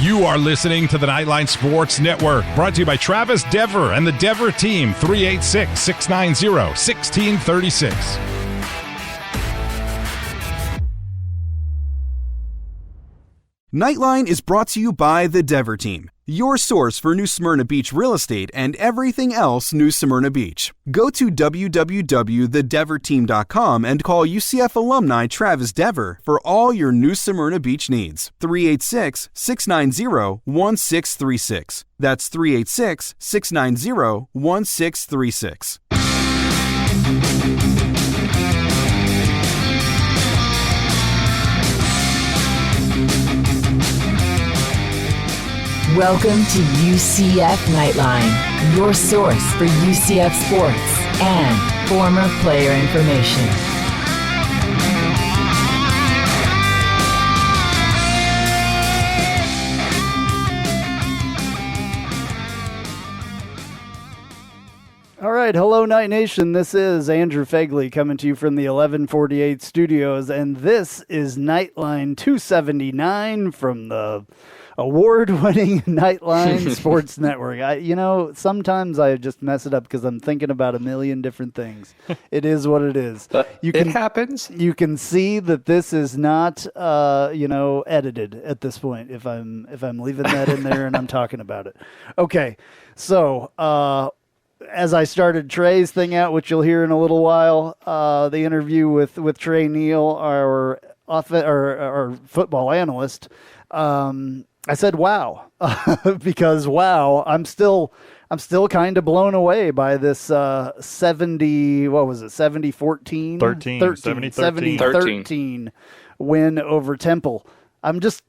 You are listening to the Knightline Sports Network, brought to you by Travis Dever and the Dever team, 386-690-1636. Knightline is brought to you by the Dever team, your source for New Smyrna Beach real estate and everything else New Smyrna Beach. Go to www.thedeverteam.com and call UCF alumni Travis Dever for all your New Smyrna Beach needs. 386-690-1636. That's 386-690-1636. Welcome to UCF Knightline, your source for UCF sports and former player information. All right, hello Night Nation. This is Andrew Phegley coming to you from the 1148 studios, and this is Knightline 279 from the award-winning Knightline Sports Network. Sometimes I just mess it up because I'm thinking about a million different things. It is what it is. It happens. You can see that this is not, edited at this point. If I'm leaving that in there and I'm talking about it. Okay, so as I started Trey's thing out, which you'll hear in a little while, the interview with Trey Neal, our football analyst. I said, wow, because wow, I'm still kind of blown away by this 70-13 win over Temple. I'm just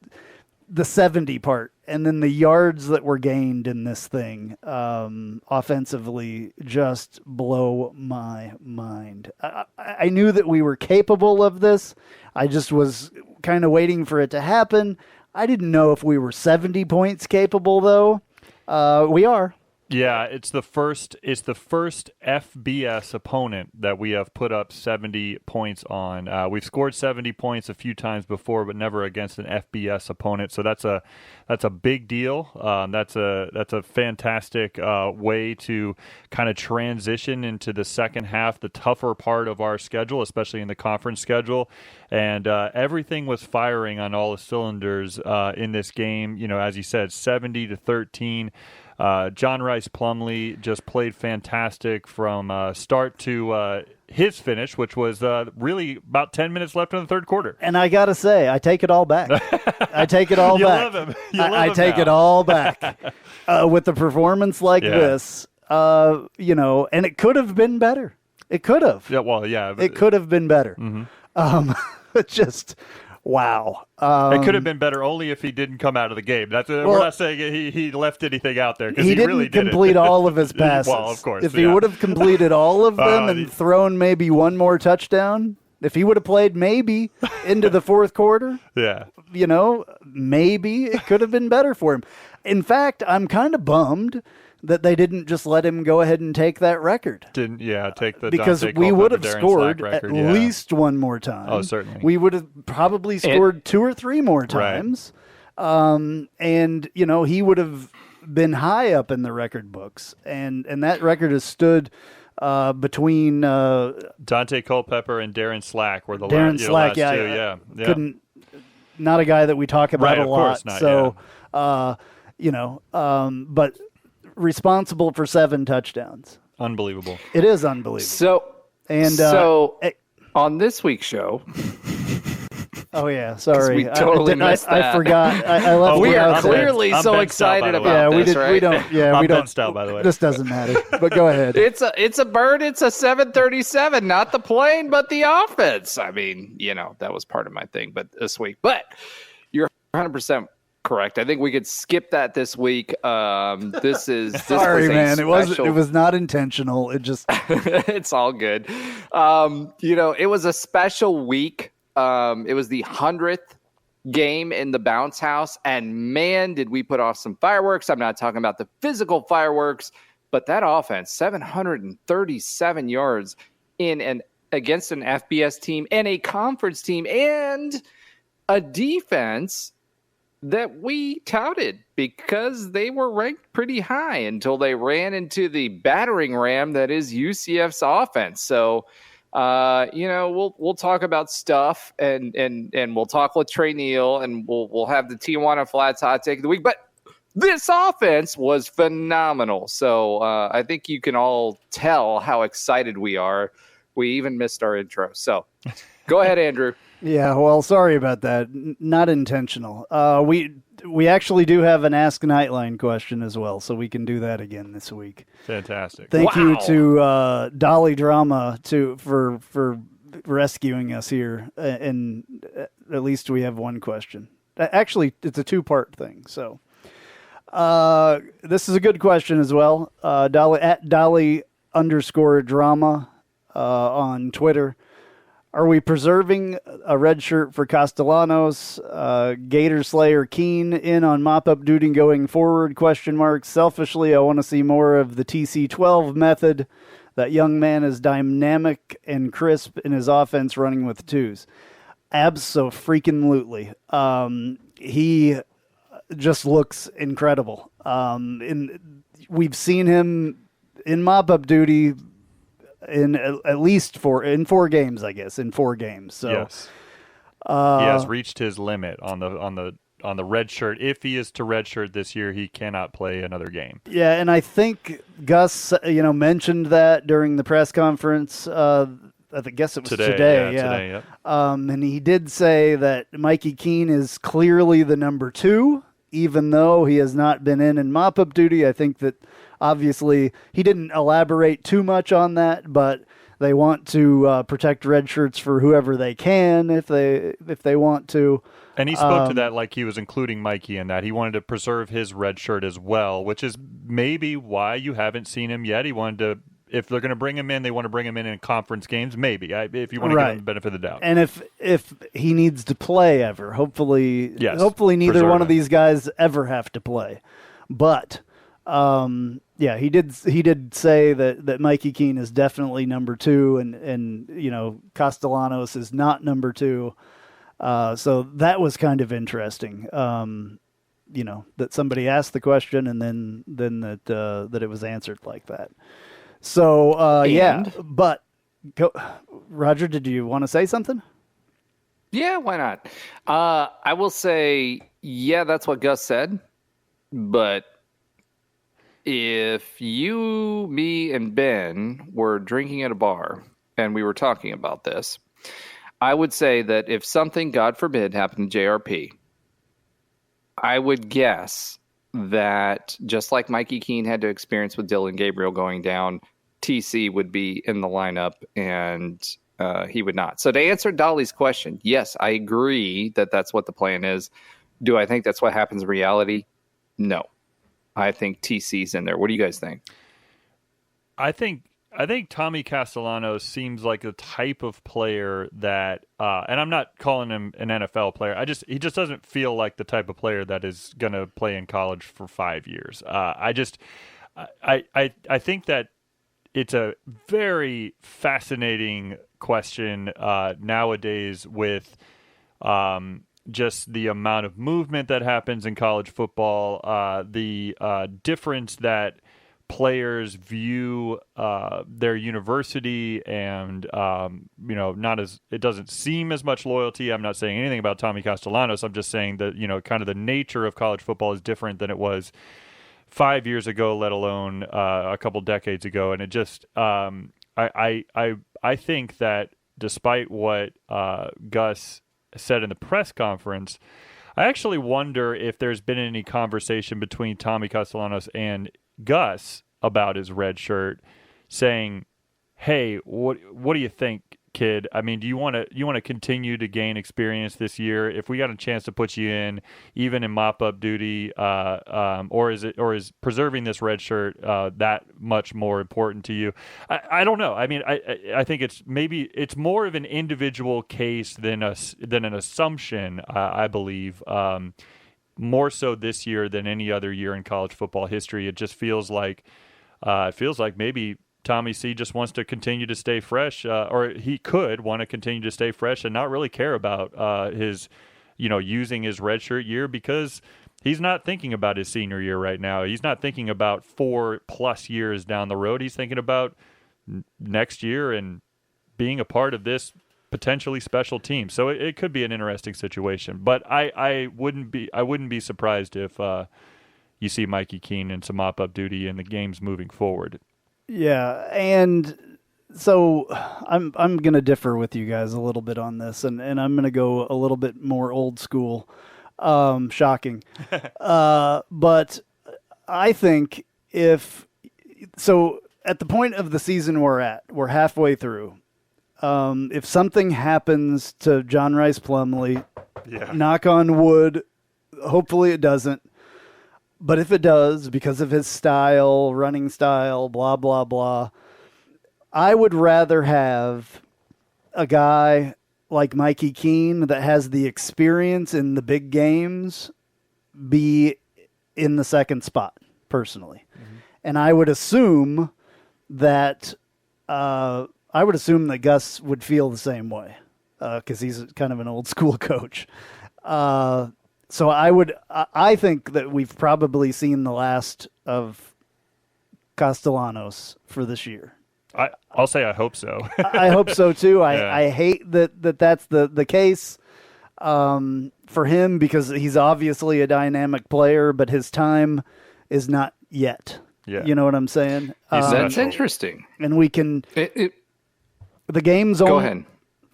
the 70 part, and then the yards that were gained in this thing offensively just blow my mind. I knew that we were capable of this. I just was kind of waiting for it to happen. I didn't know if we were 70 points capable, though. We are. Yeah, it's the first FBS opponent that we have put up 70 points on. We've scored 70 points a few times before, but never against an FBS opponent. So that's a big deal. That's a fantastic way to kind of transition into the second half, the tougher part of our schedule, especially in the conference schedule. And everything was firing on all the cylinders in this game. You know, as you said, 70-13. John Rice Plumlee just played fantastic from start to his finish, which was really about 10 minutes left in the third quarter. And I got to say, I take it all back. I take it all back. Love him. I take it all back. With a performance like this, and it could have been better. It could have. Yeah, well, yeah. It could have been better. Mm-hmm. Just... wow. It could have been better only if he didn't come out of the game. We're not saying he left anything out there, because he didn't really complete all of his passes. Well, of course. If he would have completed all of them and thrown maybe one more touchdown, if he would have played maybe into the fourth quarter, maybe it could have been better for him. In fact, I'm kind of bummed that they didn't just let him go ahead and take that record. Take the because Dante we would have Culpepper, Darren scored Slack record, at least one more time. Oh, certainly. We would have probably scored two or three more times. Right. And he would have been high up in the record books. And that record has stood between Dante Culpepper and Darren Slack were the last two. Yeah. Couldn't, not a guy that we talk about a lot. Not, so, but responsible for 7 touchdowns. Unbelievable. It is unbelievable. So on this week's show. Oh yeah, sorry. We totally missed that. I forgot. I left. We are out clearly I'm so Ben excited Stout, about this, right? We don't. Yeah, I'm we don't. Ben Stout, by the way. This doesn't matter. But go ahead. It's a bird. It's a 737. Not the plane, but the offense. I mean, that was part of my thing. But this week, you're 100% correct. I think we could skip that this week. This sorry, man. Special... It was not intentional. It just it's all good. It was a special week. It was the 100th game in the bounce house, and man, did we put off some fireworks. I'm not talking about the physical fireworks, but that offense, 737 yards against an FBS team and a conference team and a defense that we touted because they were ranked pretty high until they ran into the battering ram that is UCF's offense. So, we'll talk about stuff and we'll talk with Trey Neal and we'll have the Tijuana Flats hot take of the week. But this offense was phenomenal. So I think you can all tell how excited we are. We even missed our intro. So go ahead, Andrew. Yeah, well, sorry about that. Not intentional. We actually do have an Ask Knightline question as well, so we can do that again this week. Fantastic. Thank you to Dolly Drama for rescuing us here, and at least we have one question. Actually, it's a two-part thing. So this is a good question as well. Dolly_drama on Twitter. Are we preserving a red shirt for Castellanos? Gator Slayer Keen in on mop-up duty going forward? Selfishly, I want to see more of the TC12 method. That young man is dynamic and crisp in his offense running with twos. Abso-freaking-lutely. He just looks incredible. We've seen him in mop-up duty in at least four games, I guess, in 4 games. So yes. He has reached his limit on the red shirt. If he is to red shirt this year, he cannot play another game. Yeah, and I think Gus, mentioned that during the press conference. I guess it was today. Yeah. Today, yep. And he did say that Mikey Keene is clearly the number 2, even though he has not been in mop-up duty. I think that obviously he didn't elaborate too much on that, but they want to protect red shirts for whoever they can if they want to. And he spoke to that like he was including Mikey in that. He wanted to preserve his red shirt as well, which is maybe why you haven't seen him yet. He wanted to, if they're going to bring him in, they want to bring him in conference games, maybe, if you want to give him the benefit of the doubt. And if he needs to play ever, hopefully neither one of these guys ever have to play. But he did say that Mikey Keene is definitely number 2 and Castellanos is not number 2. So that was kind of interesting. That somebody asked the question and then that it was answered like that. So but Roger, did you want to say something? Yeah, why not? I will say, yeah, that's what Gus said, but if you, me, and Ben were drinking at a bar and we were talking about this, I would say that if something, God forbid, happened to JRP, I would guess that just like Mikey Keene had to experience with Dylan Gabriel going down, TC would be in the lineup and he would not. So to answer Dolly's question, yes, I agree that that's what the plan is. Do I think that's what happens in reality? No. I think TC's in there. What do you guys think? I think Tommy Castellanos seems like the type of player that, and I'm not calling him an NFL player. He just doesn't feel like the type of player that is going to play in college for 5 years. I think that it's a very fascinating question nowadays with just the amount of movement that happens in college football, the difference that players view their university and not as, it doesn't seem as much loyalty. I'm not saying anything about Tommy Castellanos. I'm just saying that kind of the nature of college football is different than it was 5 years ago, let alone a couple decades ago. And it just I think that despite what Gus said in the press conference, I actually wonder if there's been any conversation between Tommy Castellanos and Gus about his red shirt, saying, "Hey, what do you think, kid? I mean, do you want to continue to gain experience this year? If we got a chance to put you in, even in mop-up duty, or is preserving this red shirt that much more important to you?" I don't know. I mean, I think it's more of an individual case than an assumption. I believe. More so this year than any other year in college football history. It just feels like maybe Tommy C just wants to continue to stay fresh, or he could want to continue to stay fresh and not really care about his using his redshirt year, because he's not thinking about his senior year right now. He's not thinking about 4+ years down the road. He's thinking about next year and being a part of this potentially special team. So it could be an interesting situation. But I wouldn't be surprised if you see Mikey Keene in some mop-up duty in the games moving forward. Yeah, and so I'm going to differ with you guys a little bit on this, and I'm going to go a little bit more old school. Shocking. But I think at the point of the season we're halfway through. If something happens to John Rice Plumlee, knock on wood, hopefully it doesn't. But if it does, because of his style, running style, blah, blah, blah, I would rather have a guy like Mikey Keene that has the experience in the big games be in the second spot, personally. Mm-hmm. And I would assume that Gus would feel the same way, because he's kind of an old school coach. So I think that we've probably seen the last of Castellanos for this year. I'll say I hope so. I hope so too. Yeah. I hate that's the case for him, because he's obviously a dynamic player, but his time is not yet. Yeah. You know what I'm saying? That's interesting. And we can. The games. Go ahead.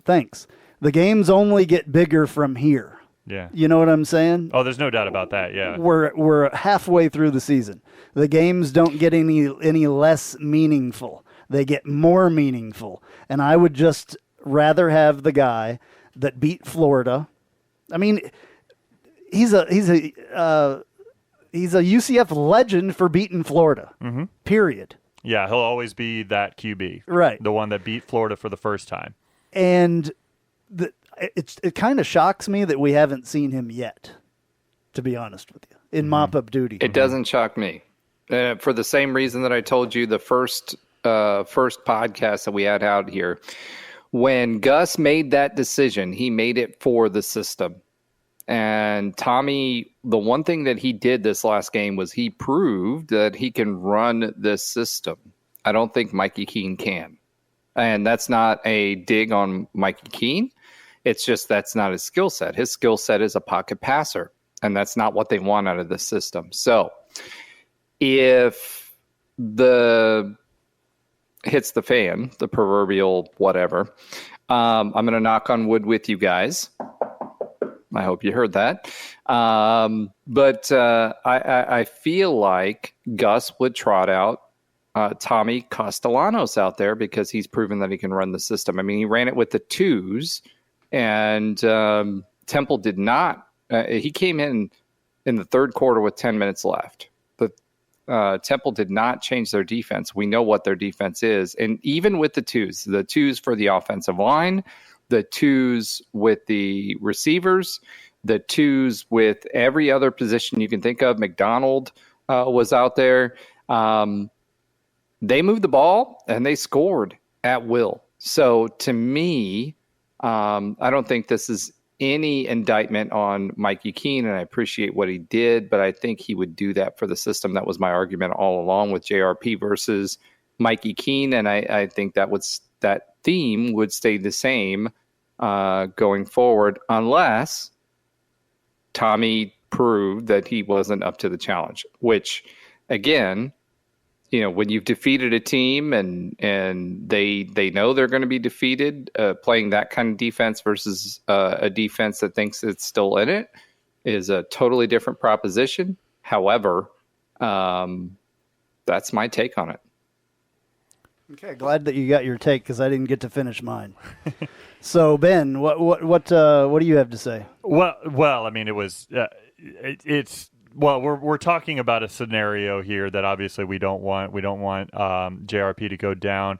Thanks. The games only get bigger from here. Yeah. You know what I'm saying? Oh, there's no doubt about that. Yeah. We're halfway through the season. The games don't get any less meaningful. They get more meaningful. And I would just rather have the guy that beat Florida. I mean, he's a UCF legend for beating Florida. Mm-hmm. Period. Yeah, he'll always be that QB. Right. The one that beat Florida for the first time. And it kind of shocks me that we haven't seen him yet, to be honest with you, in mop-up duty. It doesn't shock me. For the same reason that I told you the first podcast that we had out here. When Gus made that decision, he made it for the system. And Tommy, the one thing that he did this last game was he proved that he can run this system. I don't think Mikey Keene can. And that's not a dig on Mikey Keene. It's just that's not his skill set. His skill set is a pocket passer, and that's not what they want out of the system. So if the hits the fan, the proverbial whatever, I'm going to knock on wood with you guys. I hope you heard that. But I feel like Gus would trot out Tommy Castellanos out there, because he's proven that he can run the system. I mean, he ran it with the twos, and Temple did not. He came in the third quarter with 10 minutes left. But Temple did not change their defense. We know what their defense is. And even with the twos for the offensive line, the twos with the receivers, the twos with every other position you can think of. McDonald was out there. They moved the ball and they scored at will. So to me, I don't think this is any indictment on Mikey Keene, and I appreciate what he did, but I think he would do that for the system. That was my argument all along with JRP versus Mikey Keene, and I think that theme would stay the same going forward, unless Tommy proved that he wasn't up to the challenge, which, again, when you've defeated a team and they know they're going to be defeated, playing that kind of defense versus a defense that thinks it's still in it is a totally different proposition. However, that's my take on it. Okay, glad that you got your take, because I didn't get to finish mine. So Ben, what do you have to say? Well, I mean, it was it's. Well, we're talking about a scenario here that obviously we don't want. We don't want JRP to go down.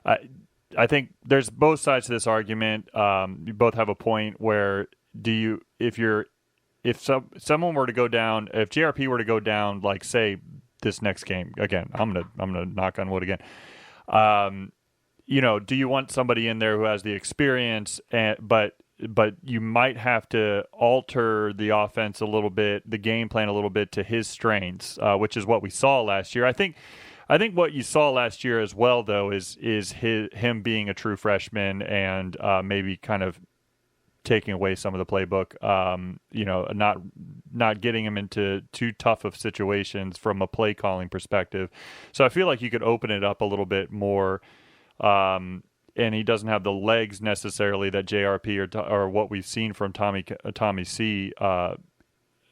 I think there's both sides to this argument. You both have a point where if someone were to go down, if JRP were to go down, like say this next game again, I'm gonna knock on wood again. Do you want somebody in there who has the experience, but but you might have to alter the offense a little bit, the game plan a little bit to his strengths, which is what we saw last year. I think what you saw last year as well, though, is him being a true freshman and maybe kind of taking away some of the playbook, not getting him into too tough of situations from a play calling perspective. So I feel like you could open it up a little bit more, and he doesn't have the legs necessarily that JRP or what we've seen from Tommy C.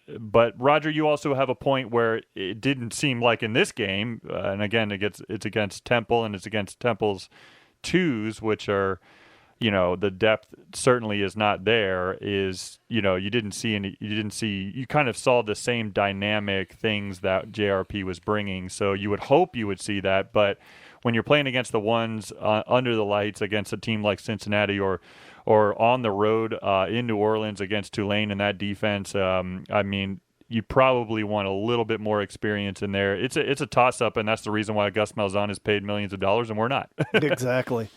But Roger, you also have a point where it didn't seem like in this game, and again, it's against Temple, and it's against Temple's twos, which are, the depth certainly is not there. You kind of saw the same dynamic things that JRP was bringing. So you would hope you would see that, but when you're playing against the ones under the lights against a team like Cincinnati or on the road in New Orleans against Tulane in that defense, you probably want a little bit more experience in there. It's a toss-up, and that's the reason why Gus Malzahn is paid millions of dollars, and we're not. Exactly.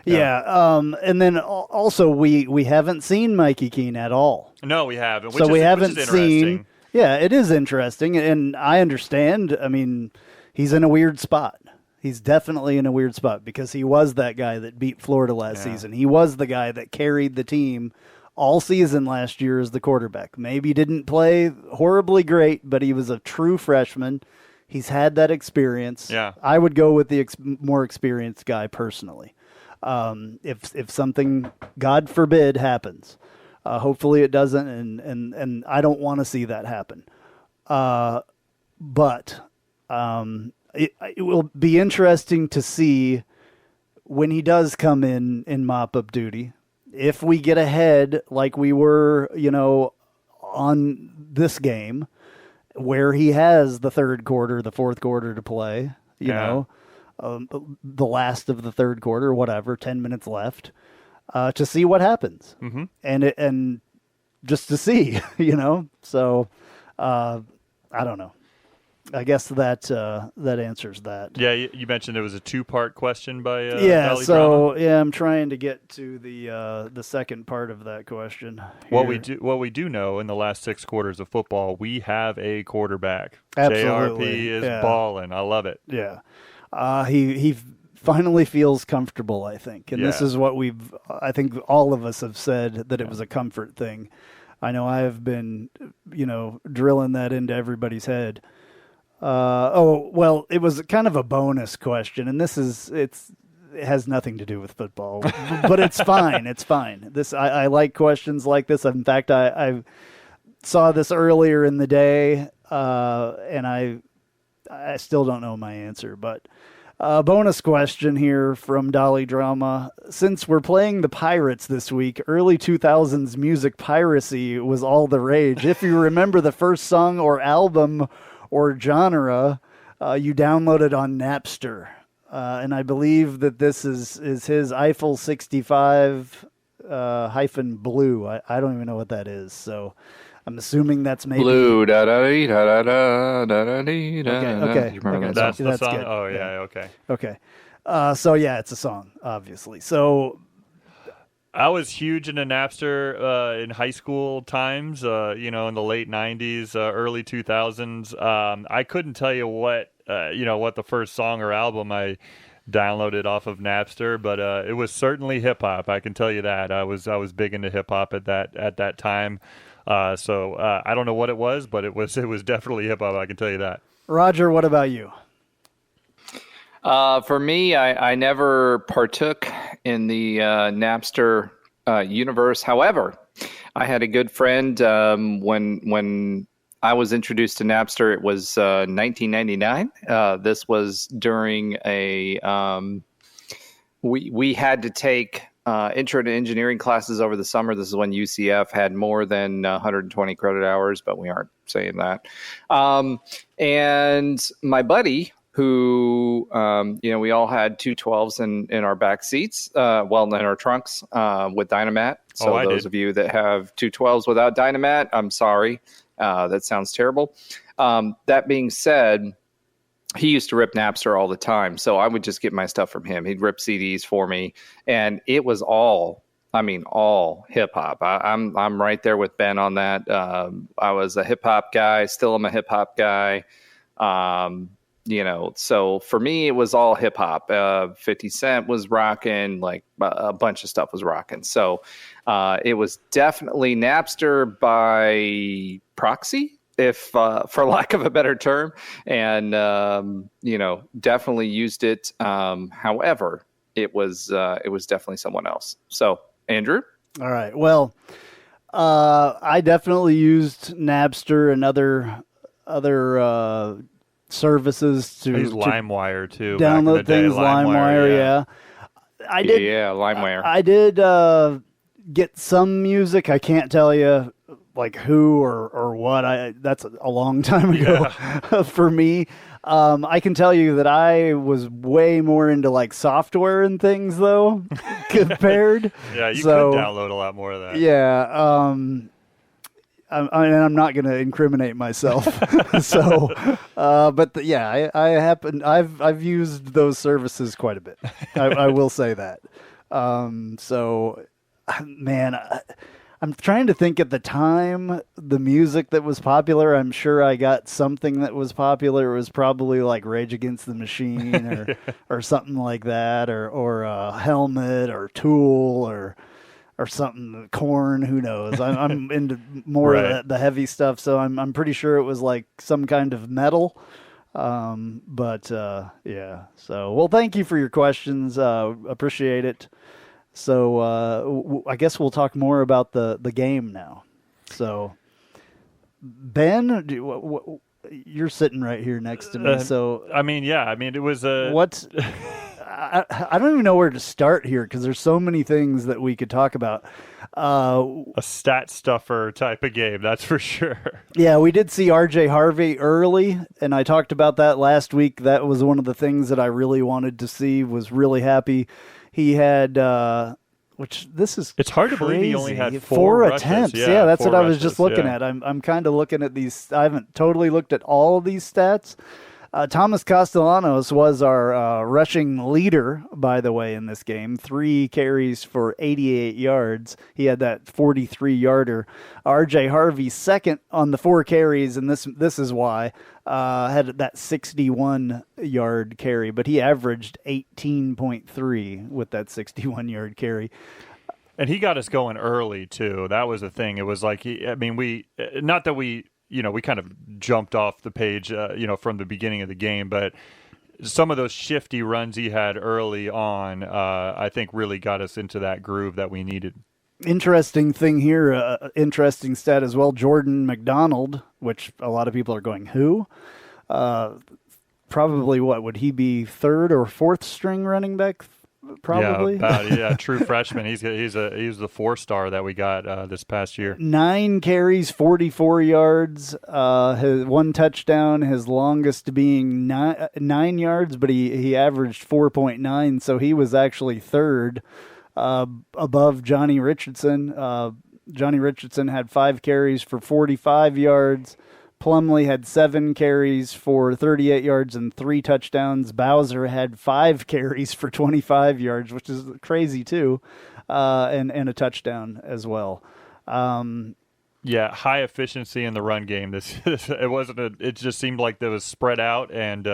Yeah. And then also we haven't seen Mikey Keene at all. No, we haven't. Which is seen. Yeah, it is interesting, and I understand. I mean, he's in a weird spot. He's definitely in a weird spot because he was that guy that beat Florida last season. He was the guy that carried the team all season last year as the quarterback. Maybe didn't play horribly great, but he was a true freshman. He's had that experience. Yeah. I would go with the more experienced guy personally. If something, God forbid, happens, hopefully it doesn't, and I don't want to see that happen. But it will be interesting to see when he does come in mop-up duty, if we get ahead like we were, on this game, where he has the third quarter, the fourth quarter to play, the last of the third quarter, whatever, 10 minutes left, to see what happens. Mm-hmm. And just to see, so I don't know. I guess that answers that. Yeah, you mentioned it was a two-part question by Valley Drama. I'm trying to get to the second part of that question. Here. What we do know in the last 6 quarters of football, we have a quarterback. Absolutely. JRP is balling. I love it. Yeah, he finally feels comfortable, I think, and this is what I think all of us have said, that it was a comfort thing. I know I have been, drilling that into everybody's head. It was kind of a bonus question, and it has nothing to do with football, but it's fine. It's fine. I like questions like this. In fact, I saw this earlier in the day, and I still don't know my answer, but bonus question here from Dolly Drama. Since we're playing the Pirates this week, early 2000s music piracy was all the rage. If you remember the first song or album or genre you downloaded on Napster. And I believe that this is his Eiffel 65 -blue. I don't even know what that is. So I'm assuming that's maybe blue. Da da da da da da da. Okay. That's the song. Good. Oh yeah. Okay. So yeah, it's a song, obviously. So I was huge into Napster in high school times, in the late 90s, early 2000s. I couldn't tell you what the first song or album I downloaded off of Napster, but it was certainly hip hop. I can tell you that. I was big into hip hop at that time. So I don't know what it was, but it was definitely hip hop. I can tell you that. Roger, what about you? For me, I never partook in the Napster universe. However, I had a good friend when I was introduced to Napster. It was 1999. This was during we had to take intro to engineering classes over the summer. This is when UCF had more than 120 credit hours, but we aren't saying that. And my buddy, who, we all had 212s in our back seats, in our trunks with Dynamat. So those of you that have 212s without Dynamat, I'm sorry. That sounds terrible. That being said, he used to rip Napster all the time. So I would just get my stuff from him. He'd rip CDs for me. And it was all I mean, all hip hop. I'm right there with Ben on that. I was a hip hop guy, still am a hip hop guy. So for me, it was all hip hop. 50 Cent was rocking, like a bunch of stuff was rocking. So it was definitely Napster by proxy, if for lack of a better term, and definitely used it. However, it was definitely someone else. So Andrew. All right. Well, I definitely used Napster and other services to LimeWire too. Download things. LimeWire, yeah. I did. Yeah, LimeWire. I did get some music. I can't tell you like who or what. That's a long time ago for me. I can tell you that I was way more into like software and things though, compared. Yeah, you could download a lot more of that. Yeah. I'm not going to incriminate myself. I've used those services quite a bit. I will say that. I'm trying to think at the time, the music that was popular. I'm sure I got something that was popular. It was probably like Rage Against the Machine or something like that, or Helmet or Tool or something, Korn, who knows. I'm into more of the heavy stuff, so I'm pretty sure it was like some kind of metal. So, well, thank you for your questions. Appreciate it. So I guess we'll talk more about the game now. So, Ben, you're sitting right here next to me. It was a... What... I don't even know where to start here because there's so many things that we could talk about. A stat stuffer type of game, that's for sure. Yeah, we did see RJ Harvey early, and I talked about that last week. That was one of the things that I really wanted to see, was really happy. He had, it's hard crazy. To believe he only had four rushes. attempts. Yeah, that's what I was just looking at. I'm kind of looking at these. I haven't totally looked at all of these stats. Thomas Castellanos was our rushing leader, by the way, in this game. 3 carries for 88 yards. He had that 43-yarder. RJ Harvey second on the 4 carries, and this is why, had that 61-yard carry, but he averaged 18.3 with that 61-yard carry. And he got us going early, too. That was the thing. It was like, we kind of jumped off the page, from the beginning of the game, but some of those shifty runs he had early on, I think really got us into that groove that we needed. Interesting thing here, interesting stat as well. Jordan McDonald, which a lot of people are going, who? Probably what would he be, 3rd or 4th string running back? Probably. True freshman. He's the 4-star that we got this past year. 9 carries, 44 yards, his 1 touchdown, his longest being 9 yards, but he averaged 4.9, so he was actually 3rd above Johnny Richardson. Johnny Richardson had 5 carries for 45 yards. Plumlee had 7 carries for 38 yards and 3 touchdowns. Bowser had 5 carries for 25 yards, which is crazy too, and a touchdown as well. High efficiency in the run game. It just seemed like there was spread out and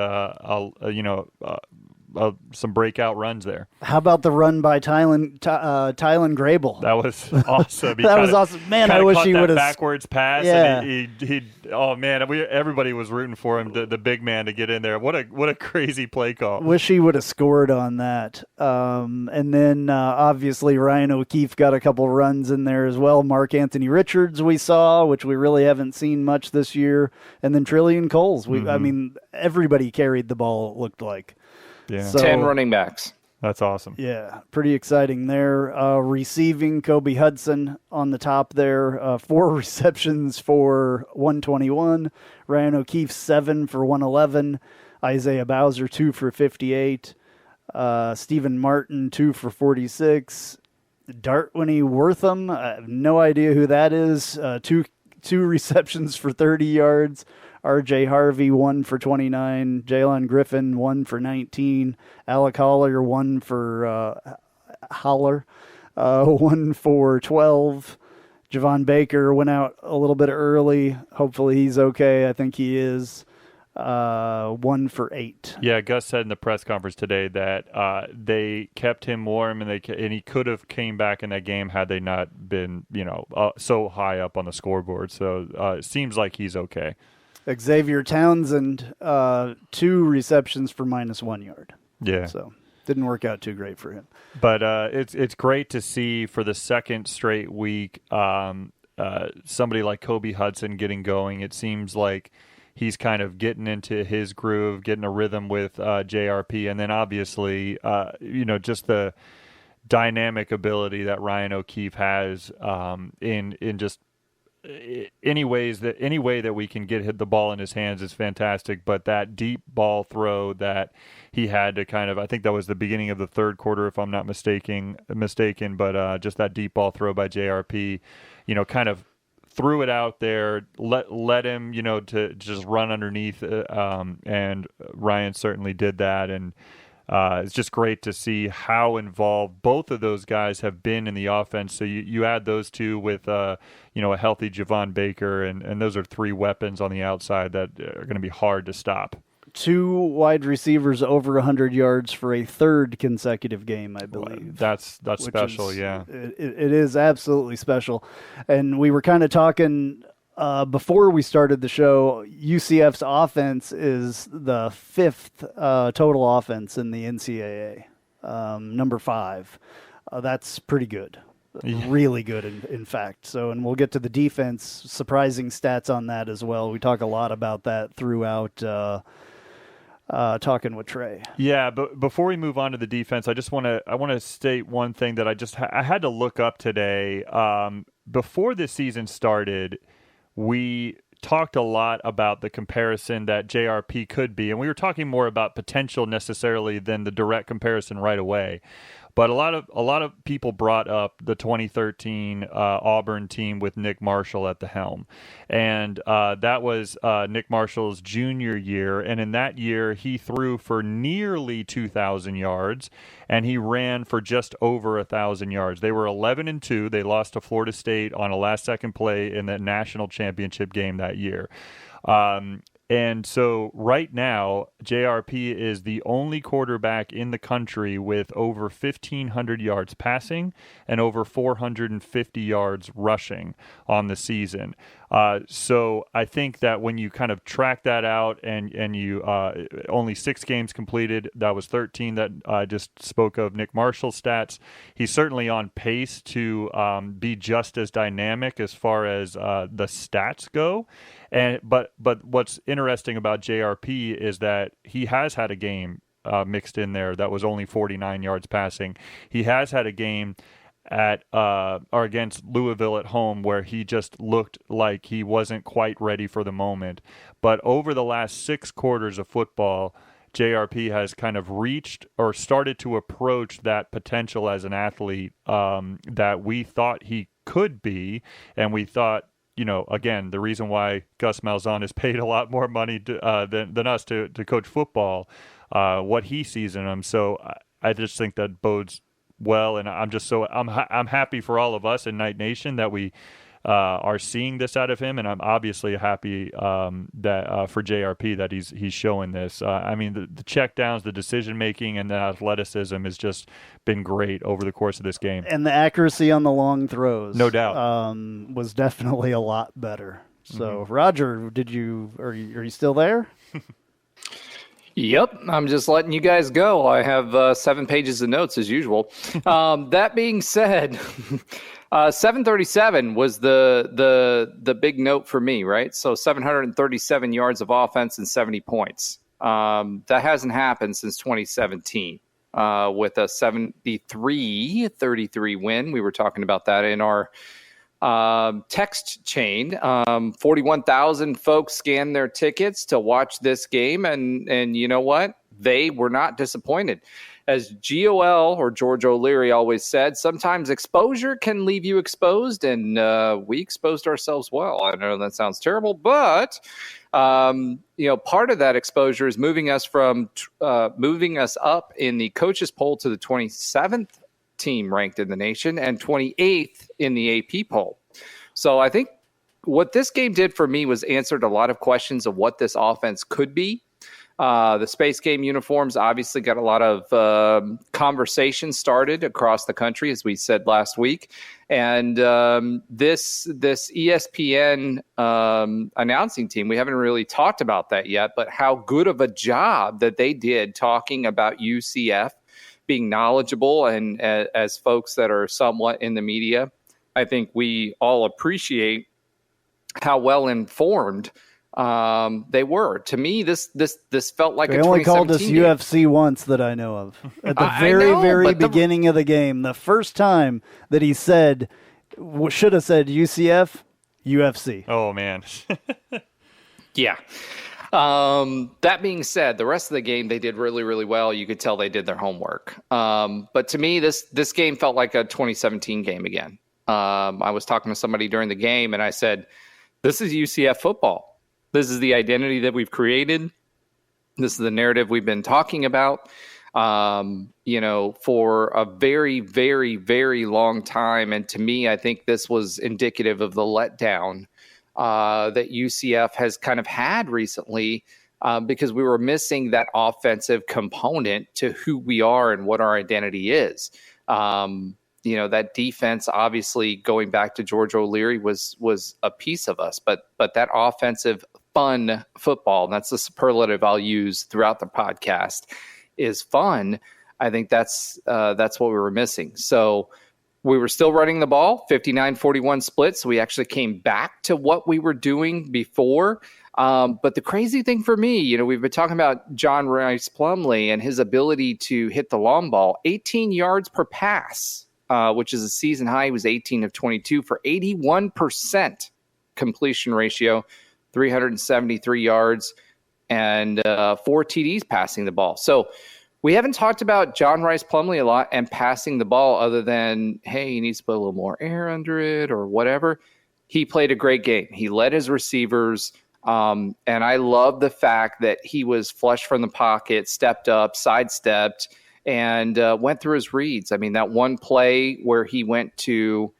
some breakout runs there. How about the run by Tylen Grable? That was awesome. That was awesome. Man, I wish he would have backwards pass. Yeah. And everybody was rooting for him, the big man, to get in there. What a crazy play call. Wish he would have scored on that. And then obviously Ryan O'Keefe got a couple runs in there as well. Mark Anthony Richards we saw, which we really haven't seen much this year. And then Trillian Coles. Everybody carried the ball, it looked like. Yeah. So, 10 running backs. That's awesome. Yeah, pretty exciting there. Receiving, Kobe Hudson on the top there. 4 receptions for 121. Ryan O'Keefe, 7 for 111. Isaiah Bowser, 2 for 58. Stephen Martin, 2 for 46. Dartwinnie Wortham, I have no idea who that is. Two receptions for 30 yards. RJ Harvey, 1 for 29. Jalen Griffin, 1 for 19. Alec Holler, 1 for Holler. 1 for 12. Javon Baker went out a little bit early. Hopefully he's okay. I think he is. 1 for 8. Yeah, Gus said in the press conference today that they kept him warm, and he could have came back in that game had they not been, so high up on the scoreboard. So it seems like he's okay. Xavier Townsend, 2 receptions for -1 yard. Yeah. So didn't work out too great for him. But it's great to see for the second straight week somebody like Kobe Hudson getting going. It seems like he's kind of getting into his groove, getting a rhythm with JRP, and then obviously, just the dynamic ability that Ryan O'Keefe has in just any way that we can get the ball in his hands is fantastic. But that deep ball throw that he had to kind of, I think that was the beginning of the third quarter, if I'm not mistaken. But just that deep ball throw by JRP, kind of threw it out there, let him, to just run underneath, and Ryan certainly did that. And it's just great to see how involved both of those guys have been in the offense. So you add those two with, a healthy Javon Baker, and those are 3 weapons on the outside that are going to be hard to stop. 2 wide receivers over 100 yards for a third consecutive game, I believe. That's special, yeah. It is absolutely special. And we were kind of talking before we started the show, UCF's offense is the 5th total offense in the NCAA, number 5. That's pretty good. Really good, in fact. So, and we'll get to the defense, surprising stats on that as well. We talk a lot about that throughout talking with Trey. Yeah, but before we move on to the defense, I want to state one thing that I had to look up today. Before this season started, we talked a lot about the comparison that JRP could be, and we were talking more about potential necessarily than the direct comparison right away. But a lot of people brought up the 2013 Auburn team with Nick Marshall at the helm, and that was Nick Marshall's junior year. And in that year, he threw for nearly 2,000 yards, and he ran for just over 1,000 yards. They were 11-2. They lost to Florida State on a last-second play in the national championship game that year. And so right now, JRP is the only quarterback in the country with over 1,500 yards passing and over 450 yards rushing on the season. So I think that when you kind of track that out and you only 6 games completed, that was 13 that I just spoke of Nick Marshall's stats. He's certainly on pace to be just as dynamic as far as the stats go. But what's interesting about JRP is that he has had a game mixed in there that was only 49 yards passing. He has had a game or against Louisville at home where he just looked like he wasn't quite ready for the moment. But over the last 6 quarters of football, JRP has kind of reached or started to approach that potential as an athlete that we thought he could be, and we thought, again, the reason why Gus Malzahn is paid a lot more money than us to coach football, what he sees in him. So I just think that bodes well, and I'm happy for all of us in Knight Nation that we are seeing this out of him, and I'm obviously happy that for JRP that he's showing this. I mean, the checkdowns, the decision making, and the athleticism has just been great over the course of this game. And the accuracy on the long throws, no doubt, was definitely a lot better. So, Roger, are you still there? Yep, I'm just letting you guys go. I have 7 pages of notes as usual. That being said, 737 was the big note for me, right? So 737 yards of offense and 70 points. That hasn't happened since 2017 with a 73-33 win. We were talking about that in our text chain. 41,000 folks scanned their tickets to watch this game, and you know what? They were not disappointed. As GOL, or George O'Leary, always said, sometimes exposure can leave you exposed, and we exposed ourselves well. I know that sounds terrible, but part of that exposure is moving us up in the coaches poll to the 27th team ranked in the nation and 28th in the AP poll. So I think what this game did for me was answered a lot of questions of what this offense could be. The Space Game uniforms obviously got a lot of conversation started across the country, as we said last week. And this ESPN announcing team, we haven't really talked about that yet, but how good of a job that they did talking about UCF being knowledgeable. And as folks that are somewhat in the media, I think we all appreciate how well informed they were. To me, this felt like they a 2017 only called us game. UFC once that I know of. At the very beginning of the game, the first time that he said, should have said UCF, UFC. Oh, man. Yeah. That being said, the rest of the game, they did really, really well. You could tell they did their homework. But to me, this game felt like a 2017 game again. I was talking to somebody during the game, and I said, this is UCF football. This is the identity that we've created. This is the narrative we've been talking about, for a very, very, very long time. And to me, I think this was indicative of the letdown that UCF has kind of had recently because we were missing that offensive component to who we are and what our identity is. That defense, obviously, going back to George O'Leary, was a piece of us. But that offensive fun football, and that's the superlative I'll use throughout the podcast, is fun. I think that's what we were missing. So we were still running the ball, 59-41 split. So we actually came back to what we were doing before. But the crazy thing for me, we've been talking about John Rice Plumlee and his ability to hit the long ball, 18 yards per pass, which is a season high. He was 18 of 22 for 81% completion ratio, 373 yards, and 4 TDs passing the ball. So we haven't talked about John Rice Plumlee a lot and passing the ball other than, hey, he needs to put a little more air under it or whatever. He played a great game. He led his receivers, and I love the fact that he was flush from the pocket, stepped up, sidestepped, and went through his reads. I mean, that one play where he went to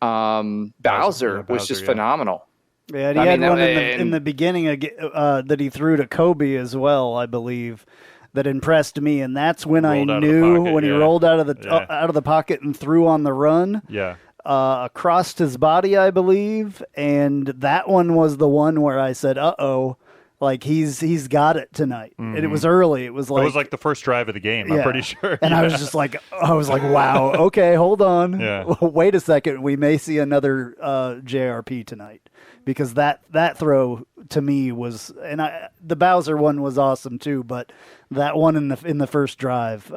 Bowser was just phenomenal. Yeah, and he had one in the beginning that he threw to Kobe as well, I believe, that impressed me, and that's when I knew when he rolled out of the pocket and threw on the run. Yeah. Across his body, I believe, and that one was the one where I said, "Uh-oh, like he's got it tonight." Mm-hmm. And it was early. It was like the first drive of the game. Yeah. I'm pretty sure. And I was just like, wow, okay, hold on, wait a second, we may see another JRP tonight. Because that throw to me was, and the Bowser one was awesome too, but that one in the first drive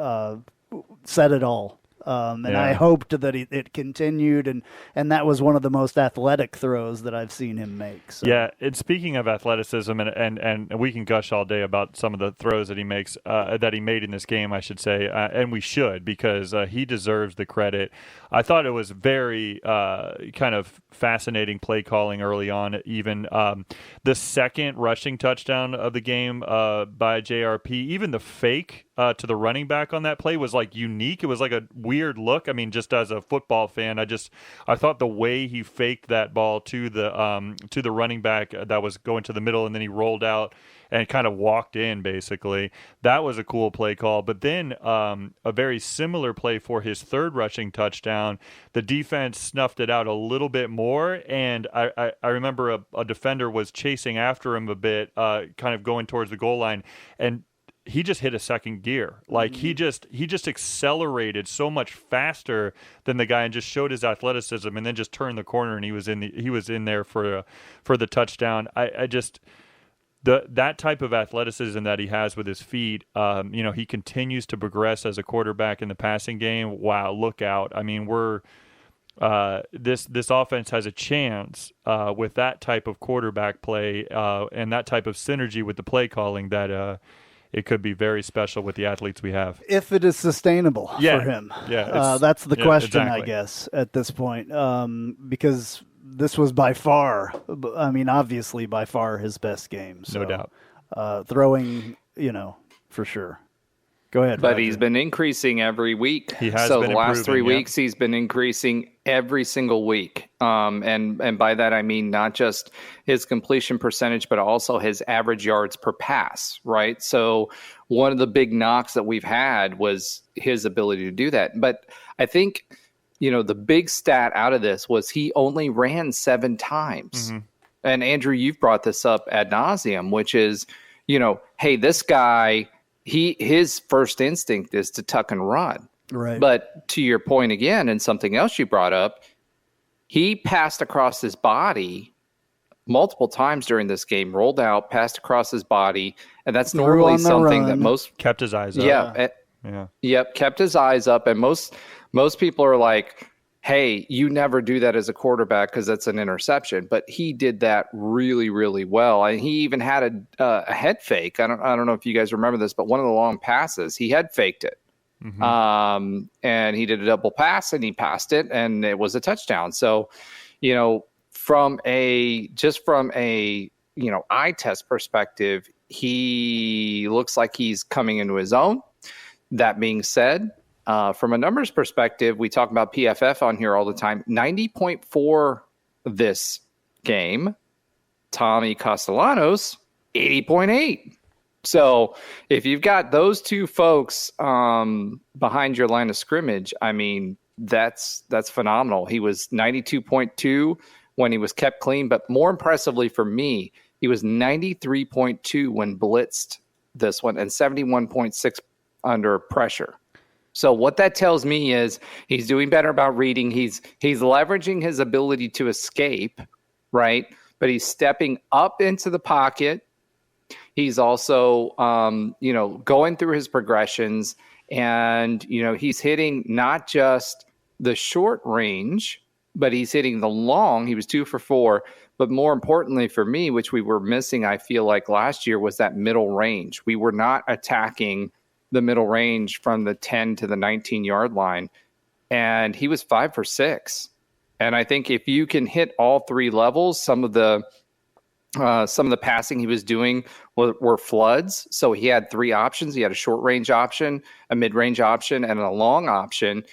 said it all. I hoped that it continued, and that was one of the most athletic throws that I've seen him make. So. Yeah, and speaking of athleticism, and we can gush all day about some of the throws that he makes, that he made in this game, I should say, and we should, because he deserves the credit. I thought it was very kind of fascinating play calling early on. Even the second rushing touchdown of the game by JRP, even the fake to the running back on that play was like unique. It was like a weird look. I mean, just as a football fan, I thought the way he faked that ball to the running back that was going to the middle, and then he rolled out and kind of walked in, basically. That was a cool play call. But then a very similar play for his third rushing touchdown. The defense snuffed it out a little bit more, and I remember a defender was chasing after him a bit, kind of going towards the goal line, and he just hit a second gear. Like he just accelerated so much faster than the guy and just showed his athleticism, and then just turned the corner, and he was in there for the touchdown. That type of athleticism that he has with his feet, he continues to progress as a quarterback in the passing game. Wow, look out. I mean, this offense has a chance with that type of quarterback play and that type of synergy with the play calling that it could be very special with the athletes we have. If it is sustainable for him. Yeah, that's the question, exactly. I guess, at this point, because this was by far, obviously by far his best game. So, no doubt. Throwing, for sure. Go ahead. But Roger. he's been increasing every week. He has so been the last 3 improving, weeks, he's been increasing every single week. And by that, I mean not just his completion percentage, but also his average yards per pass, right? So one of the big knocks that we've had was his ability to do that. But I think, the big stat out of this was he only ran 7 times. Mm-hmm. And Andrew, you've brought this up ad nauseum, which is, hey, this guy, his first instinct is to tuck and run. Right. But to your point again, and something else you brought up, he passed across his body multiple times during this game, rolled out, passed across his body, and that's normally something that most kept his eyes up. Yep, kept his eyes up, and most people are like, hey, you never do that as a quarterback because that's an interception. But he did that really, really well. And he even had a head fake. I don't know if you guys remember this, but one of the long passes, he head faked it. Mm-hmm. And he did a double pass and he passed it and it was a touchdown. So, from a eye test perspective, he looks like he's coming into his own. That being said, from a numbers perspective, we talk about PFF on here all the time. 90.4 this game. Tommy Castellanos, 80.8. So if you've got those two folks behind your line of scrimmage, I mean, that's phenomenal. He was 92.2 when he was kept clean, but more impressively for me, he was 93.2 when blitzed this one and 71.6 under pressure. So what that tells me is he's doing better about reading. He's leveraging his ability to escape, right? But he's stepping up into the pocket. He's also, going through his progressions, and, he's hitting not just the short range, but he's hitting the long. He was 2 for 4. But more importantly for me, which we were missing, I feel like last year, was that middle range. We were not attacking the middle range from the 10 to the 19-yard line. And he was 5 for 6. And I think if you can hit all 3 levels, some of the passing he was doing were floods. So he had 3 options. He had a short range option, a mid range option, and a long option.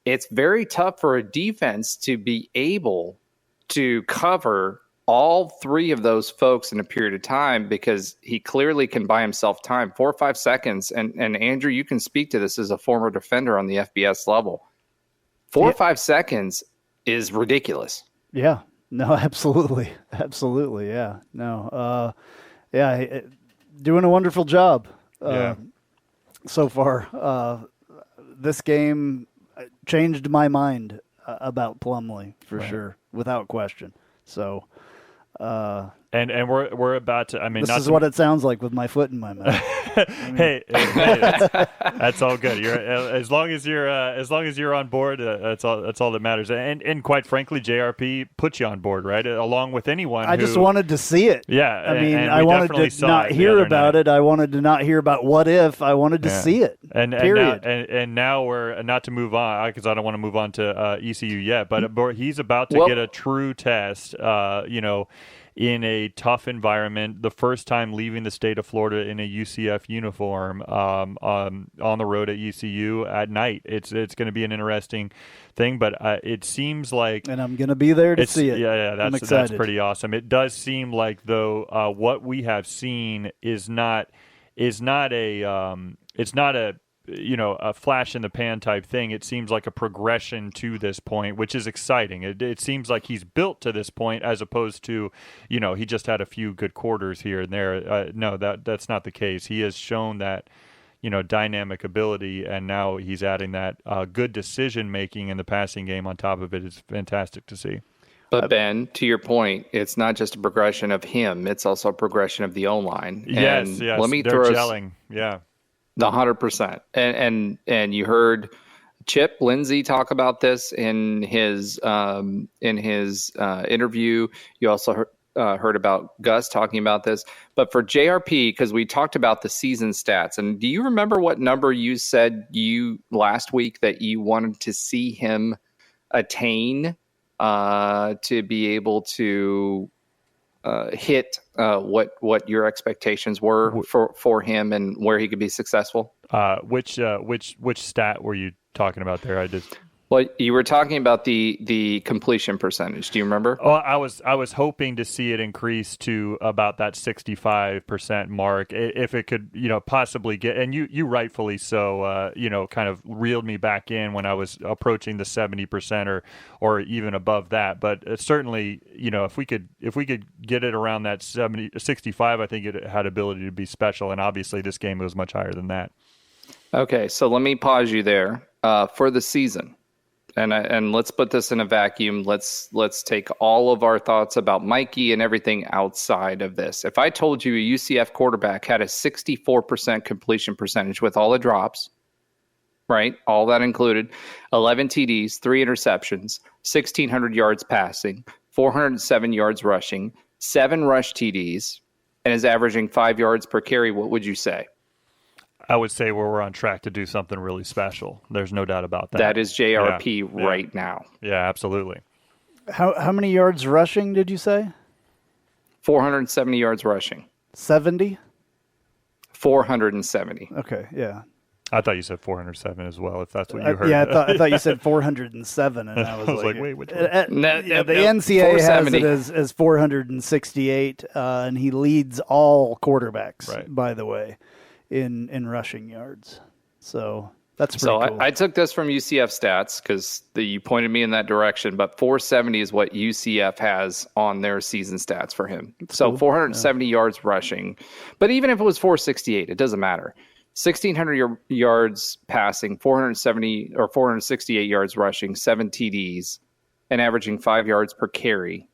It's very tough for a defense to be able to cover all 3 of those folks in a period of time, because he clearly can buy himself time. 4 or 5 seconds. And Andrew, you can speak to this as a former defender on the FBS level. 4 or 5 seconds is ridiculous. Yeah. No, absolutely. Absolutely. Yeah. No. Doing a wonderful job so far. This game changed my mind about Plumlee for sure, without question. So, and we're about to. I mean, this is what it sounds like with my foot in my mouth. Hey, that's all good. You're as long as you're on board. That's all that matters. And quite frankly, JRP puts you on board, right? Along with anyone. I just wanted to see it. Yeah, I mean, I wanted to not hear about it. I wanted to not hear about what if. I wanted to see it. Period. And now we're not to move on, because I don't want to move on to ECU yet. But he's about to get a true test. In a tough environment, the first time leaving the state of Florida in a UCF uniform on the road at ECU at night. It's going to be an interesting thing, but it seems like... And I'm going to be there to see it. Yeah, that's pretty awesome. It does seem like, though, what we have seen is not a flash in the pan type thing. It seems like a progression to this point, which is exciting. It seems like he's built to this point, as opposed to, he just had a few good quarters here and there. No, that's not the case. He has shown that, dynamic ability, and now he's adding that good decision making in the passing game on top of it. Is fantastic to see. But Ben, to your point, it's not just a progression of him; it's also a progression of the O-line. Yes. Let me they're throw gelling. Yeah. The 100%. And you heard Chip Lindsey talk about this in his interview. You also heard about Gus talking about this. But for JRP, because we talked about the season stats, and do you remember what number you said last week that you wanted to see him attain to be able to hit what your expectations were for him and where he could be successful? Which stat were you talking about there? Well, you were talking about the completion percentage. Do you remember? Oh, I was hoping to see it increase to about that 65% mark, if it could, possibly get. And you rightfully so, kind of reeled me back in when I was approaching the 70% or even above that. But certainly, if we could get it around that 65, I think it had ability to be special. And obviously, this game was much higher than that. Okay, so let me pause you there for the season. And let's put this in a vacuum. Let's take all of our thoughts about Mikey and everything outside of this. If I told you a UCF quarterback had a 64% completion percentage with all the drops, right? All that included, 11 TDs, 3 interceptions, 1,600 yards passing, 407 yards rushing, 7 rush TDs, and is averaging 5 yards per carry, what would you say? I would say we're on track to do something really special. There's no doubt about that. That is JRP right now. Yeah, absolutely. How many yards rushing did you say? 470 yards rushing. 70? 470. Okay, yeah. I thought you said 407 as well, if that's what you heard. Yeah, I thought you said 407, and I was like, wait, which one? The NCAA has it as 468, and he leads all quarterbacks, by the way, in rushing yards. So that's pretty cool. I took this from UCF stats because you pointed me in that direction, but 470 is what UCF has on their season stats for him. So 470 yards rushing. But even if it was 468, it doesn't matter. 1,600 yards passing, 470 or 468 yards rushing, 7 TDs, and averaging 5 yards per carry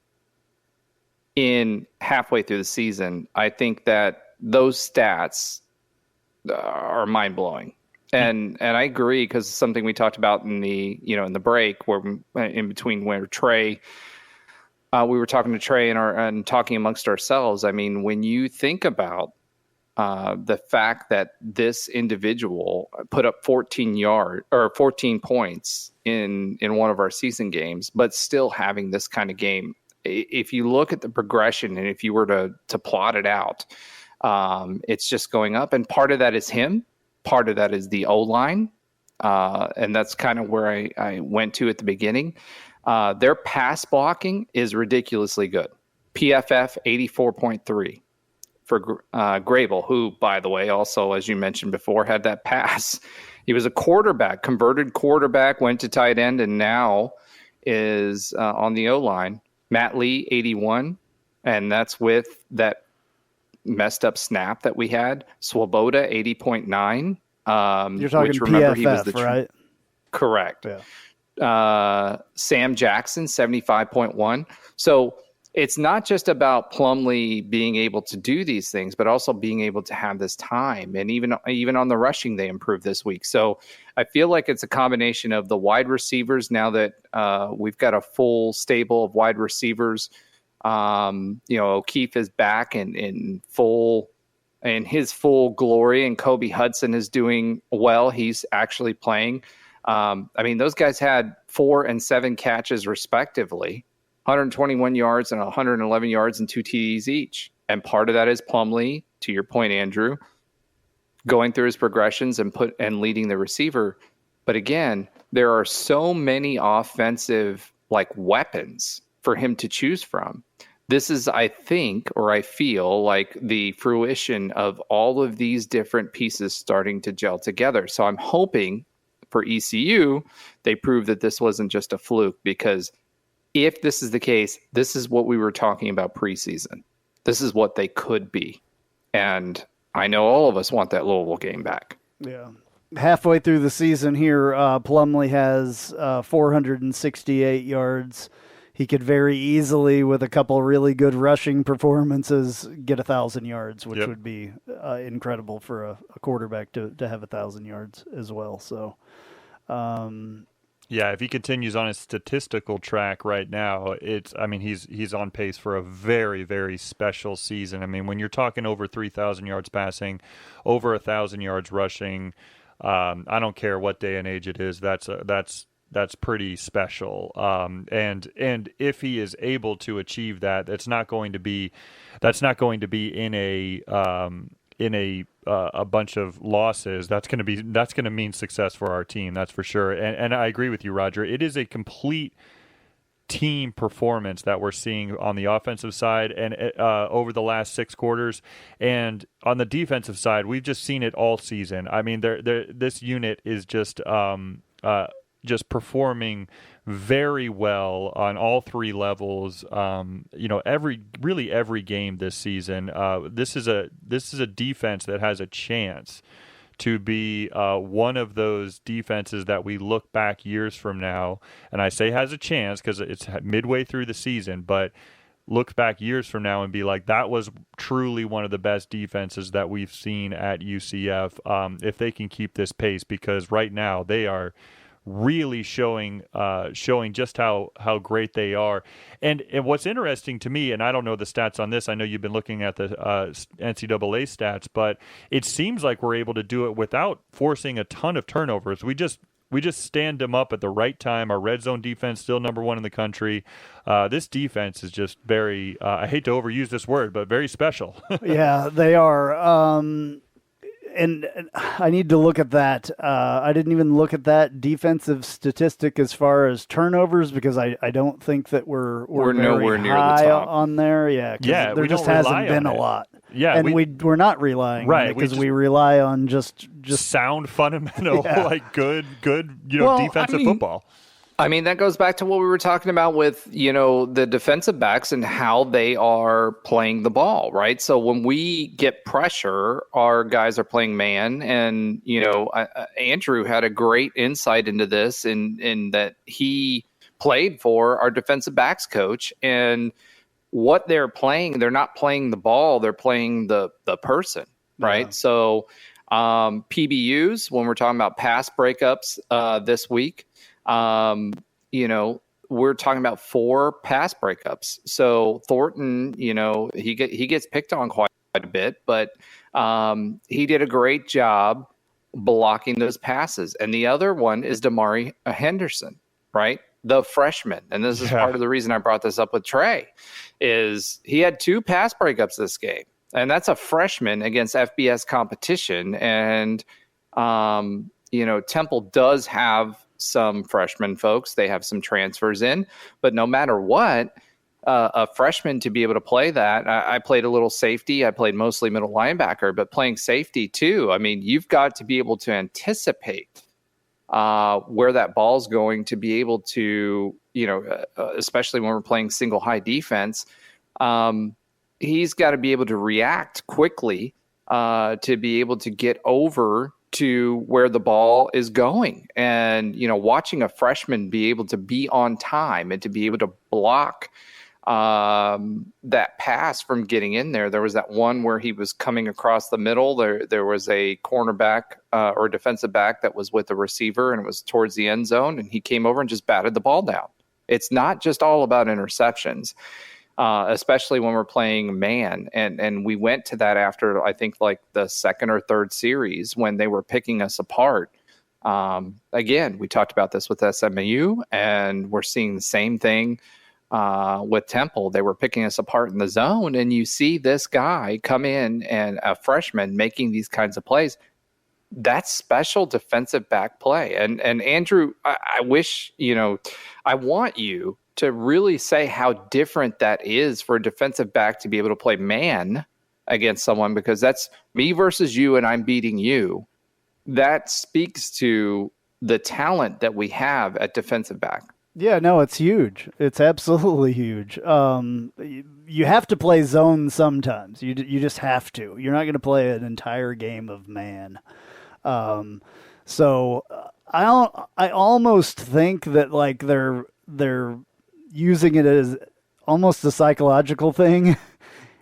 in halfway through the season. I think that those stats are mind-blowing. And I agree, because it's something we talked about in the break, where in between where Trey, we were talking to Trey and talking amongst ourselves. I mean, when you think about the fact that this individual put up 14 points in one of our season games, but still having this kind of game, if you look at the progression and if you were to plot it out, it's just going up. And part of that is him. Part of that is the O-line. And that's kind of where I went to at the beginning. Their pass blocking is ridiculously good. PFF 84.3 for Grable, who, by the way, also, as you mentioned before, had that pass. He was a quarterback, converted quarterback, went to tight end, and now is on the O-line. Matt Lee, 81, and that's with that messed up snap that we had. Swoboda, 80.9. You're talking which, remember, PFF, he was right? Correct. Yeah. Sam Jackson, 75.1. So it's not just about Plumlee being able to do these things, but also being able to have this time. And even on the rushing, they improved this week. So I feel like it's a combination of the wide receivers now that we've got a full stable of wide receivers. O'Keefe is back in his full glory, and Kobe Hudson is doing well. He's actually playing. Those guys had 4 and 7 catches respectively, 121 yards and 111 yards and 2 TDs each. And part of that is Plumlee, to your point, Andrew, going through his progressions and leading the receiver. But again, there are so many offensive weapons for him to choose from. This is, I think, or I feel like, the fruition of all of these different pieces starting to gel together. So I'm hoping for ECU, they prove that this wasn't just a fluke, because if this is the case, this is what we were talking about preseason. This is what they could be. And I know all of us want that Louisville game back. Yeah. Halfway through the season here, Plumlee has 468 yards. He could very easily, with a couple really good rushing performances, get 1,000 yards, which would be incredible for a quarterback to have 1,000 yards as well. So, if he continues on his statistical track right now, he's on pace for a very, very special season. I mean, when you're talking over 3,000 yards passing, over 1,000 yards rushing, I don't care what day and age it is. That's pretty special. And if he is able to achieve that, that's not going to be in a bunch of losses. That's going to mean success for our team. That's for sure. And I agree with you, Roger. It is a complete team performance that we're seeing on the offensive side and over the last 6 quarters, and on the defensive side, we've just seen it all season. I mean, this unit is just performing very well on all 3 levels. Every game this season. This is a defense that has a chance to be one of those defenses that we look back years from now, and I say has a chance because it's midway through the season, but look back years from now and be like, that was truly one of the best defenses that we've seen at UCF, if they can keep this pace, because right now they are really showing just how great they are. And what's interesting to me, and I don't know the stats on this, I know you've been looking at the NCAA stats, but it seems like we're able to do it without forcing a ton of turnovers. We just stand them up at the right time. Our red zone defense still number 1 in the country. This defense is just very, I hate to overuse this word, but very special. Yeah, they are. And I need to look at that. I didn't even look at that defensive statistic as far as turnovers, because I don't think that we're nowhere near the high top on there. Yeah, there just hasn't been a lot. Yeah, and we're not relying on it because we rely on just sound fundamental, like good defensive football. I mean, that goes back to what we were talking about with, the defensive backs and how they are playing the ball, right? So when we get pressure, our guys are playing man. And, Andrew had a great insight into this in that he played for our defensive backs coach. And what they're playing, they're not playing the ball, they're playing the person, right? Yeah. So PBUs, when we're talking about pass breakups this week, we're talking about 4 pass breakups. So Thornton, he gets picked on quite a bit, but he did a great job blocking those passes. And the other one is Damari Henderson, right? The freshman. And this is part of the reason I brought this up with Trey, is he had 2 pass breakups this game. And that's a freshman against FBS competition. And, Temple does have some freshman folks. They have some transfers in, but no matter what, a freshman to be able to play that, I played a little safety. I played mostly middle linebacker, but playing safety too. I mean, you've got to be able to anticipate where that ball's going to be able to, especially when we're playing single high defense. He's got to be able to react quickly to be able to get over to where the ball is going. And, watching a freshman be able to be on time and to be able to block that pass from getting in there. There was that one where he was coming across the middle. There was a cornerback or defensive back that was with the receiver, and it was towards the end zone, and he came over and just batted the ball down. It's not just all about interceptions. Especially when we're playing man. And we went to that after, I think, like the second or third series when they were picking us apart. Again, we talked about this with SMU, and we're seeing the same thing with Temple. They were picking us apart in the zone, and you see this guy come in and a freshman making these kinds of plays. That's special defensive back play. And Andrew, I wish, I want you to really say how different that is for a defensive back to be able to play man against someone, because that's me versus you and I'm beating you. That speaks to the talent that we have at defensive back. Yeah, no, it's huge. It's absolutely huge. You have to play zone sometimes. You just have to. You're not going to play an entire game of man. So I almost think that like they're using it as almost a psychological thing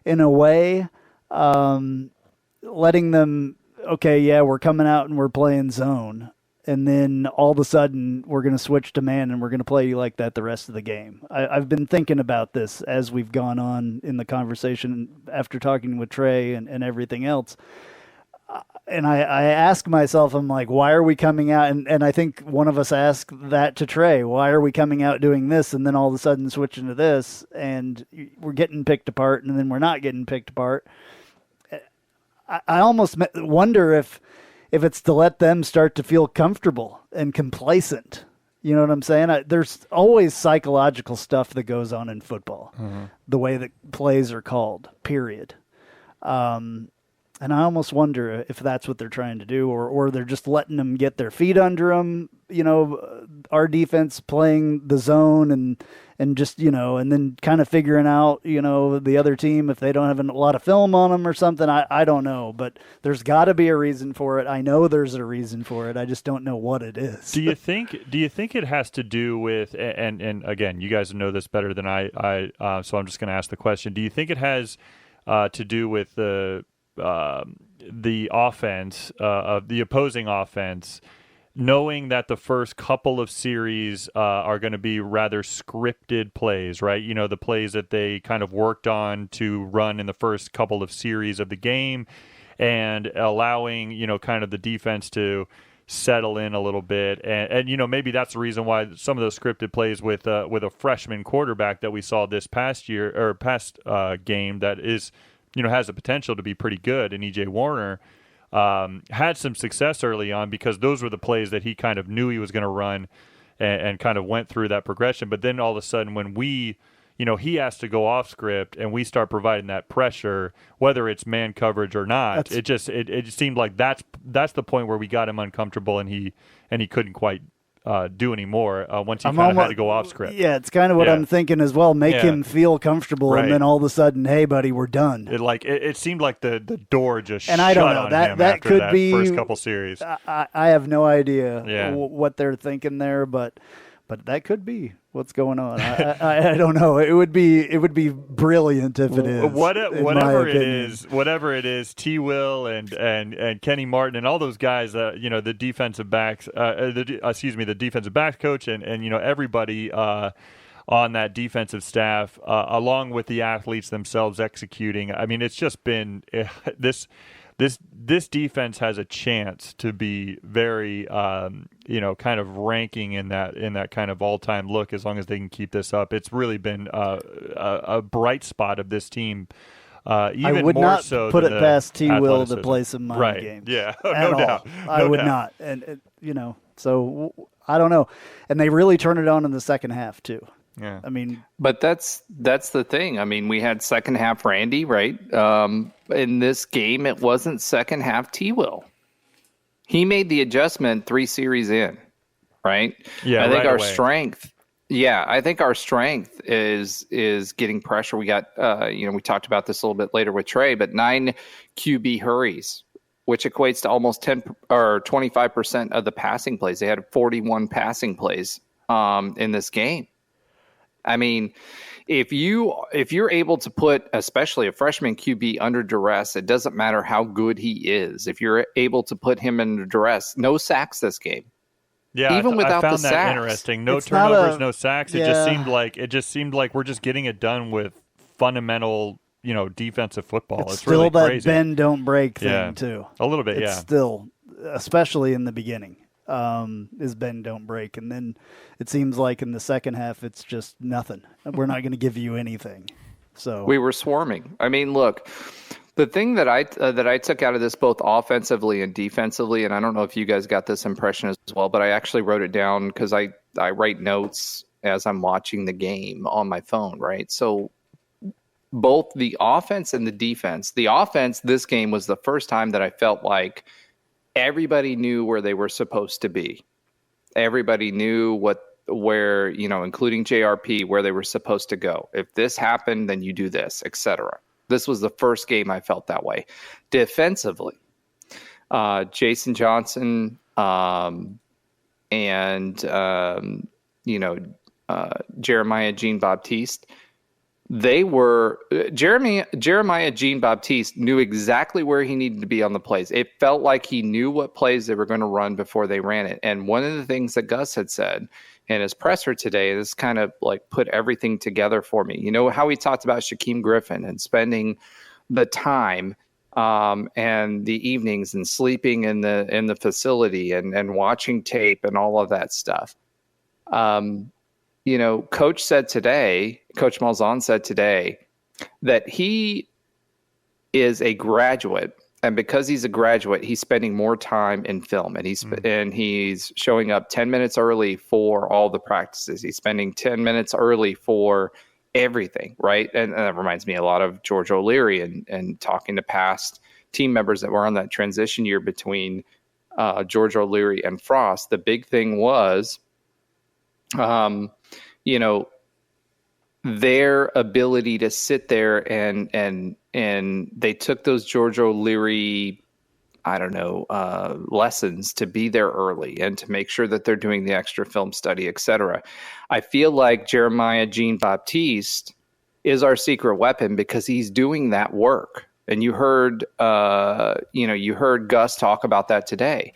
in a way, letting them, okay, yeah, we're coming out and we're playing zone. And then all of a sudden we're going to switch to man and we're going to play you like that the rest of the game. I've been thinking about this as we've gone on in the conversation after talking with Trey and everything else. And I ask myself, I'm like, why are we coming out? And I think one of us asked that to Trey, why are we coming out doing this? And then all of a sudden switching to this, and we're getting picked apart, and then we're not getting picked apart. I almost wonder if it's to let them start to feel comfortable and complacent. You know what I'm saying? There's always psychological stuff that goes on in football, the way that plays are called, period. And I almost wonder if that's what they're trying to do, or they're just letting them get their feet under them. You know, our defense playing the zone and just, you know, and then kind of figuring out, you know, the other team if they don't have a lot of film on them or something. I don't know, but there's got to be a reason for it. I know there's a reason for it. I just don't know what it is. Do you think it has to do with, and again, you guys know this better than I so I'm just going to ask the question. Do you think it has to do with the offense of the opposing offense, knowing that the first couple of series are going to be rather scripted plays, right? You know, the plays that they kind of worked on to run in the first couple of series of the game, and allowing, you know, kind of the defense to settle in a little bit. And you know, maybe that's the reason why some of those scripted plays with a freshman quarterback that we saw this past year or past game that is, you know, has the potential to be pretty good, and E.J. Warner had some success early on because those were the plays that he kind of knew he was going to run and kind of went through that progression. But then all of a sudden when we, you know, he has to go off script and we start providing that pressure, whether it's man coverage or not, it just seemed like that's the point where we got him uncomfortable and he couldn't quite do anymore once he kind of had to go off script. Yeah, it's kind of what I'm thinking as well. Make him feel comfortable, right. And then all of a sudden, hey, buddy, we're done. It seemed like the door just and shut I don't know. on that him that after could that be first couple series. I have no idea what they're thinking there, but that could be what's going on. I don't know. It would be brilliant if it is. Whatever it is, T. Will and Kenny Martin and all those guys, you know, the defensive backs, the defensive backs coach and you know, everybody on that defensive staff, along with the athletes themselves executing. I mean, it's just been this defense has a chance to be very, you know, kind of ranking in that kind of all-time look as long as they can keep this up. It's really been a bright spot of this team. Even I would more not so put than it past T. Will athleticism. to play some mind games. Yeah, no doubt. I would not. And you know, so I don't know. And they really turned it on in the second half too. Yeah. I mean, but that's the thing. I mean, we had second half Randy, right? In this game, it wasn't second half T. Will. He made the adjustment 3 series in, right? Yeah, I think right our away. strength. Yeah, I think our strength is getting pressure. We got, you know, we talked about this a little bit later with Trey, but 9 QB hurries, which equates to almost 10 or 25% of the passing plays. They had 41 passing plays in this game. I mean, if you're able to put, especially a freshman QB, under duress, it doesn't matter how good he is. If you're able to put him under duress, no sacks this game. Yeah, even without I found the that sacks. interesting. No It's not turnovers, a- no sacks. yeah. It just seemed like we're just getting it done with fundamental, you know, defensive football. It's still really that crazy. bend don't break thing Yeah. too. A little bit, It's still, especially in the beginning, is bend don't break, and then it seems like in the second half it's just nothing. We're not going to give you anything. So We were swarming. I mean, look, the thing that I took out of this both offensively and defensively, and I don't know if you guys got this impression as well, but I actually wrote it down because I write notes as I'm watching the game on my phone, right? So both the offense and the defense. The offense, this game was the first time that I felt like everybody knew where they were supposed to be. Everybody knew where, you know, including JRP, where they were supposed to go. If this happened, then you do this, etc. This was the first game I felt that way. Defensively, Jason Johnson and Jeremiah Jean-Baptiste, they were Jeremiah Jean-Baptiste knew exactly where he needed to be on the plays. It felt like he knew what plays they were going to run before they ran it. And one of the things that Gus had said in his presser today is kind of like put everything together for me. You know how he talked about Shaquem Griffin and spending the time and the evenings and sleeping in the facility and watching tape and all of that stuff. Coach Malzahn said today that he is a graduate, and because he's a graduate, he's spending more time in film, and he's showing up 10 minutes early for all the practices. He's spending 10 minutes early for everything, right? And that reminds me a lot of George O'Leary and talking to past team members that were on that transition year between George O'Leary and Frost. The big thing was, their ability to sit there and they took those George O'Leary, lessons to be there early and to make sure that they're doing the extra film study, et cetera. I feel like Jeremiah Jean-Baptiste is our secret weapon because he's doing that work. And you heard Gus talk about that today.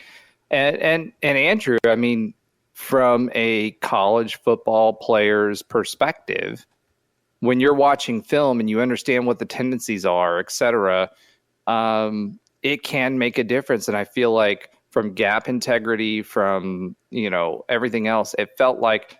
And Andrew, I mean, from a college football player's perspective, when you're watching film and you understand what the tendencies are, et cetera, it can make a difference. And I feel like from gap integrity, from, everything else, it felt like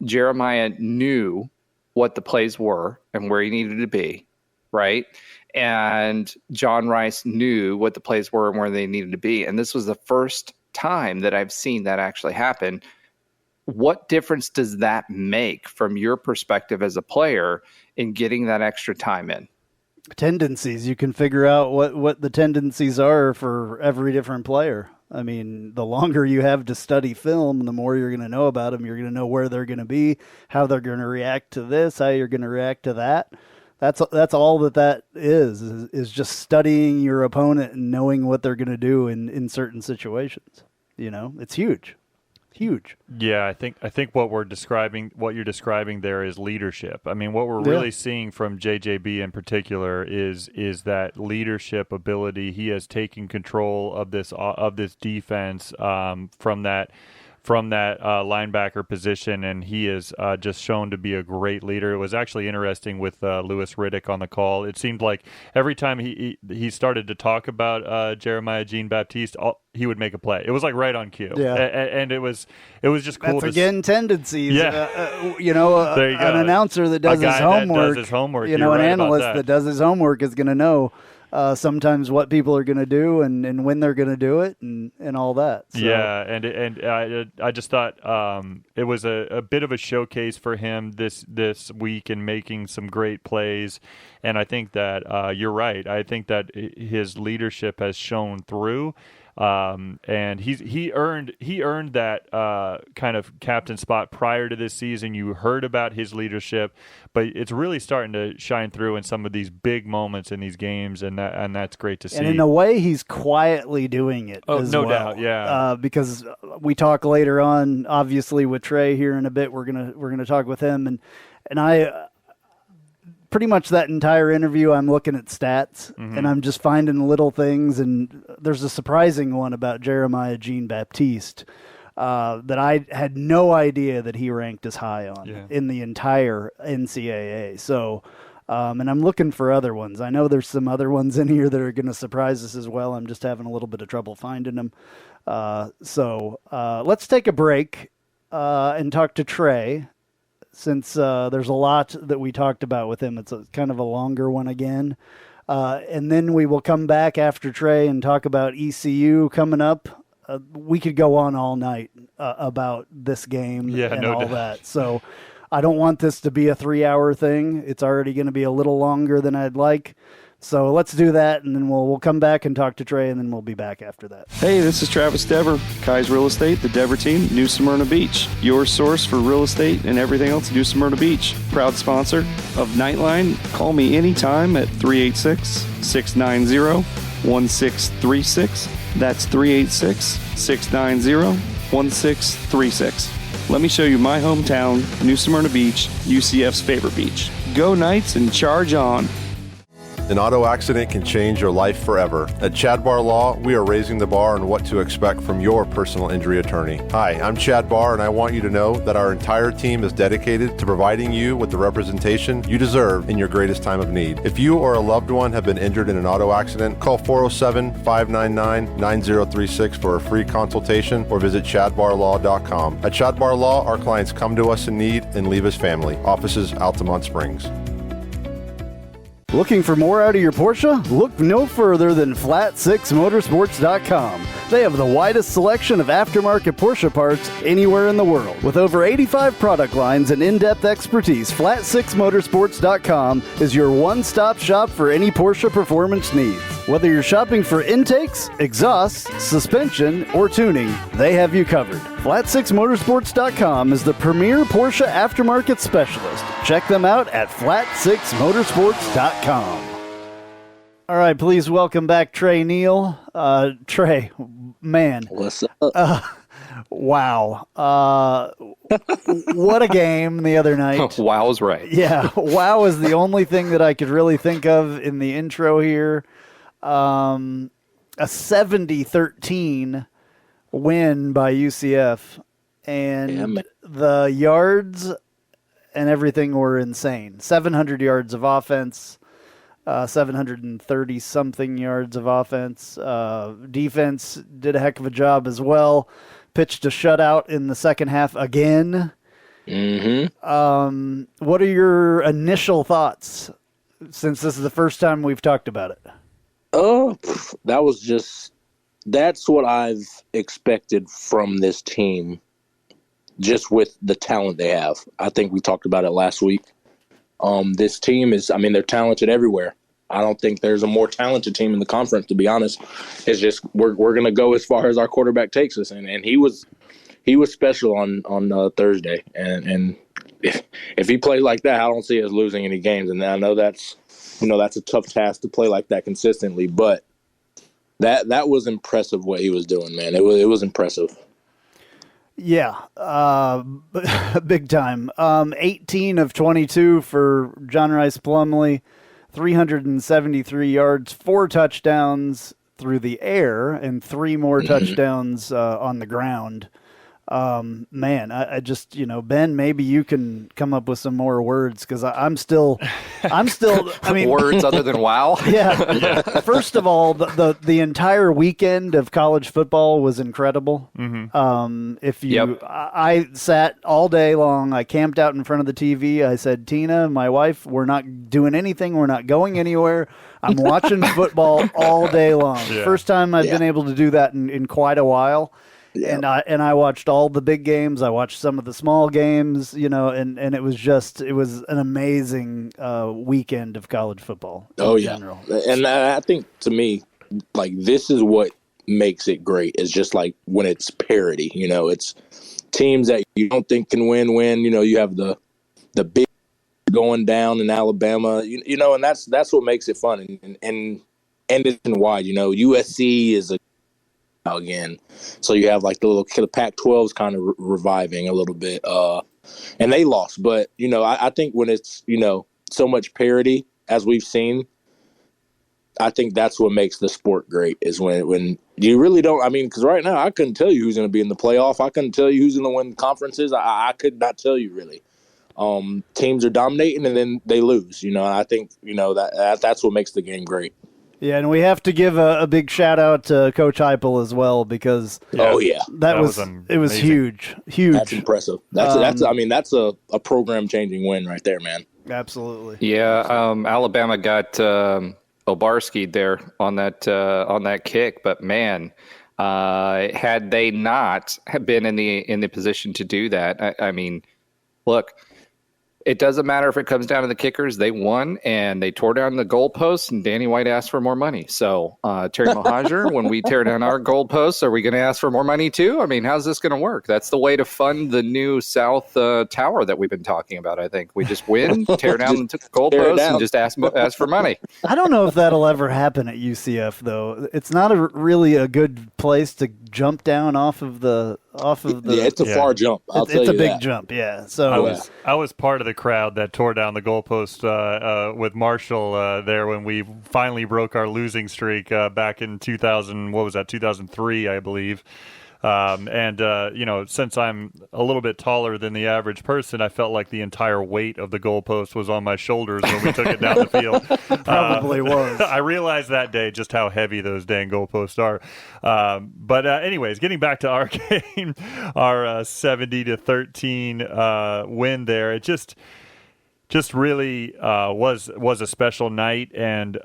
Jeremiah knew what the plays were and where he needed to be, right? And John Rice knew what the plays were and where they needed to be. And this was the first time that I've seen that actually happen. What difference does that make from your perspective as a player in getting that extra time in? Tendencies. You can figure out what the tendencies are for every different player. I mean, the longer you have to study film, the more you're going to know about them. You're going to know where they're going to be, how they're going to react to this, how you're going to react to that. That's all that is just studying your opponent and knowing what they're going to do in certain situations. It's huge. Huge. Yeah, I think what you're describing there is leadership. I mean, what we're really seeing from JJB in particular is that leadership ability. He has taken control of this defense from that linebacker position, and he is just shown to be a great leader. It was actually interesting with Louis Riddick on the call. It seemed like every time he started to talk about Jeremiah Jean-Baptiste, he would make a play. It was like right on cue. Yeah. And it was just cool. That's again tendencies. Yeah. An announcer that does his homework, an right analyst that does his homework is going to know sometimes what people are going to do and when they're going to do it and all that. So. Yeah, and I just thought it was a bit of a showcase for him this week in making some great plays, and I think that you're right. I think that his leadership has shown through. And he earned that kind of captain spot prior to this season. You heard about his leadership, but it's really starting to shine through in some of these big moments in these games, and that's great to see. And in a way, he's quietly doing it. Oh, as no well. doubt, yeah. Because we talk later on, obviously with Trey here in a bit. We're gonna talk with him, and I. Pretty much that entire interview, I'm looking at stats, and I'm just finding little things. And there's a surprising one about Jeremiah Jean-Baptiste that I had no idea that he ranked as high on in the entire NCAA. So, and I'm looking for other ones. I know there's some other ones in here that are going to surprise us as well. I'm just having a little bit of trouble finding them. So let's take a break and talk to Trey. Since there's a lot that we talked about with him. It's kind of a longer one again. And then we will come back after Trey and talk about ECU coming up. We could go on all night about this game and all that. So I don't want this to be a 3-hour thing. It's already going to be a little longer than I'd like. So let's do that, and then we'll come back and talk to Trey, and then we'll be back after that. Hey, this is Travis Dever, Kai's Real Estate, the Dever team, New Smyrna Beach. Your source for real estate and everything else New Smyrna Beach. Proud sponsor of Knightline. Call me anytime at 386-690-1636. That's 386-690-1636. Let me show you my hometown, New Smyrna Beach, UCF's favorite beach. Go Knights and charge on. An auto accident can change your life forever. At Chad Barr Law, we are raising the bar on what to expect from your personal injury attorney. Hi, I'm Chad Barr, and I want you to know that our entire team is dedicated to providing you with the representation you deserve in your greatest time of need. If you or a loved one have been injured in an auto accident, call 407-599-9036 for a free consultation or visit chadbarlaw.com. At Chad Barr Law, our clients come to us in need and leave as family. Offices, Altamont Springs. Looking for more out of your Porsche? Look no further than Flat6Motorsports.com. They have the widest selection of aftermarket Porsche parts anywhere in the world. With over 85 product lines and in-depth expertise, Flat6Motorsports.com is your one-stop shop for any Porsche performance needs. Whether you're shopping for intakes, exhausts, suspension, or tuning, they have you covered. Flat6Motorsports.com is the premier Porsche aftermarket specialist. Check them out at Flat6Motorsports.com. All right, please welcome back Trey Neal. Trey, man. What's up? Wow. What a game the other night. Wow is right. Yeah, wow is the only thing that I could really think of in the intro here. A 70-13 win by UCF, and the yards and everything were insane. 700 yards of offense, 730-something yards of offense. Defense did a heck of a job as well. Pitched a shutout in the second half again. Mm-hmm. What are your initial thoughts since this is the first time we've talked about it? Oh, that's what I've expected from this team, just with the talent they have. I think we talked about it last week. This team they're talented everywhere. I don't think there's a more talented team in the conference, to be honest. It's just we're going to go as far as our quarterback takes us, and he was special on Thursday. And if he plays like that, I don't see us losing any games. And I know that's a tough task to play like that consistently, but that was impressive what he was doing, man. It was impressive. Yeah, big time. 18 of 22 for John Rice Plumlee, 373 yards, 4 touchdowns through the air, and 3 more touchdowns on the ground. Man, I just, Ben, maybe you can come up with some more words, because I'm still, I mean, words other than wow. Yeah. First of all, the entire weekend of college football was incredible. Mm-hmm. I sat all day long. I camped out in front of the TV. I said, Tina, my wife, we're not doing anything. We're not going anywhere. I'm watching football all day long. Yeah. First time I've been able to do that in quite a while. Yeah. And I watched all the big games. I watched some of the small games, and it was an amazing weekend of college football in general. And I think, to me, like, this is what makes it great. Is just like when it's parity. It's teams that you don't think can win. You have the big going down in Alabama. And that's what makes it fun. And it's wide. USC is again, so you have like the Pac-12's kind of reviving a little bit, and they lost, but I think when it's so much parity as we've seen, I think that's what makes the sport great, is when you really don't. Because right now I couldn't tell you who's going to be in the playoff. I couldn't tell you who's going to win conferences. I could not tell you really. Teams are dominating and then they lose. And I think that's what makes the game great. Yeah, and we have to give a big shout out to Coach Heupel as well, because that was huge. That's impressive. That's a program changing win right there, man. Absolutely. Yeah, Alabama got Obarski there on that kick, but man, had they not been in the position to do that, look. It doesn't matter if it comes down to the kickers. They won, and they tore down the goalposts, and Danny White asked for more money. So, Terry Mohajer, when we tear down our goalposts, are we going to ask for more money too? How's this going to work? That's the way to fund the new South Tower that we've been talking about, I think. We just win, tear down the goalposts, and just ask for money. I don't know if that'll ever happen at UCF, though. It's not really a good place to jump down off of the. Yeah, it's a far jump. It's a big jump. Yeah. So I was part of the crowd that tore down the goalpost with Marshall there when we finally broke our losing streak back in 2000. What was that? 2003, I believe. Since I'm a little bit taller than the average person, I felt like the entire weight of the goalpost was on my shoulders when we took it down the field. Probably was. I realized that day just how heavy those dang goalposts are. Anyways, getting back to our game, our 70-13 win there, it just really was a special night, and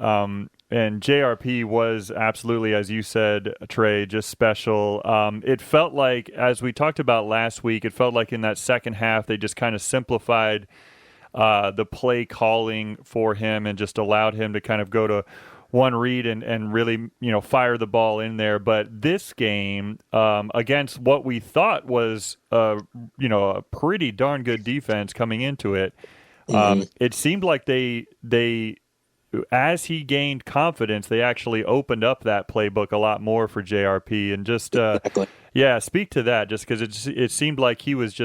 JRP was absolutely, as you said, Trey, just special. It felt like, as we talked about last week, it felt like in that second half they just kind of simplified the play calling for him and just allowed him to kind of go to one read and really, fire the ball in there. But this game, against what we thought was, a pretty darn good defense coming into it, it seemed like they as he gained confidence, they actually opened up that playbook a lot more for JRP, and just speak to that, just because it seemed like he was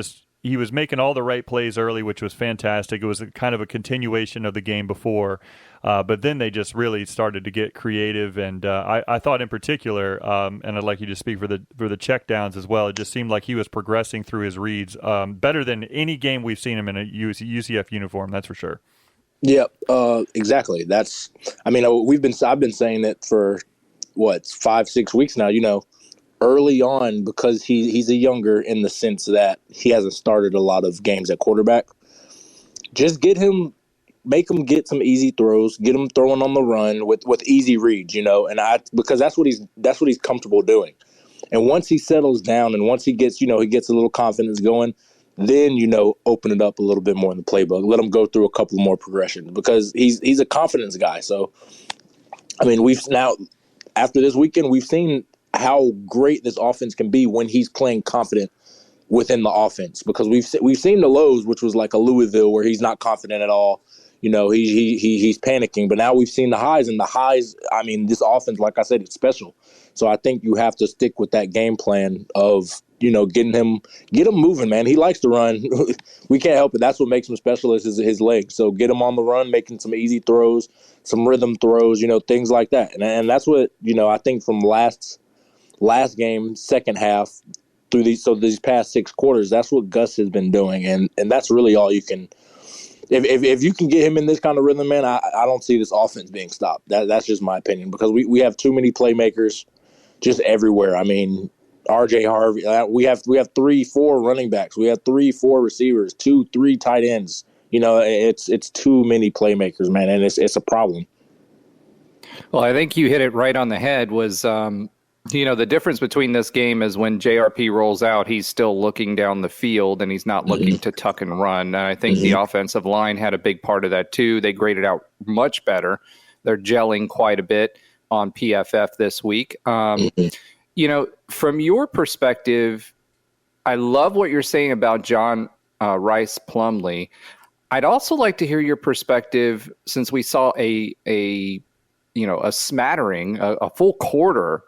making all the right plays early, which was fantastic. It was kind of a continuation of the game before, but then they just really started to get creative, and I thought in particular, and I'd like you to speak for the check downs as well. It just seemed like he was progressing through his reads better than any game we've seen him in a UCF uniform. That's for sure. Yeah, exactly. I've been saying it for 5-6 weeks now. Early on, because he's a younger in the sense that he hasn't started a lot of games at quarterback. Just make him get some easy throws, get him throwing on the run with easy reads, because that's what he's comfortable doing. And once he settles down and once he gets a little confidence going, then, open it up a little bit more in the playbook. Let him go through a couple more progressions because he's a confidence guy. So, we've now, after this weekend, we've seen how great this offense can be when he's playing confident within the offense, because we've seen the lows, which was like a Louisville where he's not confident at all. He's panicking, but now we've seen the highs, and the highs, this offense, like I said, it's special. So I think you have to stick with that game plan of, get him moving, man. He likes to run. We can't help it. That's what makes him special is his legs. So get him on the run, making some easy throws, some rhythm throws, things like that. And that's what, I think from last game, second half through these past 6 quarters, that's what Gus has been doing. And that's really all you can, if you can get him in this kind of rhythm, man, I don't see this offense being stopped. That's just my opinion, because we have too many playmakers just everywhere. RJ Harvey, we have 3-4 running backs. We have 3-4 receivers, 2-3 tight ends. It's too many playmakers, man, and it's a problem. Well, I think you hit it right on the head. Was the difference between this game is when JRP rolls out, he's still looking down the field and he's not looking to tuck and run. And I think the offensive line had a big part of that too. They graded out much better. They're gelling quite a bit on PFF this week. From your perspective, I love what you're saying about John Rice Plumlee. I'd also like to hear your perspective, since we saw a smattering, a full quarter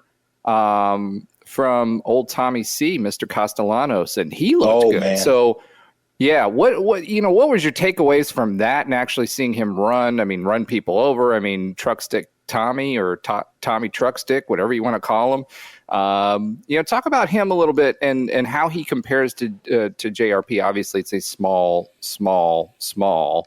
from old Tommy C, Mr. Castellanos, and he looked good. Man. So, yeah, what was your takeaways from that and actually seeing him run? Run people over. Truck stick Tommy or Tommy Truck Stick, whatever you want to call him. Talk about him a little bit and how he compares to JRP. Obviously, it's a small sample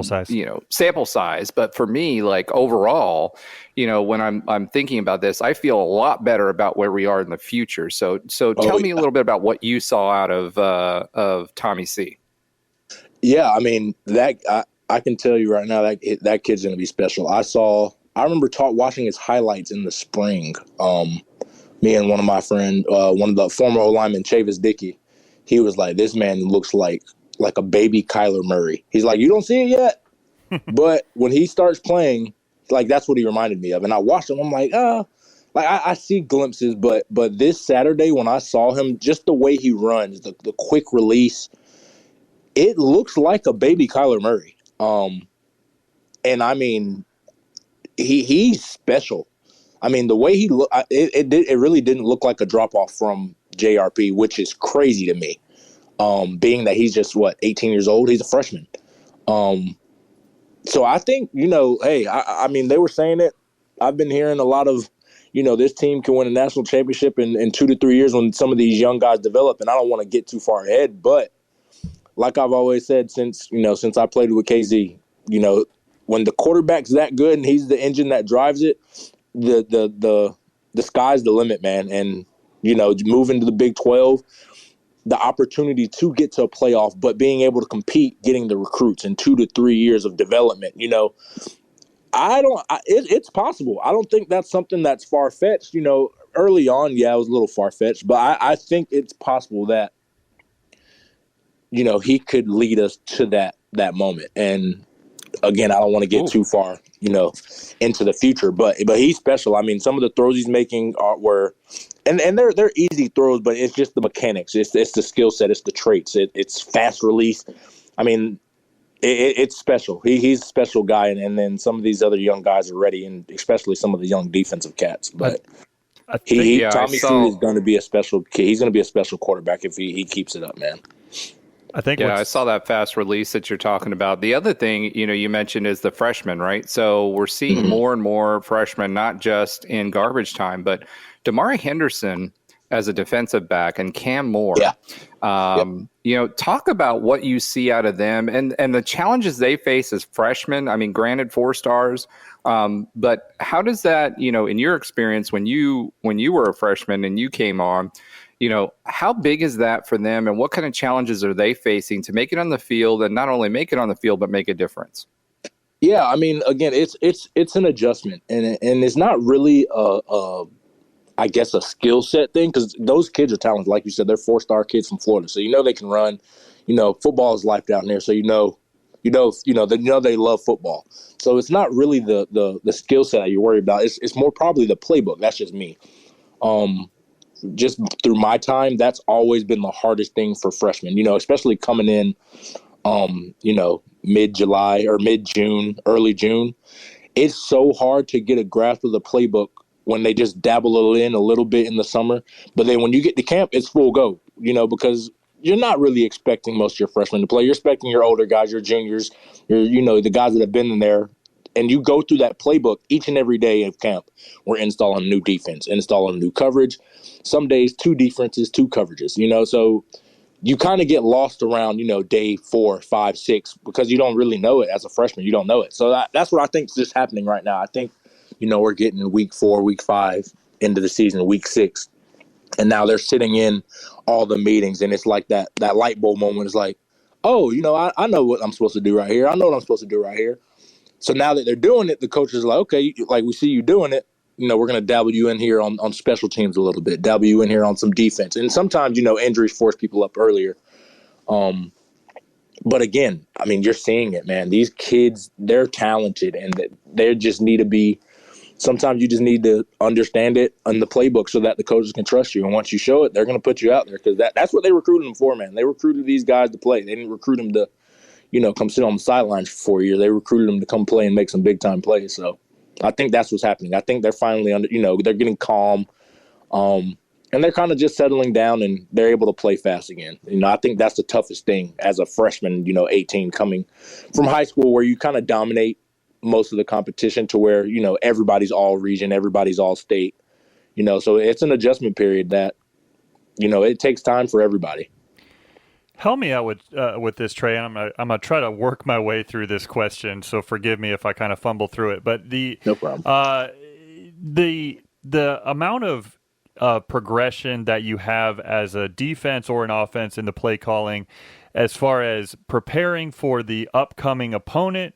size. Sample size. But for me, like overall, when I'm thinking about this, I feel a lot better about where we are in the future. So tell me a little bit about what you saw out of Tommy C. Yeah, I can tell you right now that kid's going to be special. I remember watching his highlights in the spring. Me and one of my friends, one of the former O-linemen, Chavis Dickey, he was like, this man looks like a baby Kyler Murray. He's like, you don't see it yet? But when he starts playing, like, that's what he reminded me of. And I watched him, I'm like, I see glimpses, but this Saturday when I saw him, just the way he runs, the quick release, it looks like a baby Kyler Murray. And he's special. I mean, the way he looked, it really didn't look like a drop off from JRP, which is crazy to me. Being that he's just 18 years old, he's a freshman. So I think, hey, I mean, they were saying it. I've been hearing a lot of, this team can win a national championship in 2 to 3 years when some of these young guys develop. And I don't want to get too far ahead, but like I've always said since I played with KZ, when the quarterback's that good and he's the engine that drives it, the sky's the limit, man. And, moving to the Big 12, the opportunity to get to a playoff, but being able to compete, getting the recruits in 2 to 3 years of development, it's possible. I don't think that's something that's far-fetched. Early on, yeah, it was a little far-fetched, but I think it's possible that, he could lead us to that moment. And again, I don't want to get too far, into the future, but he's special. I mean, some of the throws he's making were, and they're easy throws, but it's just the mechanics. It's the skill set. It's the traits. It's fast release. I mean, it's special. He's a special guy, and then some of these other young guys are ready, and especially some of the young defensive cats. But Tommy Sue is going to be a special kid. He's going to be a special quarterback if he keeps it up, man. I saw that fast release that you're talking about. The other thing, you mentioned is the freshmen, right? So we're seeing more and more freshmen, not just in garbage time, but Damari Henderson as a defensive back and Cam Moore. Yeah. Talk about what you see out of them and the challenges they face as freshmen. I mean, granted, 4 stars, but how does that, in your experience when you were a freshman and you came on, how big is that for them and what kind of challenges are they facing to make it on the field and not only make it on the field, but make a difference? Yeah. I mean, again, it's an adjustment and it's not really I guess a skill set thing because those kids are talented. Like you said, they're 4-star kids from Florida. So, they can run, football is life down there. So, they love football. So it's not really the skill set that you worry about. It's more probably the playbook. That's just me. Just through my time, that's always been the hardest thing for freshmen, especially coming in, mid-July or mid-June, early June. It's so hard to get a grasp of the playbook when they just dabble in a little bit in the summer. But then when you get to camp, it's full go, because you're not really expecting most of your freshmen to play. You're expecting your older guys, your juniors, the guys that have been in there. And you go through that playbook each and every day of camp. We're installing new defense, installing new coverage. Some days 2 defenses, 2 coverages, so you kind of get lost around, day 4, 5, 6, because you don't really know it as a freshman. You don't know it. So that's what I think is just happening right now. I think, we're getting week 4, week 5 into the season, week 6. And now they're sitting in all the meetings. And it's like that light bulb moment is like, oh, I know what I'm supposed to do right here. I know what I'm supposed to do right here. So now that they're doing it, the coach is like, okay, like we see you doing it. We're going to dabble you in here on special teams a little bit, dabble you in here on some defense. And sometimes, injuries force people up earlier. But again, I mean, you're seeing it, man. These kids, they're talented and they just need to be – sometimes you just need to understand it on the playbook so that the coaches can trust you. And once you show it, they're going to put you out there because that's what they recruited them for, man. They recruited these guys to play. They didn't recruit them to, come sit on the sidelines for 4 years. They recruited them to come play and make some big-time plays. So I think that's what's happening. I think they're finally they're getting calm. And they're kind of just settling down and they're able to play fast again. I think that's the toughest thing as a freshman, 18 coming from high school where you kind of dominate most of the competition to where, everybody's all region, everybody's all state, so it's an adjustment period that, it takes time for everybody. Help me out with this, Trey. I'm gonna try to work my way through this question, so forgive me if I kind of fumble through it. But no problem. The amount of progression that you have as a defense or an offense in the play calling, as far as preparing for the upcoming opponent,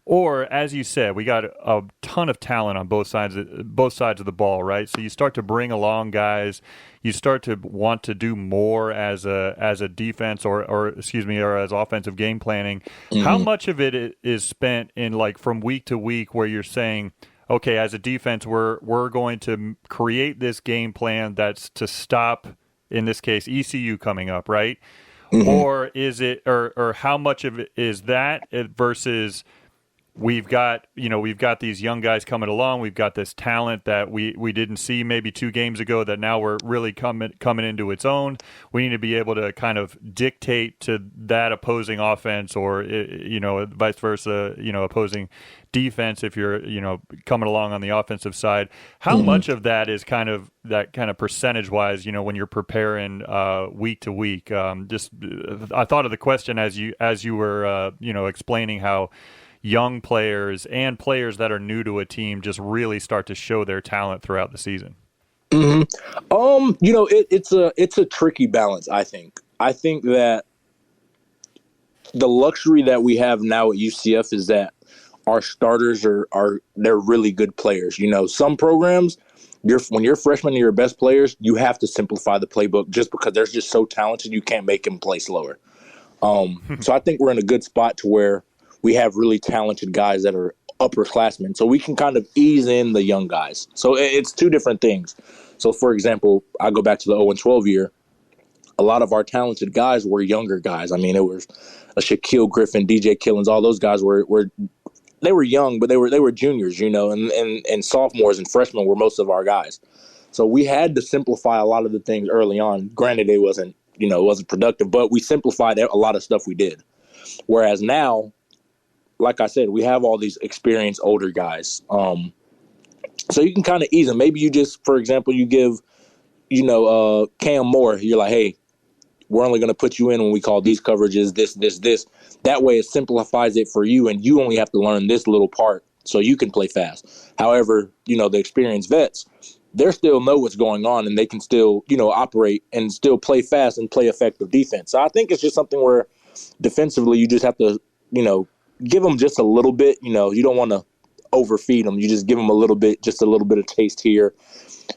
or as you said, we got a ton of talent on both sides of the ball, right? So you start to bring along guys. You start to want to do more as a defense or as offensive game planning. Mm-hmm. How much of it is spent in like from week to week where you're saying, okay, as a defense, we're going to create this game plan that's to stop, in this case, ECU coming up, right? Mm-hmm. Or is it, or how much of it is that versus we've got these young guys coming along. We've got this talent that we didn't see maybe 2 games ago that now we're really coming into its own. We need to be able to kind of dictate to that opposing offense, or vice versa, opposing defense if you're coming along on the offensive side. How much of that is kind of percentage wise, when you're preparing week to week? I thought of the question as you were explaining how young players and players that are new to a team just really start to show their talent throughout the season. It's a tricky balance. I think that the luxury that we have now at UCF is that our starters they're really good players. Some programs, when you're a freshman and you're best players, you have to simplify the playbook just because they're just so talented you can't make them play slower. So I think we're in a good spot to where we have really talented guys that are upperclassmen, so we can kind of ease in the young guys. So it's 2 different things. So, for example, I go back to the 0-12 year. A lot of our talented guys were younger guys. I mean, it was a Shaquille Griffin, DJ Killens. All those guys were young, but they were juniors, and sophomores and freshmen were most of our guys. So we had to simplify a lot of the things early on. Granted, it wasn't productive, but we simplified a lot of stuff we did. Whereas now, like I said, we have all these experienced older guys. So you can kind of ease them. Maybe you just, for example, you give, Cam Moore, you're like, hey, we're only going to put you in when we call these coverages, this. That way it simplifies it for you, and you only have to learn this little part so you can play fast. However, the experienced vets, they still know what's going on, and they can still, operate and still play fast and play effective defense. So I think it's just something where defensively you just have to, give them just a little bit. You don't want to overfeed them. You just give them just a little bit of taste here.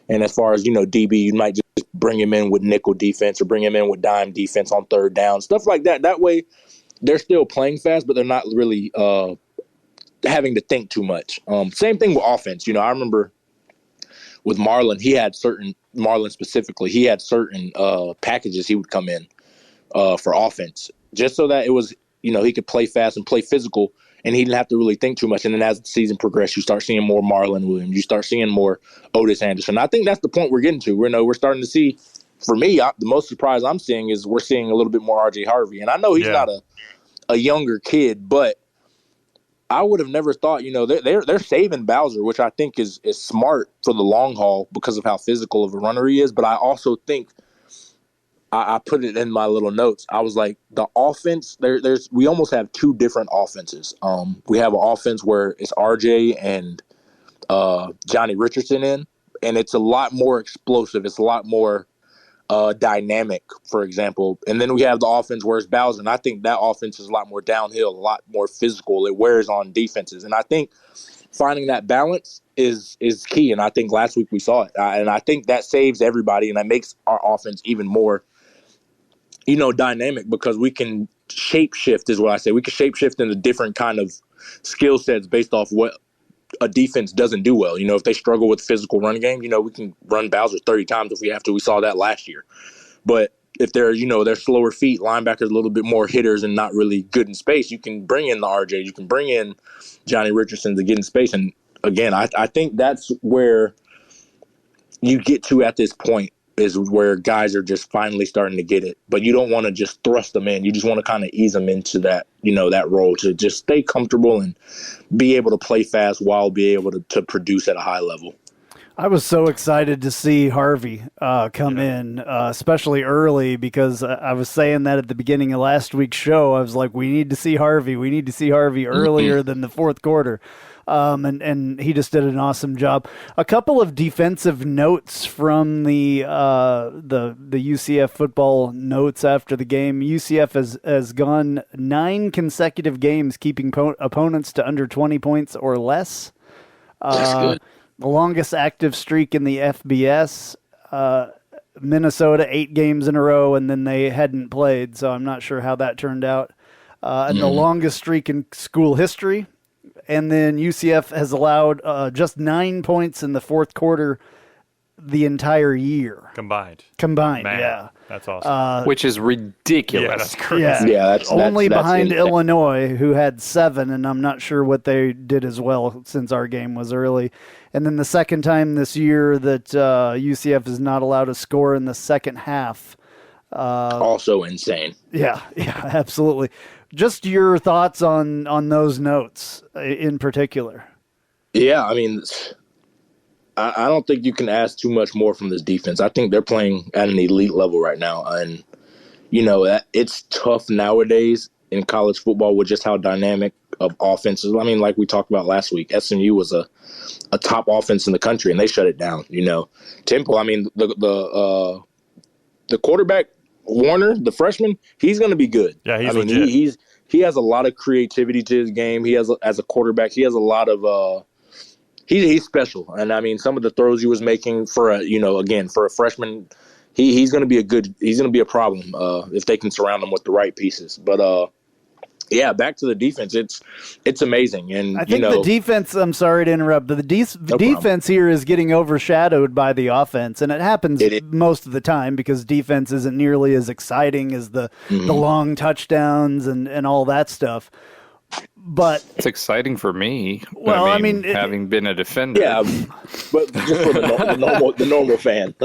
And as far as, DB, you might just bring him in with nickel defense or bring him in with dime defense on 3rd down, stuff like that. That way they're still playing fast, but they're not really having to think too much. Same thing with offense. I remember with Marlon, Marlon specifically, he had certain packages he would come in for offense just so that it was, he could play fast and play physical, and he didn't have to really think too much. And then as the season progressed, you start seeing more Marlon Williams. You start seeing more Otis Anderson. I think that's the point we're getting to. We're starting to see, for me, the most surprise I'm seeing is we're seeing a little bit more R.J. Harvey. And I know he's not a younger kid, but I would have never thought, they're saving Bowser, which I think is smart for the long haul because of how physical of a runner he is. But I also think, I put it in my little notes. I was like, the offense, we almost have 2 different offenses. We have an offense where it's RJ and Johnny Richardson in, and it's a lot more explosive. It's a lot more dynamic, for example. And then we have the offense where it's Bowser, and I think that offense is a lot more downhill, a lot more physical. It wears on defenses. And I think finding that balance is key, and I think last week we saw it. And I think that saves everybody, and that makes our offense even more dynamic, because we can shape shift is what I say. We can shape shift into different kind of skill sets based off what a defense doesn't do well. If they struggle with physical run game, we can run Bowser 30 times if we have to. We saw that last year. But if they're, they're slower feet, linebackers a little bit more hitters and not really good in space, you can bring in the RJ, you can bring in Johnny Richardson to get in space. And again, I think that's where you get to at this point, is where guys are just finally starting to get it. But you don't want to just thrust them in. You just want to kind of ease them into that, that role, to just stay comfortable and be able to play fast while be able to produce at a high level. I was so excited to see Harvey come in, especially early, because I was saying that at the beginning of last week's show. I was like, we need to see Harvey. We need to see Harvey earlier than the 4th quarter. And he just did an awesome job. A couple of defensive notes from the UCF football notes after the game. UCF has gone 9 consecutive games keeping opponents to under 20 points or less. That's good. The longest active streak in the FBS. Minnesota 8 games in a row, and then they hadn't played, so I'm not sure how that turned out. And the longest streak in school history. And then UCF has allowed just 9 points in the 4th quarter the entire year. Combined. Man, yeah. That's awesome. Which is ridiculous. Yeah, that's crazy. Yeah, that's only that's behind insane. Illinois, who had 7, and I'm not sure what they did as well since our game was early. And then the second time this year that UCF is not allowed to score in the second half. Also insane. Yeah, absolutely. Just your thoughts on those notes in particular. Yeah, I mean, I don't think you can ask too much more from this defense. I think they're playing at an elite level right now. And, it's tough nowadays in college football with just how dynamic of offenses. I mean, like we talked about last week, SMU was a top offense in the country, and they shut it down. Temple, I mean, the quarterback, Warner, the freshman, he's going to be good. Yeah, he's legit. He has a lot of creativity to his game. He has, as a quarterback, he has a lot of he's special. And I mean, some of the throws he was making for a freshman, he's going to be a problem if they can surround him with the right pieces. But yeah, back to the defense. It's amazing. And I think the defense, I'm sorry to interrupt, but the defense here is getting overshadowed by the offense, and it happens most of the time because defense isn't nearly as exciting as the long touchdowns and all that stuff. But it's exciting for me. Well, I mean having been a defender. Yeah, but just for the normal fan,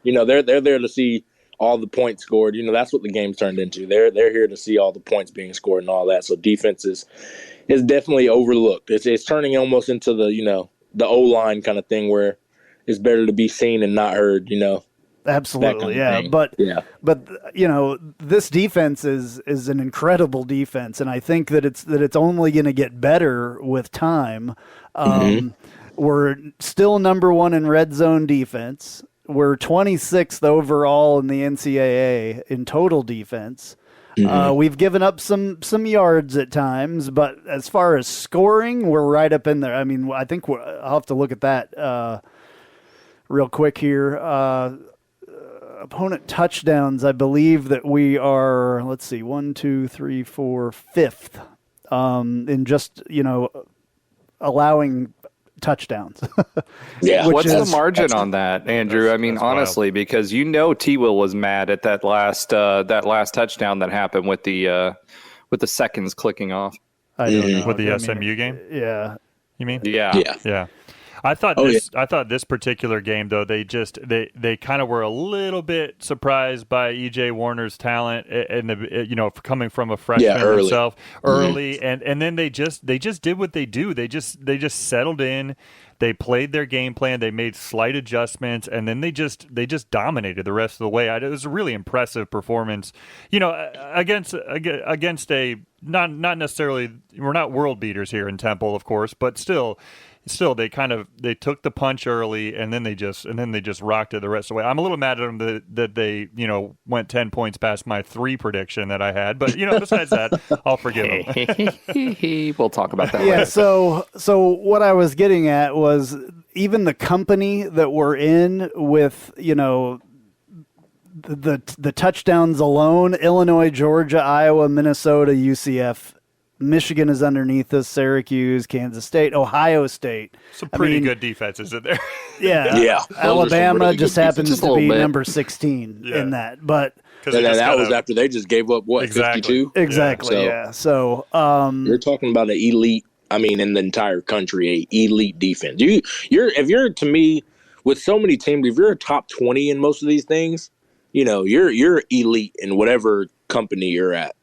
they're there to see all the points scored. That's what the game's turned into. They're here to see all the points being scored and all that. So defense is definitely overlooked. It's turning almost into the O-line kind of thing where it's better to be seen and not heard. Absolutely, yeah. But this defense is an incredible defense, and I think that it's only going to get better with time. We're still number 1 in red zone defense. We're 26th overall in the NCAA in total defense. We've given up some yards at times, but as far as scoring, we're right up in there. I mean, I think I'll have to look at that real quick here. Opponent touchdowns, I believe that we are, let's see, 1, 2, 3, 4, 5th in just, allowing touchdowns. Yeah. What's the margin on that, Andrew? I mean, honestly, because T-Will was mad at that last touchdown that happened with the seconds clicking off. I don't know. With the SMU game? Yeah. You mean? Yeah. I thought this particular game though they kind of were a little bit surprised by EJ Warner's talent and coming from a freshman himself early and then they just did what they do. They just settled in. They played their game plan. They made slight adjustments, and then they just dominated the rest of the way. It was a really impressive performance, against a not necessarily, we're not world beaters here in Temple, of course, but still they took the punch early and then they just rocked it the rest of the way. I'm a little mad at them that they went 10 points past my 3 prediction that I had, but besides that, I'll forgive them. We'll talk about that later. Yeah, so what I was getting at was even the company that we're in with the touchdowns alone: Illinois, Georgia, Iowa, Minnesota, UCF. Michigan is underneath us, Syracuse, Kansas State, Ohio State. Some pretty good defenses in there. Yeah. Alabama really just happens to be number 16 in that. But that was after they just gave up, 52? Exactly, yeah. So you're talking about an elite, in the entire country, a elite defense. If you're, to me, with so many teams, if you're a top 20 in most of these things, you're elite in whatever company you're at.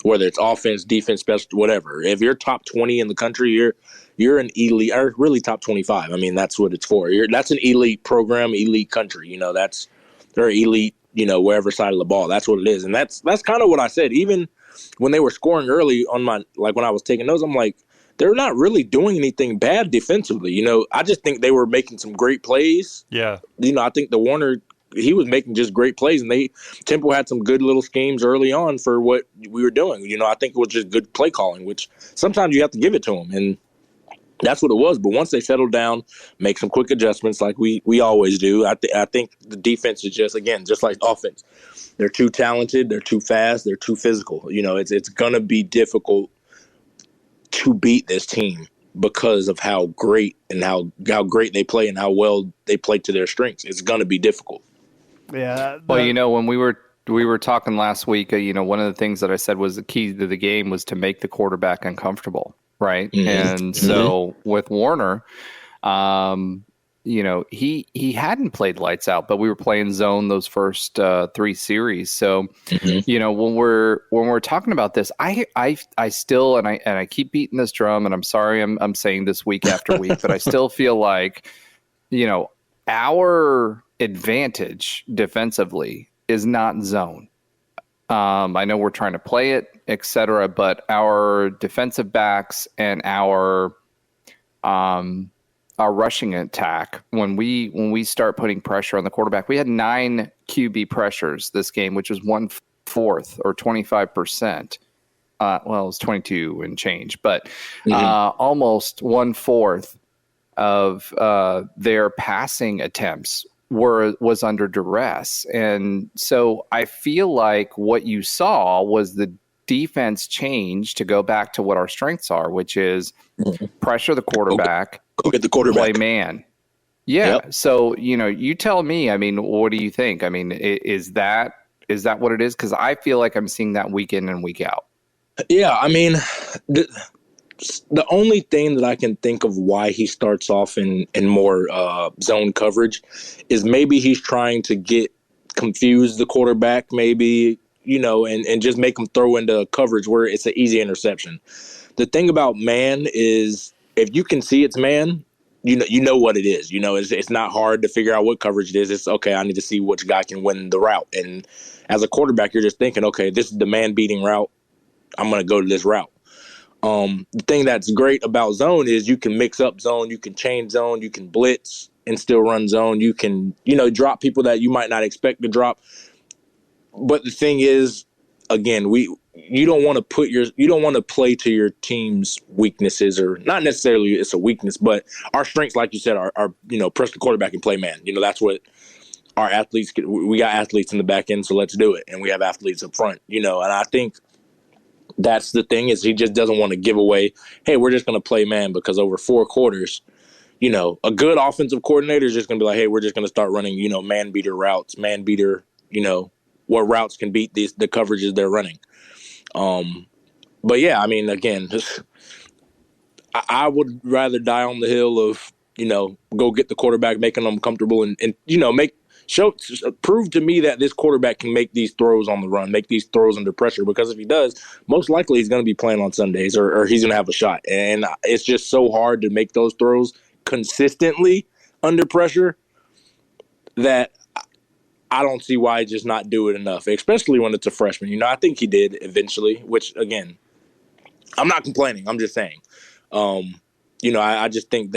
Whether it's offense, defense, special, whatever. If you're top 20 in the country, you're an elite, or really top 25. That's what it's for. That's an elite program, elite country. They're elite, wherever side of the ball. That's what it is. And that's kind of what I said. Even when they were scoring early on when I was taking notes, I'm like, they're not really doing anything bad defensively. I just think they were making some great plays. Yeah. I think the Warner, he was making just great plays, and Temple had some good little schemes early on for what we were doing. I think it was just good play calling, which sometimes you have to give it to them, and that's what it was. But once they settled down, make some quick adjustments like we always do, I think the defense is just like offense. They're too talented, they're too fast, they're too physical. It's going to be difficult to beat this team. because of how great and how great they play and how well they play to their strengths. It's going to be difficult. Yeah. Well, when we were talking last week, one of the things that I said was the key to the game was to make the quarterback uncomfortable, right? Mm-hmm. And so with Warner, he hadn't played lights out, but we were playing zone those first 3 series. So, when we're talking about this, I still, and I keep beating this drum, and I'm sorry I'm saying this week after week, but I still feel like, our advantage defensively is not zone. I know we're trying to play it, et cetera, but our defensive backs and our rushing attack, when we start putting pressure on the quarterback, we had 9 QB pressures this game, which was 1/4 or 25%. Well, it was 22 and change, but almost 1/4 of their passing attempts was under duress. And so I feel like what you saw was the defense change to go back to what our strengths are, which is pressure the quarterback, go get the quarterback, play man. Yeah. Yep. So, you tell me, what do you think? Is that what it is? Because I feel like I'm seeing that week in and week out. Yeah. The only thing that I can think of why he starts off in more zone coverage is maybe he's trying to confuse the quarterback, maybe, and just make him throw into coverage where it's an easy interception. The thing about man is if you can see it's man, you know what it is. It's not hard to figure out what coverage it is. It's okay, I need to see which guy can win the route. And as a quarterback, you're just thinking, okay, this is the man beating route. I'm going to go to this route. The thing that's great about zone is you can mix up zone, you can change zone, you can blitz and still run zone. You can, drop people that you might not expect to drop. But the thing is, again, you don't want to play to your team's weaknesses, or not necessarily it's a weakness, but our strengths, like you said, are press the quarterback and play man. That's what our athletes we got athletes in the back end, so let's do it. And we have athletes up front, and I think that's the thing is he just doesn't want to give away, hey, we're just going to play man, because over 4 quarters, a good offensive coordinator is just going to be like, hey, we're just going to start running, man beater routes, man beater, what routes can beat the coverages they're running. But yeah, again, I would rather die on the hill of, go get the quarterback, making them comfortable and prove to me that this quarterback can make these throws on the run, make these throws under pressure, because if he does, most likely he's going to be playing on Sundays or he's going to have a shot. And it's just so hard to make those throws consistently under pressure that I don't see why just not do it enough, especially when it's a freshman. I think he did eventually, which, again, I'm not complaining. I'm just saying, I just think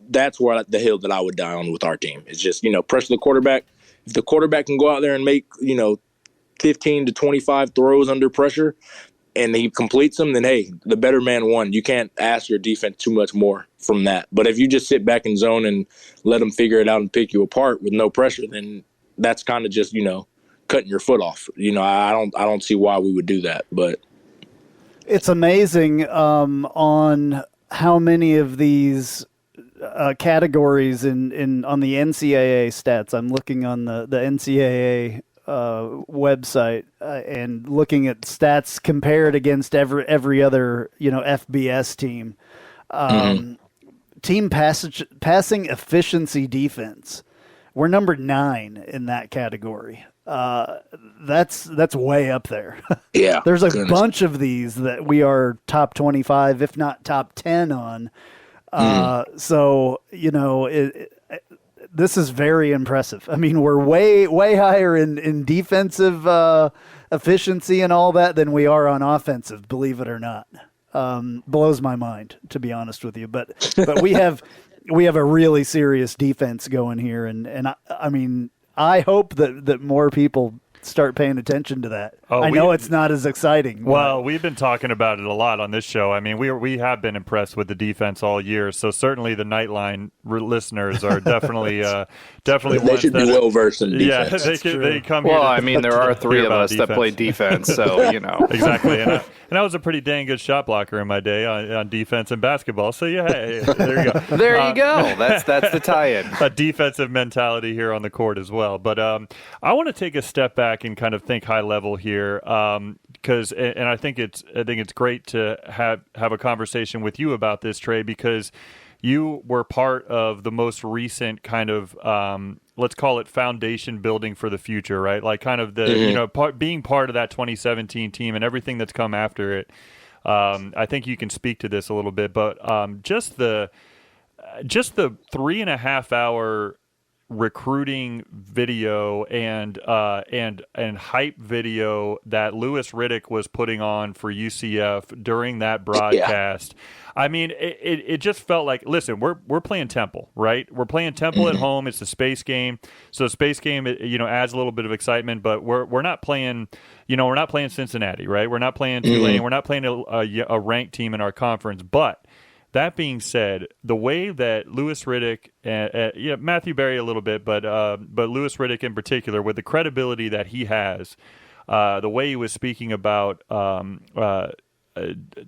that's where the hill that I would die on with our team. It's just, pressure the quarterback. If the quarterback can go out there and make, 15 to 25 throws under pressure and he completes them, then, hey, the better man won. You can't ask your defense too much more from that. But if you just sit back in zone and let them figure it out and pick you apart with no pressure, then that's kind of just, cutting your foot off. I don't see why we would do that. But it's amazing on how many of these categories on the NCAA stats. I'm looking on the NCAA website and looking at stats compared against every other FBS team. Team passing efficiency defense. We're number 9 in that category. That's way up there. Yeah, there's a bunch of these that we are top 25, if not top 10 on. So, this is very impressive. We're way higher in defensive efficiency and all that than we are on offensive, believe it or not. Blows my mind, to be honest with you. But we have a really serious defense going here. And I hope that more people start paying attention to that. Oh, I know it's not as exciting. Well, we've been talking about it a lot on this show. I mean, we have been impressed with the defense all year. So certainly the Knightline listeners are definitely they should be well versed in defense. Yeah, they come. Well, here I mean, there are three of us that play defense, so exactly. And I was a pretty dang good shot blocker in my day on defense and basketball. So yeah, hey, there you go. There you go. That's the tie-in. A defensive mentality here on the court as well. But I want to take a step back and kind of think high level here, because I think it's great to have a conversation with you about this, Trey, because you were part of the most recent kind of let's call it foundation building for the future, right? Like kind of the being part of that 2017 team and everything that's come after it. I think you can speak to this a little bit, but just the 3.5 hour recruiting video and hype video that Louis Riddick was putting on for UCF during that broadcast. Yeah. I mean, it just felt like, listen, we're playing Temple, right? We're playing Temple at home. It's a space game, so space game, adds a little bit of excitement. But we're not playing, we're not playing Cincinnati, right? We're not playing Tulane. We're not playing a ranked team in our conference, but. That being said, the way that Louis Riddick, Matthew Berry a little bit, but Louis Riddick in particular, with the credibility that he has, the way he was speaking about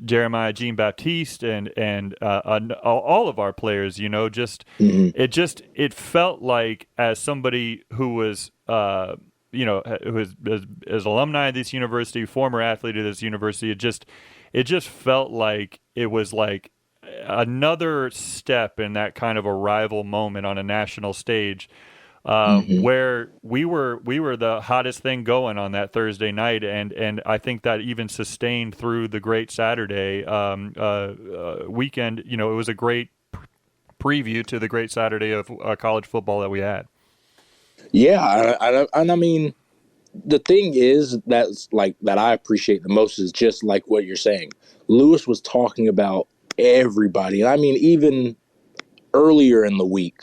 Jeremiah Jean-Baptiste and all of our players, it felt like, as somebody who was who is alumni of this university, former athlete of this university, it just felt like it was like another step in that kind of arrival moment on a national stage, where we were the hottest thing going on that Thursday night, and I think that even sustained through the great Saturday weekend. It was a great preview to the great Saturday of college football that we had. Yeah, and I mean, the thing is that's like that I appreciate the most is just like what you're saying. Louis was talking about everybody. And I mean, even earlier in the week,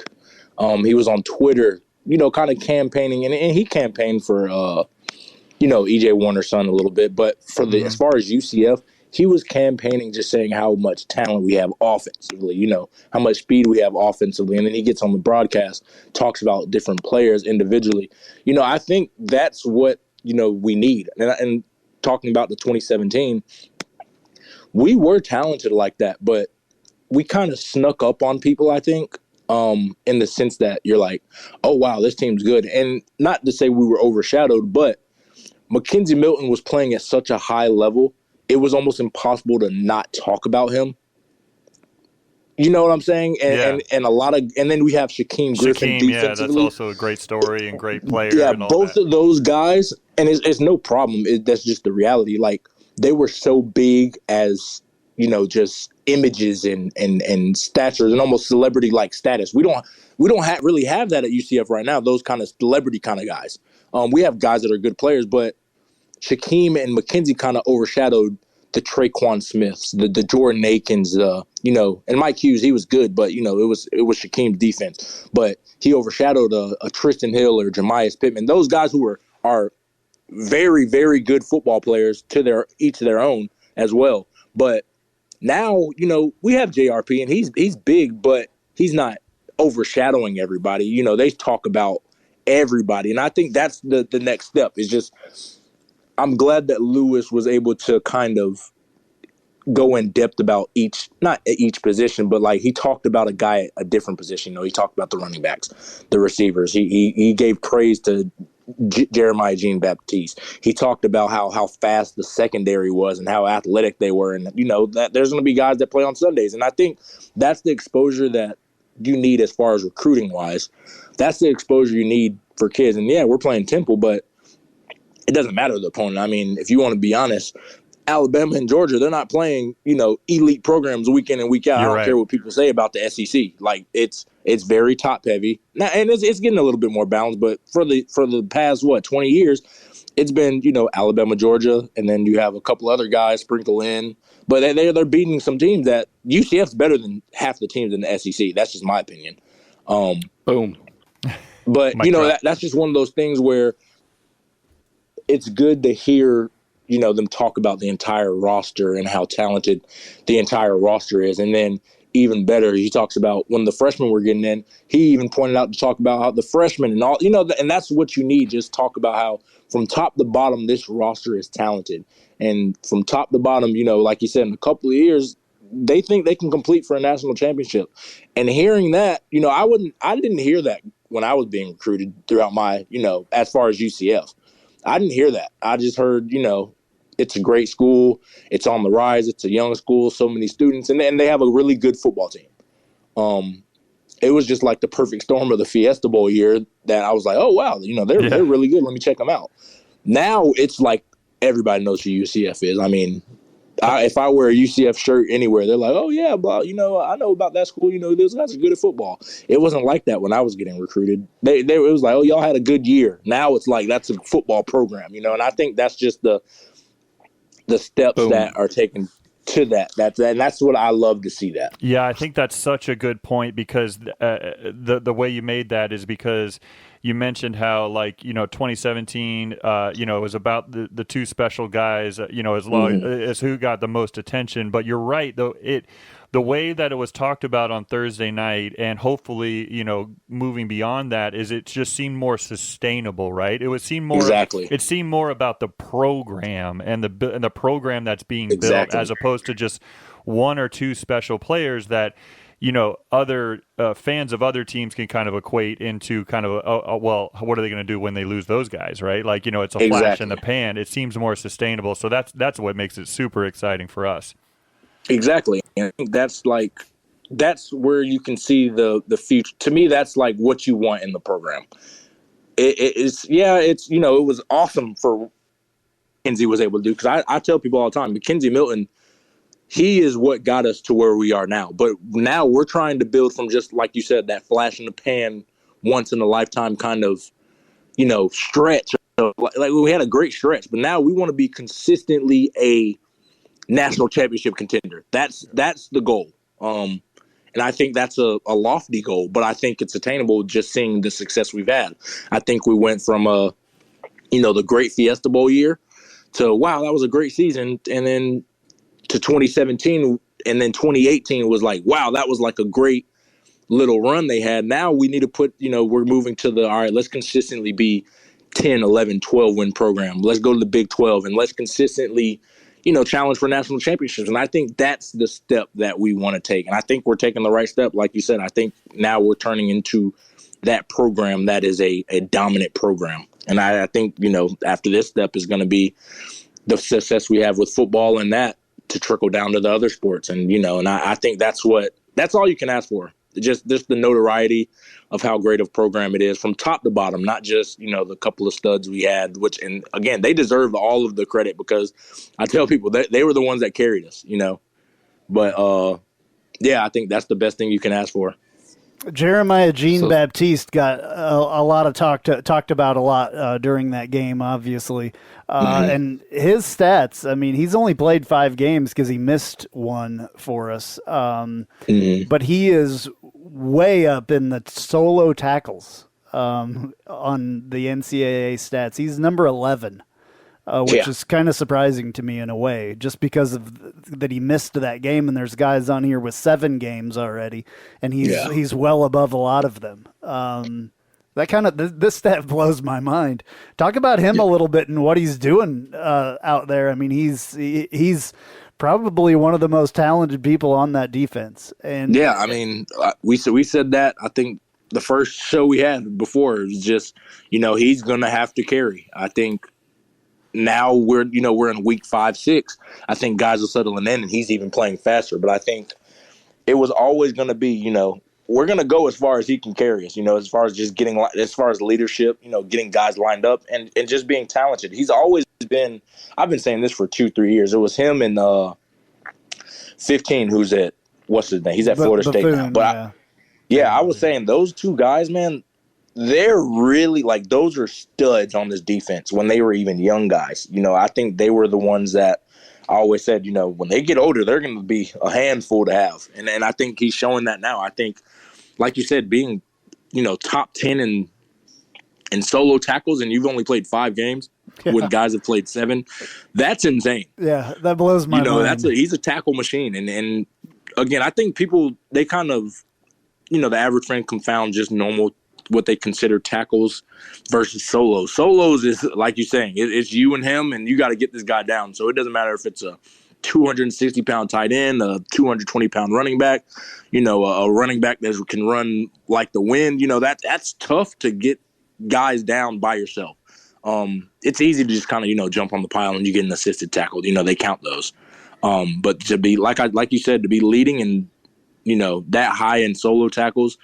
he was on Twitter, kind of campaigning, and he campaigned for, E.J. Warner's son a little bit. But for as far as UCF, he was campaigning, just saying how much talent we have offensively, how much speed we have offensively. And then he gets on the broadcast, talks about different players individually. I think that's what, we need. And talking about the 2017, we were talented like that, but we kind of snuck up on people, I think, in the sense that you're like, oh, wow, this team's good. And not to say we were overshadowed, but Mackenzie Milton was playing at such a high level, it was almost impossible to not talk about him. You know what I'm saying? And then we have Shaquem Griffin defensively. Yeah, that's also a great story and great player. Yeah, and all both of those guys, and it's no problem. That's just the reality. Like, they were so big as, just images and statures and almost celebrity-like status. We don't really have that at UCF right now, those kind of celebrity kind of guys. We have guys that are good players, but Shaquem and Mackenzie kind of overshadowed the Traquan Smiths, the Jordan Akins, and Mike Hughes, he was good, but, it was Shaquem's defense. But he overshadowed a Tristan Hill or Jemias Pittman, those guys who are very, very good football players to each of their own as well. But now, we have JRP, and he's big, but he's not overshadowing everybody. They talk about everybody, and I think that's the next step. Is just I'm glad that Louis was able to kind of go in depth about not at each position, but like he talked about a guy at a different position. He talked about the running backs, the receivers. He gave praise to Jeremiah Jean-Baptiste. He talked about how fast the secondary was and how athletic they were, and that there's going to be guys that play on Sundays. And I think that's the exposure that you need as far as recruiting wise. That's the exposure you need for kids. And yeah, we're playing Temple, but it doesn't matter the opponent. I mean, if you want to be honest, Alabama and Georgia, they're not playing, elite programs week in and week out. I don't care what people say about the SEC. Like it's very top heavy now, and it's getting a little bit more balanced. But for the past 20 years, it's been Alabama, Georgia, and then you have a couple other guys sprinkle in. But they're beating some teams that UCF's better than half the teams in the SEC. That's just my opinion. Boom. But that's just one of those things where it's good to hear, them talk about the entire roster and how talented the entire roster is. And then even better, he talks about when the freshmen were getting in, he even pointed out to talk about how the freshmen and all, and that's what you need. Just talk about how from top to bottom, this roster is talented. And from top to bottom, like you said, in a couple of years, they think they can compete for a national championship. And hearing that, I didn't hear that when I was being recruited throughout my, as far as UCF. I didn't hear that. I just heard, it's a great school. It's on the rise. It's a young school, so many students, and they have a really good football team. It was just like the perfect storm of the Fiesta Bowl year that I was like, oh, wow, they're really good. Let me check them out. Now it's like everybody knows who UCF is. I mean, if I wear a UCF shirt anywhere, they're like, oh, yeah, but, I know about that school. Those guys are good at football. It wasn't like that when I was getting recruited. It was like, oh, y'all had a good year. Now it's like that's a football program, and I think that's just the steps that are taken to that. That's what I love to see that. Yeah, I think that's such a good point because the way you made that is because you mentioned how 2017 it was about the two special guys as long as who got the most attention. But you're right, though, the way that it was talked about on Thursday night and hopefully moving beyond that is it just seemed more sustainable, right? It seemed more about the program and the program that's being built as opposed to just one or two special players that other fans of other teams can kind of equate into kind of well, what are they going to do when they lose those guys, right? It's a flash in the pan. It seems more sustainable, so that's what makes it super exciting for us. Exactly. And I think that's where you can see the future. To me, that's like what you want in the program. It was awesome for Mackenzie was able to do, because I tell people all the time, Mackenzie Milton, he is what got us to where we are now. But now we're trying to build from just, like you said, that flash in the pan, once in a lifetime kind of, stretch. Like we had a great stretch, but now we want to be consistently a national championship contender. That's the goal. And I think that's a lofty goal, but I think it's attainable just seeing the success we've had. I think we went from the great Fiesta Bowl year to, wow, that was a great season. And then to 2017, and then 2018 was like, wow, that was like a great little run they had. Now we need to put, we're moving to all right, let's consistently be 10, 11, 12 win program. Let's go to the Big 12 and let's consistently challenge for national championships. And I think that's the step that we want to take. And I think we're taking the right step. Like you said, I think now we're turning into that program that is a dominant program. And I think, after this step is going to be the success we have with football and that to trickle down to the other sports. And, and I think that's all you can ask for. Just the notoriety of how great of a program it is from top to bottom, not just, the couple of studs we had, and again, they deserve all of the credit because I tell people that they were the ones that carried us, but I think that's the best thing you can ask for. Jeremiah Jean-Baptiste got a lot of talked about a lot during that game, obviously. And his stats, I mean, he's only played 5 games because he missed one for us. But he is way up in the solo tackles on the NCAA stats. He's number 11. Which is kind of surprising to me in a way, just because of that he missed that game, and there's guys on here with 7 games already, and he's well above a lot of them. That kind of this stat blows my mind. Talk about him a little bit and what he's doing out there. I mean, he's probably one of the most talented people on that defense. And I mean, we said that I think the first show we had before was just he's going to have to carry. I think. Now we're in week 5, 6. I think guys are settling in, and he's even playing faster. But I think it was always going to be, we're going to go as far as he can carry us. As far as just as far as leadership, getting guys lined up and just being talented. He's always been. I've been saying this for 2-3 years. It was him and 15, who's at what's his name? He's at Florida State now. But I was saying those two guys, man. They're really those are studs on this defense when they were even young guys. I think they were the ones that I always said, when they get older, they're going to be a handful to have. And I think he's showing that now. I think, like you said, being, top 10 in and solo tackles, and you've only played 5 games with guys that played 7. That's insane. Yeah, that blows my mind. He's a tackle machine. And again, I think people, they kind of, the average fan confound just normal, what they consider tackles versus solos. Solos is, like you're saying, it's you and him, and you got to get this guy down. So it doesn't matter if it's a 260-pound tight end, a 220-pound running back, a running back that can run like the wind. That's tough to get guys down by yourself. It's easy to just kind of, jump on the pile and you get an assisted tackle. They count those. But to be, like you said, to be leading and, that high in solo tackles,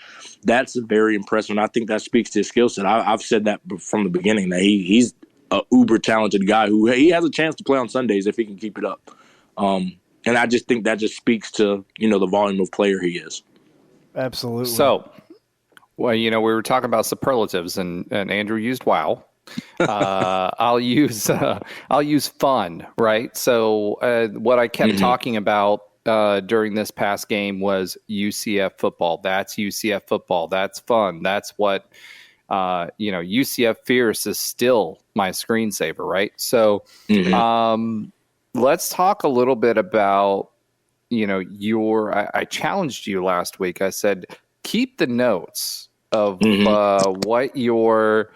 that's very impressive. And I think that speaks to his skill set. I've said that from the beginning, that he's a uber talented guy who he has a chance to play on Sundays if he can keep it up. And I just think that just speaks to, the volume of player he is. Absolutely. So, well, we were talking about superlatives, and Andrew used wow. I'll use fun, right? So what I kept talking about during this past game was UCF football. That's UCF football. That's fun. That's what UCF Fierce is still my screensaver, right? So let's talk a little bit about I challenged you last week. I said keep the notes of what your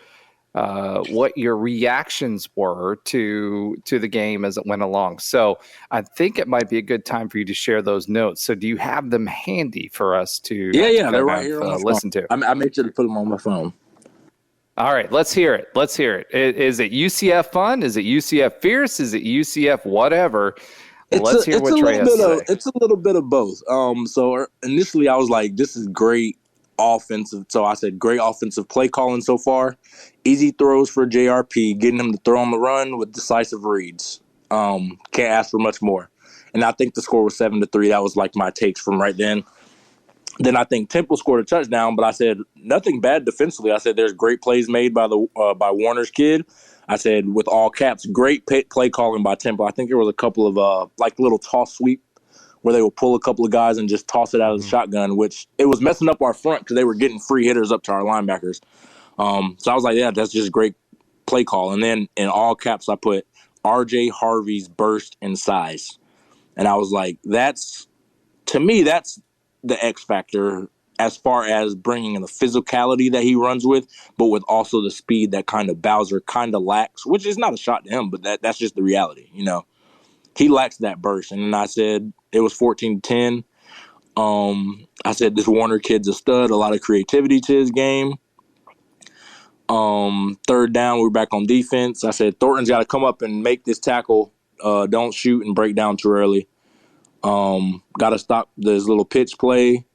reactions were to the game as it went along. So I think it might be a good time for you to share those notes. So do you have them handy for us to they're right here on listen to? I made sure to put them on my phone. All right, let's hear it. Is it UCF fun? Is it UCF fierce? Is it UCF whatever? Let's hear what Trey has to say. It's a little bit of both. So initially I was like, this is great offensive. So I said, great offensive play calling so far. Easy throws for JRP, getting him to throw on the run with decisive reads. Can't ask for much more. And I think the score was 7-3. That was like my takes from right then. Then I think Temple scored a touchdown, but I said nothing bad defensively. I said there's great plays made by Warner's kid. I said with all caps, great play calling by Temple. I think there was a couple of little toss sweep where they would pull a couple of guys and just toss it out of the shotgun, which it was messing up our front because they were getting free hitters up to our linebackers. So I was like, yeah, that's just great play call. And then in all caps, I put RJ Harvey's burst and size. And I was like, to me, that's the X factor as far as bringing in the physicality that he runs with, but with also the speed that kind of Bowser kind of lacks, which is not a shot to him, but that's just the reality, He lacks that burst. And then I said it was 14-10. I said this Warner kid's a stud, a lot of creativity to his game. Third down, we're back on defense. I said Thornton's got to come up and make this tackle. Don't shoot and break down too early. Got to stop this little pitch play.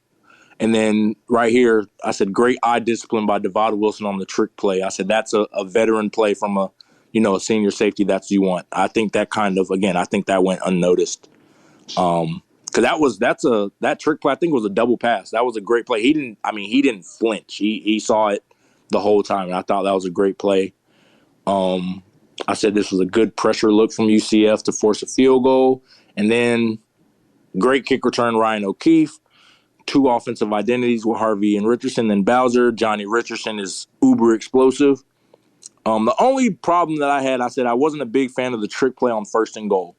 And then right here, I said, great eye discipline by Devon Wilson on the trick play. I said, that's a veteran play from a senior safety. That's what you want. I think that I think that went unnoticed. Cause that trick play, I think was a double pass. That was a great play. He didn't flinch. He saw it the whole time. And I thought that was a great play. I said, this was a good pressure look from UCF to force a field goal. And then great kick return, Ryan O'Keefe. 2 offensive identities with Harvey and Richardson. Then Bowser. Johnny Richardson is uber explosive. The only problem that I said I wasn't a big fan of the trick play on 1st and goal.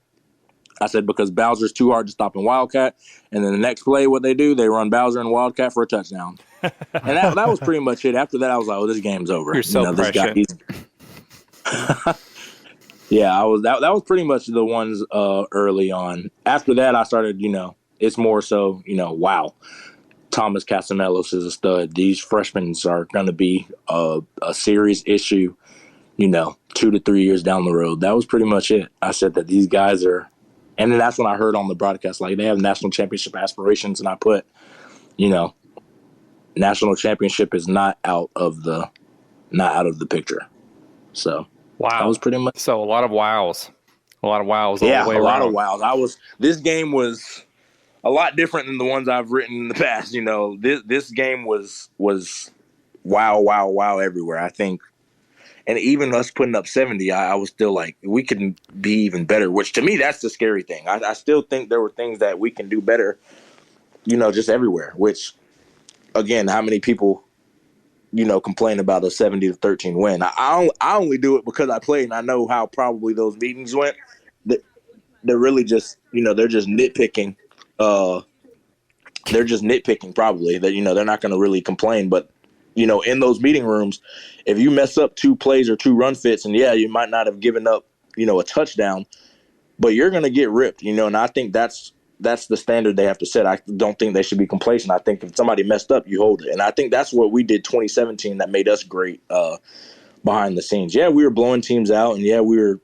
I said because Bowser's too hard to stop in Wildcat. And then the next play, what they do, they run Bowser and Wildcat for a touchdown. And that was pretty much it. After that, I was like, oh, this game's over. You're so prescient. Yeah, that was pretty much the ones early on. After that, I started, it's more so, wow, Thomas Castellanos is a stud. These freshmen are going to be a serious issue, 2 to 3 years down the road. That was pretty much it. I said that these guys are, and then that's when I heard on the broadcast, like they have national championship aspirations, and I put, national championship is not out of the picture. So wow, that was pretty much. So a lot of wows. All the way a around. lot of wows. This game was a lot different than the ones I've written in the past. This game was wow everywhere, I think. And even us putting up 70, I was still like, we can be even better, which to me, that's the scary thing. I still think there were things that we can do better, just everywhere, which, again, how many people complain about a 70-13 win. I only do it because I played and I know how probably those meetings went. They're really just, they're just nitpicking. They're just nitpicking probably that, they're not going to really complain. But, in those meeting rooms, if you mess up 2 plays or 2 run fits, and you might not have given up, a touchdown, but you're going to get ripped, and I think that's the standard they have to set. I don't think they should be complacent. I think if somebody messed up, you hold it. And I think that's what we did 2017 that made us great behind the scenes. Yeah, we were blowing teams out, and we were,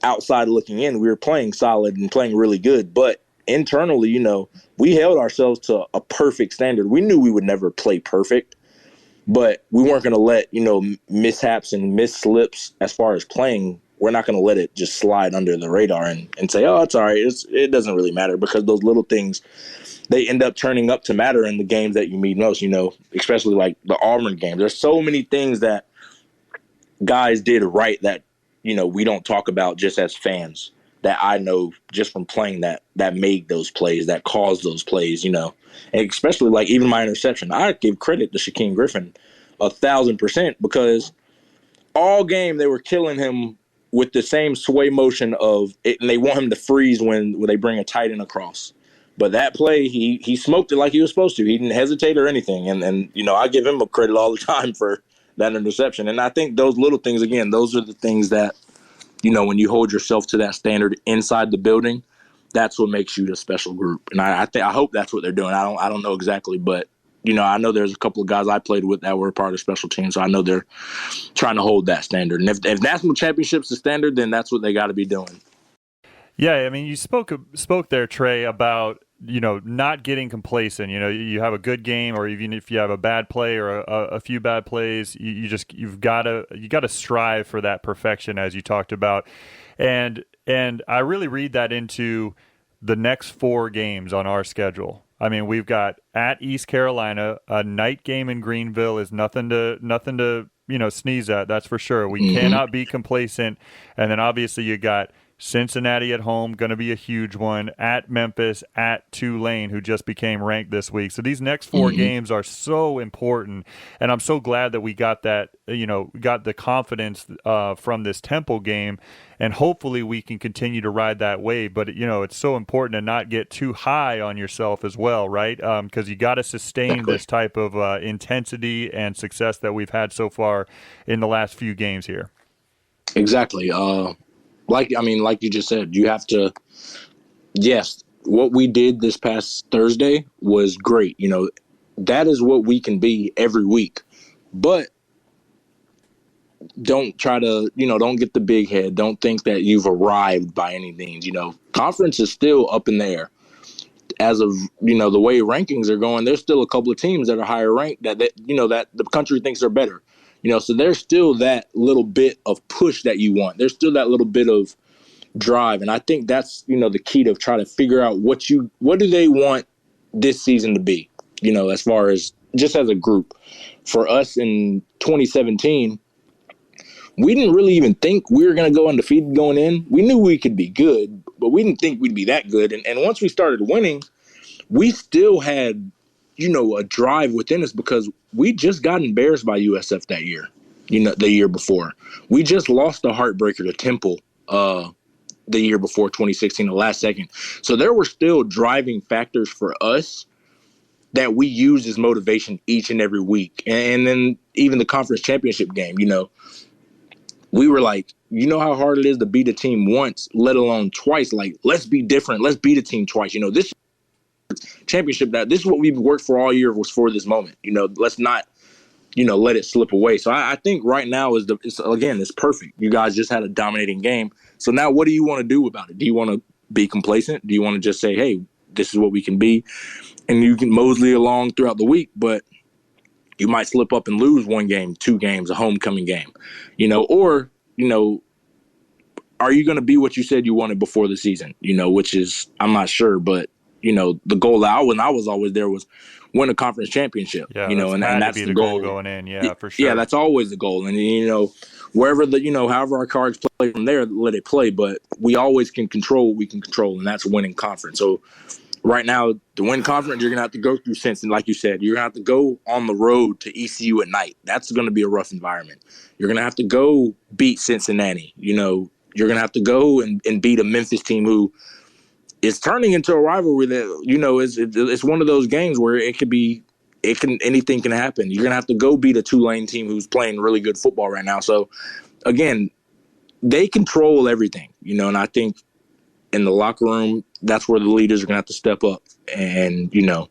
outside looking in, we were playing solid and playing really good. But internally, we held ourselves to a perfect standard. We knew we would never play perfect, but we weren't going to let, mishaps and misslips as far as playing. We're not going to let it just slide under the radar and say, oh, it's all right. It doesn't really matter, because those little things, they end up turning up to matter in the games that you meet most, especially like the Auburn game. There's so many things that guys did right that, we don't talk about just as fans, that I know just from playing that made those plays, that caused those plays, and especially like even my interception. I give credit to Shaquem Griffin 1,000%, because all game they were killing him with the same sway motion of it, and they want him to freeze when they bring a tight end across. But that play, he smoked it like he was supposed to. He didn't hesitate or anything. And I give him a credit all the time for that interception. And I think those little things, again, those are the things that, when you hold yourself to that standard inside the building, that's what makes you a special group. And I hope that's what they're doing. I don't know exactly, but I know there's a couple of guys I played with that were a part of special teams, so I know they're trying to hold that standard. And if national championship's the standard, then that's what they got to be doing. Yeah, I mean, you spoke there, Trey, about not getting complacent. You have a good game, or even if you have a bad play or a few bad plays, you've got to strive for that perfection, as you talked about, and I really read that into the next 4 games on our schedule. I mean, we've got at East Carolina, a night game in Greenville is nothing to sneeze at. That's for sure. We cannot be complacent, and then obviously you got Cincinnati at home, going to be a huge one, at Memphis, at Tulane, who just became ranked this week. So these next 4 games are so important, and I'm so glad that we got that, got the confidence from this Temple game, and hopefully we can continue to ride that wave. But, it's so important to not get too high on yourself as well, right? Because you got to sustain this type of intensity and success that we've had so far in the last few games here. Exactly. Like you just said, you have to, yes, what we did this past Thursday was great. That is what we can be every week. But don't try to, don't get the big head. Don't think that you've arrived by any means. Conference is still up in the air. As of, the way rankings are going, there's still a couple of teams that are higher ranked that the country thinks are better. So there's still that little bit of push that you want. There's still that little bit of drive. And I think that's, the key to try to figure out what do they want this season to be, as far as just as a group. For us in 2017, we didn't really even think we were going to go undefeated going in. We knew we could be good, but we didn't think we'd be that good. And once we started winning, we still had, a drive within us, because we just got embarrassed by USF that year, the year before. We just lost the heartbreaker to Temple the year before, 2016, the last second. So there were still driving factors for us that we used as motivation each and every week. And then even the conference championship game, we were like, how hard it is to beat a team once, let alone twice. Like, let's be different. Let's beat a team twice. This championship, this is what we've worked for all year, was for this moment. Let's not, let it slip away. So I think right now it's perfect. You guys just had a dominating game. So now what do you want to do about it? Do you want to be complacent? Do you want to just say, hey, this is what we can be? And you can mosey along throughout the week, but you might slip up and lose 1 game, 2 games, a homecoming game, or, are you going to be what you said you wanted before the season, which is, I'm not sure, but, the goal when I was always there was win a conference championship, and that's the goal going in. Yeah, for sure. Yeah, that's always the goal. And, wherever however our cards play from there, let it play. But we always can control what we can control, and that's winning conference. So right now, to win conference, you're going to have to go through Cincinnati. Like you said, you're going to have to go on the road to ECU at night. That's going to be a rough environment. You're going to have to go beat Cincinnati. You know, you're going to have to go and beat a Memphis team who is turning into a rivalry that, you know, it's one of those games where anything can happen. You're going to have to go beat a Tulane team who's playing really good football right now. So, again, they control everything, you know, and I think in the locker room, that's where the leaders are going to have to step up and, you know,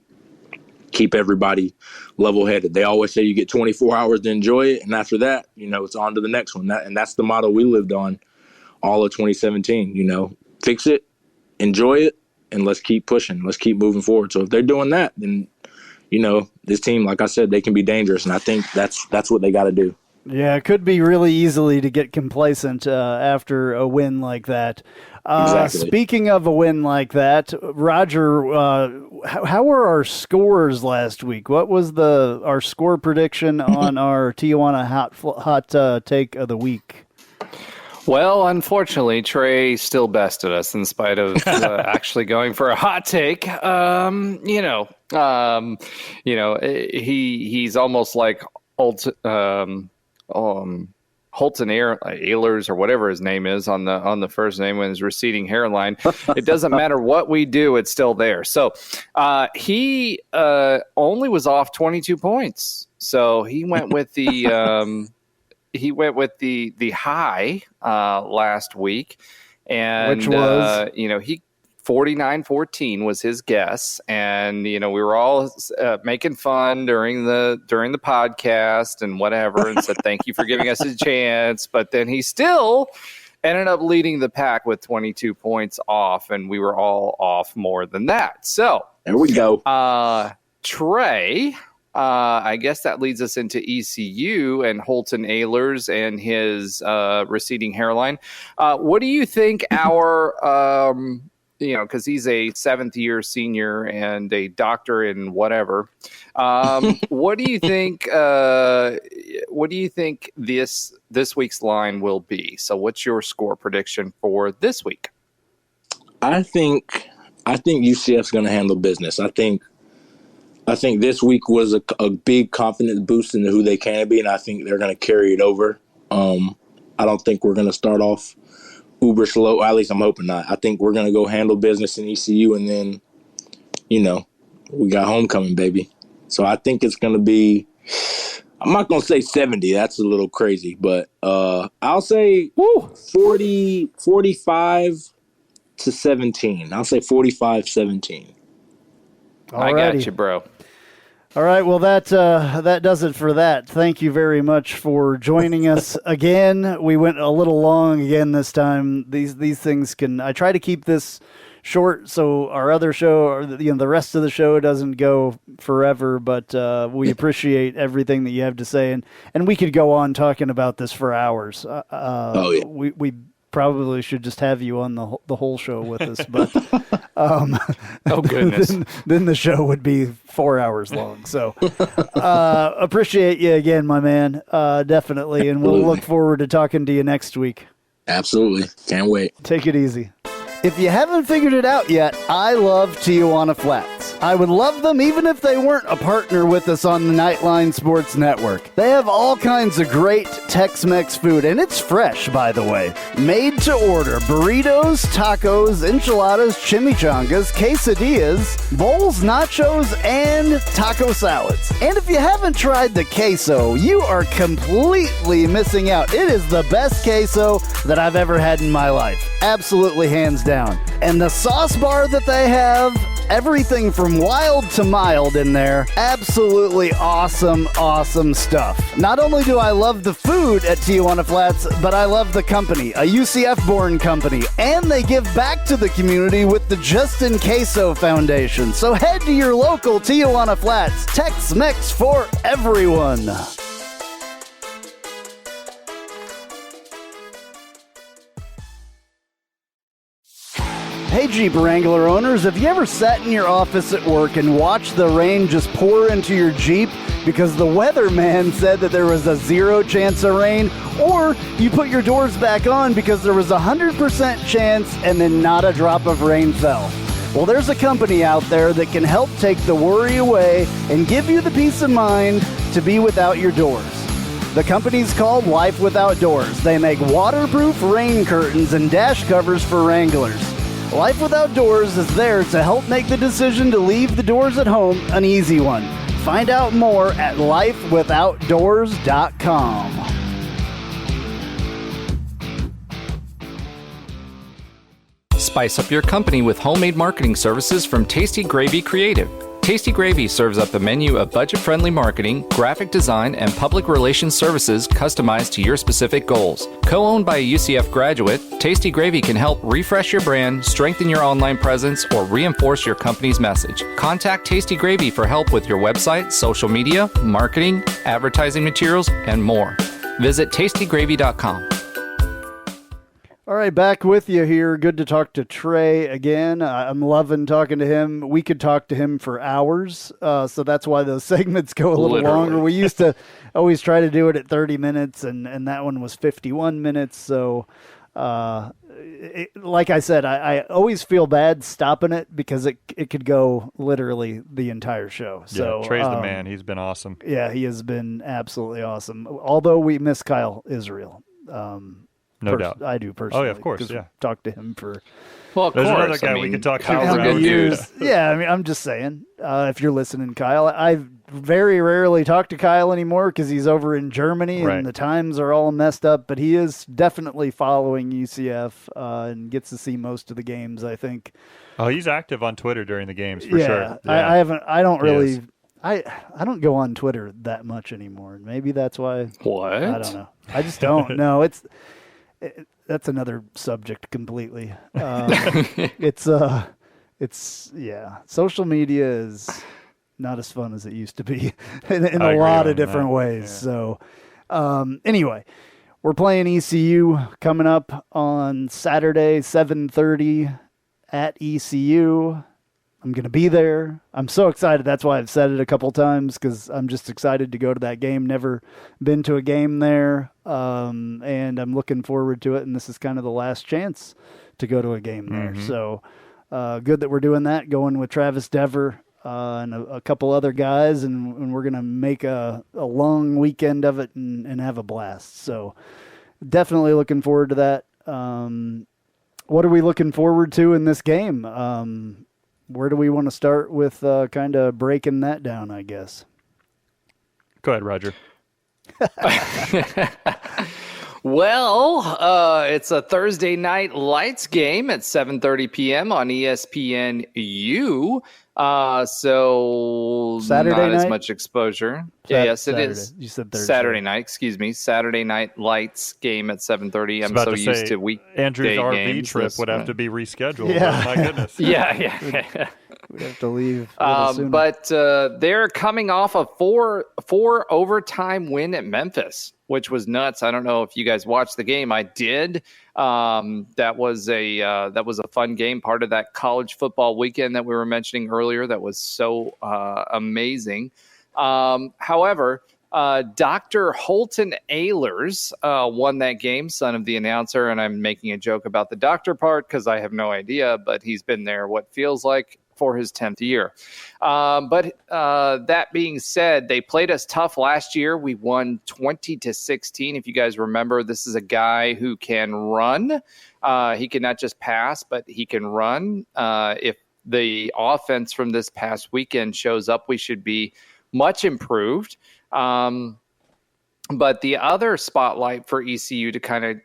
keep everybody level-headed. They always say you get 24 hours to enjoy it, and after that, you know, it's on to the next one. And that's the motto we lived on all of 2017, you know. Fix it, enjoy it, and let's keep pushing. Let's keep moving forward. So if they're doing that, then, you know, this team, like I said, they can be dangerous, and I think that's what they got to do. Yeah, it could be really easily to get complacent after a win like that. Exactly. Speaking of a win like that, Roger, how were our scores last week? What was our score prediction on our Tijuana hot take of the week? Well, unfortunately, Trey still bested us in spite of actually going for a hot take. He's almost like Holton Ehlers or whatever his name is on the first name with his receding hairline. It doesn't matter what we do, it's still there. So he only was off 22 points. So he went with the the high last week, and which was he 49-14 was his guess, and we were all making fun during the podcast and whatever, and said thank you for giving us a chance. But then he still ended up leading the pack with 22 points off, and we were all off more than that. So there we go. Trey, I guess that leads us into ECU and Holton Ehlers and his receding hairline. What do you think our because he's a seventh-year senior and a doctor in whatever. What do you think? What do you think this week's line will be? So, what's your score prediction for this week? I think UCF's going to handle business. I think this week was a big confidence boost into who they can be, and I think they're going to carry it over. I don't think we're going to start off uber slow. At least I'm hoping not. I think we're going to go handle business in ECU, and then, we got homecoming, baby. So I think it's going to be – I'm not going to say 70. That's a little crazy. But I'll say 45-17. I'll say 45-17. I got you, bro. All right, well, that does it for that. Thank you very much for joining us again. We went a little long again this time. These things I try to keep this short so our other show, or the rest of the show doesn't go forever, but we appreciate everything that you have to say, and we could go on talking about this for hours. Yeah. We probably should just have you on the whole show with us, but oh goodness, then the show would be 4 hours long. So appreciate you again, my man, definitely, and we'll look forward to talking to you next week. Absolutely, can't wait. Take it easy. If you haven't figured it out yet, I love Tijuana Flats. I would love them even if they weren't a partner with us on the Knightline Sports Network. They have all kinds of great Tex-Mex food, and it's fresh, by the way. Made to order burritos, tacos, enchiladas, chimichangas, quesadillas, bowls, nachos, and taco salads. And if you haven't tried the queso, you are completely missing out. It is the best queso that I've ever had in my life. Absolutely hands down. And the sauce bar that they have, everything from wild to mild in there. Absolutely awesome stuff. Not only do I love the food at Tijuana Flats, but I love the company, a UCF-born company. And they give back to the community with the Justin Queso Foundation. So head to your local Tijuana Flats. Tex-Mex for everyone. Hey Jeep Wrangler owners, have you ever sat in your office at work and watched the rain just pour into your Jeep because the weatherman said that there was a 0 chance of rain? Or you put your doors back on because there was a 100% chance and then not a drop of rain fell? Well, there's a company out there that can help take the worry away and give you the peace of mind to be without your doors. The company's called Life Without Doors. They make waterproof rain curtains and dash covers for Wranglers. Life Without Doors is there to help make the decision to leave the doors at home an easy one. Find out more at lifewithoutdoors.com. Spice up your company with homemade marketing services from Tasty Gravy Creative. Tasty Gravy serves up a menu of budget-friendly marketing, graphic design, and public relations services customized to your specific goals. Co-owned by a UCF graduate, Tasty Gravy can help refresh your brand, strengthen your online presence, or reinforce your company's message. Contact Tasty Gravy for help with your website, social media, marketing, advertising materials, and more. Visit tastygravy.com. All right, back with you here. Good to talk to Trey again. I'm loving talking to him. We could talk to him for hours, so that's why those segments go a little longer. We used to always try to do it at 30 minutes, and that one was 51 minutes. So, like I said, I always feel bad stopping it because it could go literally the entire show. So, yeah, Trey's the man. He's been awesome. Yeah, he has been absolutely awesome. Although we miss Kyle Israel. No doubt. I do personally. Oh, yeah, of course, yeah. Talked to him for... Well, of There's course. another guy we could talk to. Kyle's a for good hours. dude. Yeah, I mean, I'm just saying, if you're listening, Kyle, I very rarely talk to Kyle anymore because he's over in Germany Right. and the times are all messed up, but he is definitely following UCF and gets to see most of the games, I think. Oh, he's active on Twitter during the games for Yeah, sure. I don't He really... is. I don't go on Twitter that much anymore. Maybe that's why... What? I don't know. I just don't. No, that's another subject completely. Social media is not as fun as it used to be in a lot of different ways. Yeah. So anyway, we're playing ECU coming up on Saturday, 7:30 at ECU. I'm going to be there. I'm so excited. That's why I've said it a couple times because I'm just excited to go to that game. Never been to a game there, and I'm looking forward to it. And this is kind of the last chance to go to a game there. So good that we're doing that, going with Travis Dever and a couple other guys, and we're going to make a long weekend of it and have a blast. So definitely looking forward to that. What are we looking forward to in this game? Where do we want to start with kind of breaking that down, I guess? Go ahead, Roger. Well, it's a Thursday night lights game at 7:30 p.m. on ESPNU. So Saturday not as night? much exposure. Yes, it Saturday. is. You said Thursday. Saturday night, excuse me. Saturday night lights game at 7:30. I'm so used to weekday Andrew's RV games. trip would have to be rescheduled. Yeah. Oh, my goodness. Yeah. We have to leave. a little sooner. But they're coming off a four overtime win at Memphis, which was nuts. I don't know if you guys watched the game. I did. That was a fun game, part of that college football weekend that we were mentioning earlier. That was so amazing. However, Dr. Holton Ehlers won that game, son of the announcer, and I'm making a joke about the doctor part because I have no idea, but he's been there what feels like for his 10th year. But that being said, they played us tough last year. We won 20-16. If you guys remember, this is a guy who can run. He can not just pass, but he can run. If the offense from this past weekend shows up, we should be much improved. But the other spotlight for ECU to kind of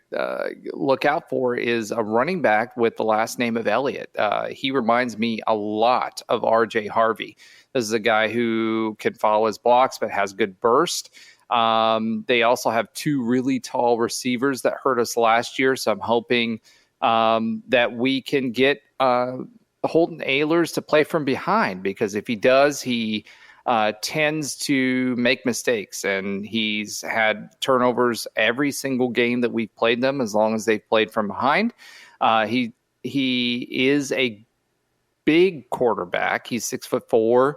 look out for is a running back with the last name of Elliott. He reminds me a lot of RJ Harvey. This is a guy who can follow his blocks but has good burst. They also have two really tall receivers that hurt us last year, so I'm hoping that we can get Holton Ehlers to play from behind, because if he does, he tends to make mistakes, and he's had turnovers every single game that we've played them, as long as they've played from behind. He is a big quarterback. He's 6'4",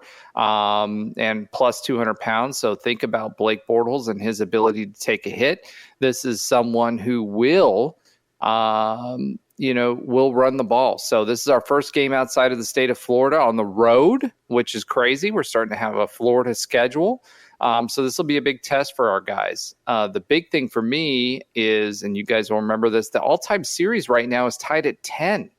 and plus 200 pounds. So think about Blake Bortles and his ability to take a hit. This is someone who will we'll run the ball. So this is our first game outside of the state of Florida on the road, which is crazy. We're starting to have a Florida schedule. So this will be a big test for our guys. The big thing for me is, and you guys will remember this, the all-time series right now is tied at 10.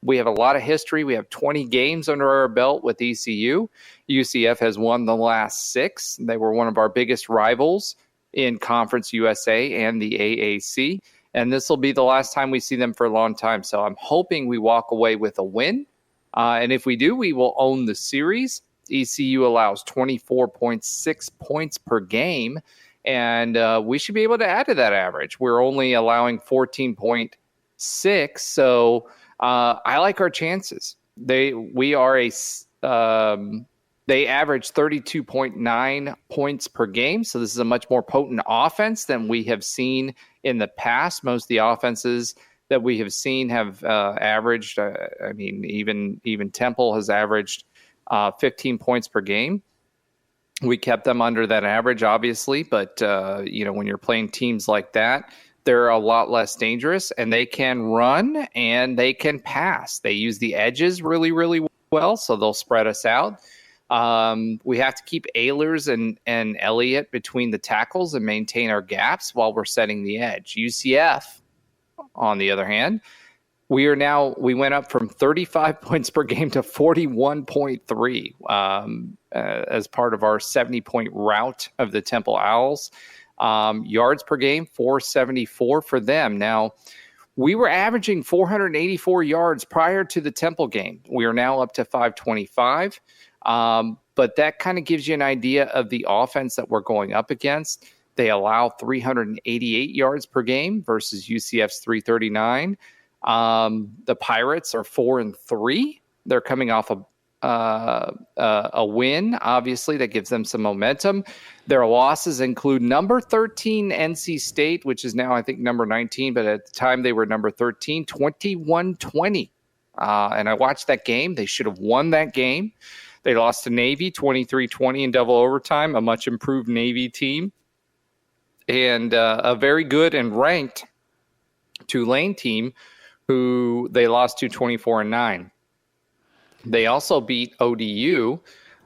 We have a lot of history. We have 20 games under our belt with ECU. UCF has won the last 6. They were one of our biggest rivals in Conference USA and the AAC. And this will be the last time we see them for a long time. So I'm hoping we walk away with a win. And if we do, we will own the series. ECU allows 24.6 points per game. And we should be able to add to that average. We're only allowing 14.6. So I like our chances. They average 32.9 points per game. So this is a much more potent offense than we have seen in the past. Most of the offenses that we have seen have averaged, even Temple has averaged 15 points per game. We kept them under that average, obviously. But, when you're playing teams like that, they're a lot less dangerous, and they can run and they can pass. They use the edges really, really well, so they'll spread us out. We have to keep Ehlers and Elliott between the tackles and maintain our gaps while we're setting the edge. UCF, on the other hand, we went up from 35 points per game to 41.3 as part of our 70-point rout of the Temple Owls. Yards per game, 474 for them. Now, we were averaging 484 yards prior to the Temple game. We are now up to 525. But that kind of gives you an idea of the offense that we're going up against. They allow 388 yards per game versus UCF's 339. The Pirates are 4-3. They're coming off a win, obviously, that gives them some momentum. Their losses include number 13 NC State, which is now, I think, number 19, but at the time they were number 13, 21-20. And I watched that game. They should have won that game. They lost to Navy 23-20 in double overtime, a much improved Navy team. And a very good and ranked Tulane team who they lost to 24-9. They also beat ODU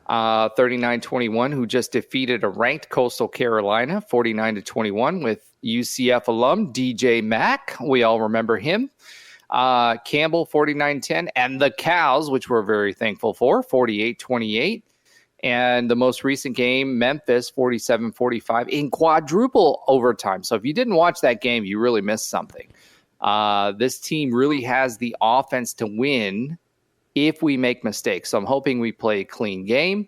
39-21, who just defeated a ranked Coastal Carolina 49-21 with UCF alum DJ Mack. We all remember him. Campbell 49-10, and the Cows, which we're very thankful for, 48-28. And the most recent game, Memphis 47-45 in quadruple overtime. So if you didn't watch that game, you really missed something. This team really has the offense to win if we make mistakes. So I'm hoping we play a clean game.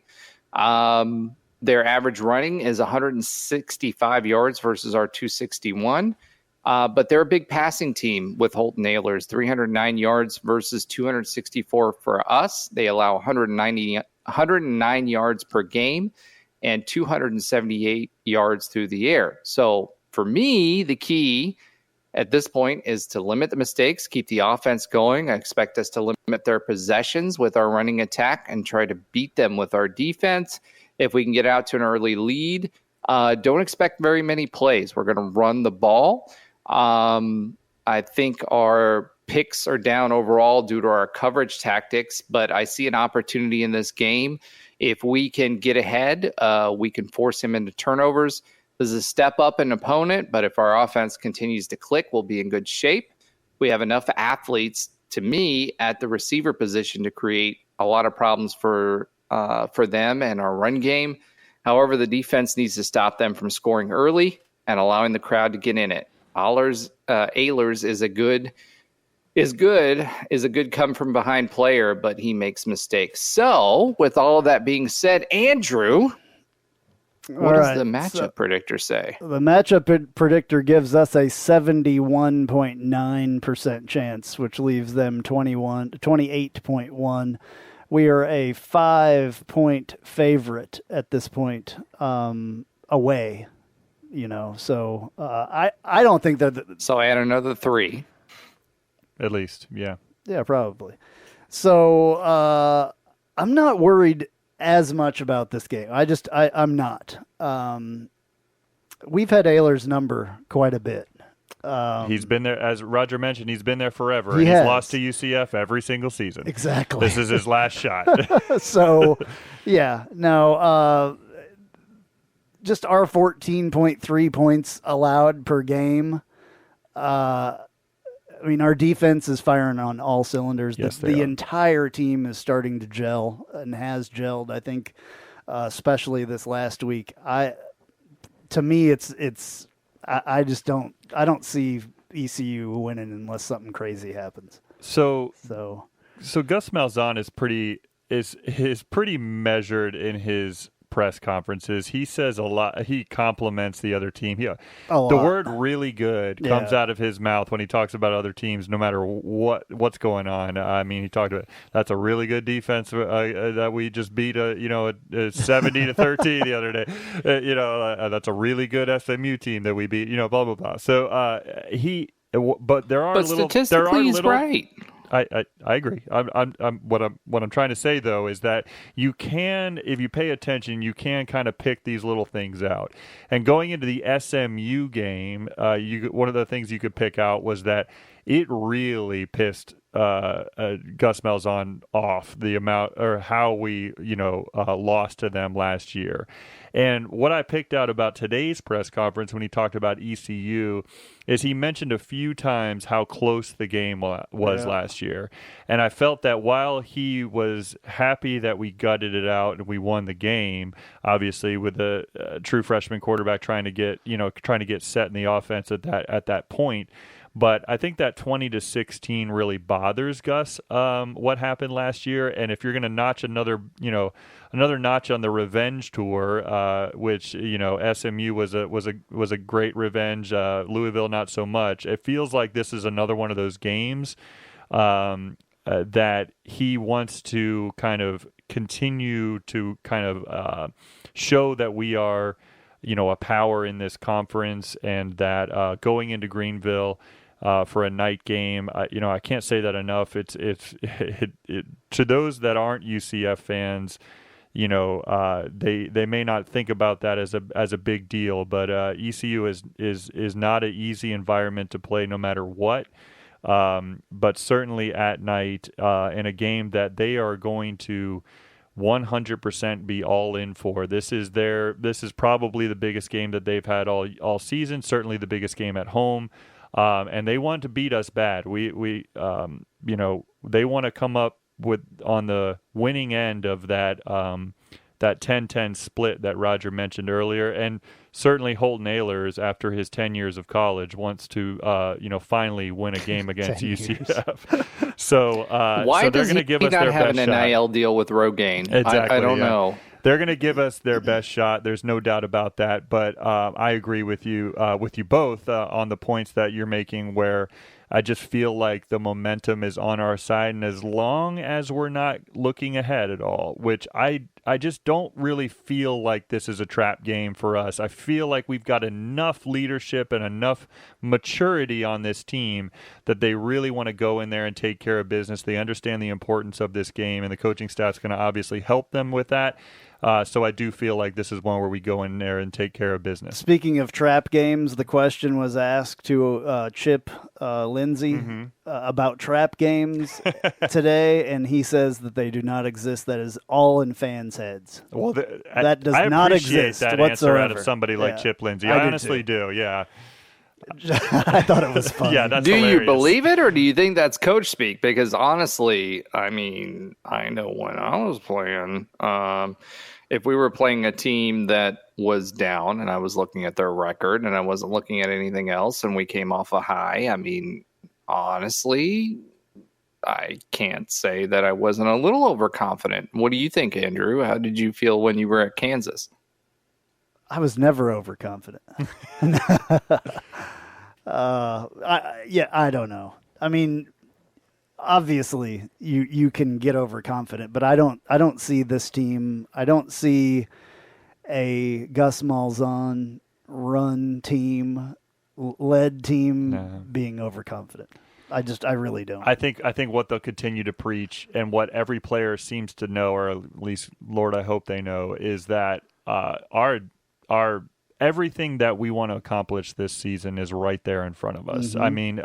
Their average running is 165 yards versus our 261. But they're a big passing team with Holton Ehlers, 309 yards versus 264 for us. They allow 109 yards per game and 278 yards through the air. So for me, the key at this point is to limit the mistakes, keep the offense going. I expect us to limit their possessions with our running attack and try to beat them with our defense. If we can get out to an early lead, don't expect very many plays. We're going to run the ball. I think our picks are down overall due to our coverage tactics, but I see an opportunity in this game. If we can get ahead, we can force him into turnovers. This is a step up an opponent, but if our offense continues to click, we'll be in good shape. We have enough athletes, to me, at the receiver position to create a lot of problems for them and our run game. However, the defense needs to stop them from scoring early and allowing the crowd to get in it. Ehlers is a good come from behind player, but he makes mistakes. So, with all of that being said, Andrew, what does the matchup predictor say? The matchup predictor gives us a 71.9% chance, which leaves them 28.1. We are a 5-point favorite at this point, away. So I don't think that. So add another 3, at least. Yeah, probably. So I'm not worried as much about this game. I'm not. We've had Ehlers' number quite a bit. He's been there, as Roger mentioned, he's been there forever. He's lost to UCF every single season. Exactly. This is his last shot. So, yeah, no, just our 14.3 points allowed per game. I mean, our defense is firing on all cylinders. Yes, the entire team is starting to gel and has gelled, I think, especially this last week. I don't see ECU winning unless something crazy happens. So Gus Malzahn is pretty measured in his press conferences. He says a lot. He compliments the other team. The word "really good" comes out of his mouth when he talks about other teams, no matter what's going on. I mean, he talked about that's a really good defense that we just beat a 70-13 the other day. That's a really good SMU team that we beat. Blah blah blah. So but statistically he's right. I agree. What I'm trying to say though is that you can, if you pay attention, you can kind of pick these little things out. And going into the SMU game, one of the things you could pick out was that it really pissed Gus Malzahn off the amount or how we lost to them last year. And what I picked out about today's press conference when he talked about ECU is he mentioned a few times how close the game was last year. And I felt that while he was happy that we gutted it out and we won the game, obviously with the true freshman quarterback trying to get set in the offense at that point. But I think that 20-16 really bothers Gus. What happened last year, and if you're going to notch another notch on the revenge tour, which SMU was a great revenge. Louisville not so much. It feels like this is another one of those games that he wants to kind of continue to kind of show that we are a power in this conference, and that going into Greenville. For a night game, I can't say that enough. It's to those that aren't UCF fans, they may not think about that as a big deal. But ECU is not an easy environment to play, no matter what. But certainly at night, in a game that they are going to 100% be all in for. This is probably the biggest game that they've had all season. Certainly the biggest game at home. And they want to beat us bad. They want to come up on the winning end of that 10-10 split that Roger mentioned earlier. And certainly Holton Ahlers, after his 10 years of college, wants to finally win a game against UCF. So why does he not have an NIL deal with Rogaine? Exactly, I don't know. They're going to give us their best shot. There's no doubt about that. But I agree with you both on the points that you're making, where I just feel like the momentum is on our side. And as long as we're not looking ahead at all, which I just don't really feel like this is a trap game for us. I feel like we've got enough leadership and enough maturity on this team that they really want to go in there and take care of business. They understand the importance of this game, and the coaching staff's going to obviously help them with that. So I do feel like this is one where we go in there and take care of business. Speaking of trap games, the question was asked to Chip Lindsay about trap games today, and he says that they do not exist. That is all in fans' heads. Well, that does not exist that whatsoever. Answer out of somebody like Chip Lindsay. I honestly do. Yeah. I thought it was funny. Yeah, that's do hilarious. you believe it, or do you think that's coach speak? Because honestly, I mean, I know when I was playing, if we were playing a team that was down and I was looking at their record and I wasn't looking at anything else and we came off a high, I mean, honestly, I can't say that I wasn't a little overconfident. What do you think, Andrew? How did you feel when you were at Kansas? I was never overconfident. I don't know. I mean, obviously you can get overconfident, but I don't see this team. I don't see a Gus Malzahn run team, led team being overconfident. I really don't. I think what they'll continue to preach, and what every player seems to know, or at least Lord, I hope they know, is that our everything that we want to accomplish this season is right there in front of us. I mean,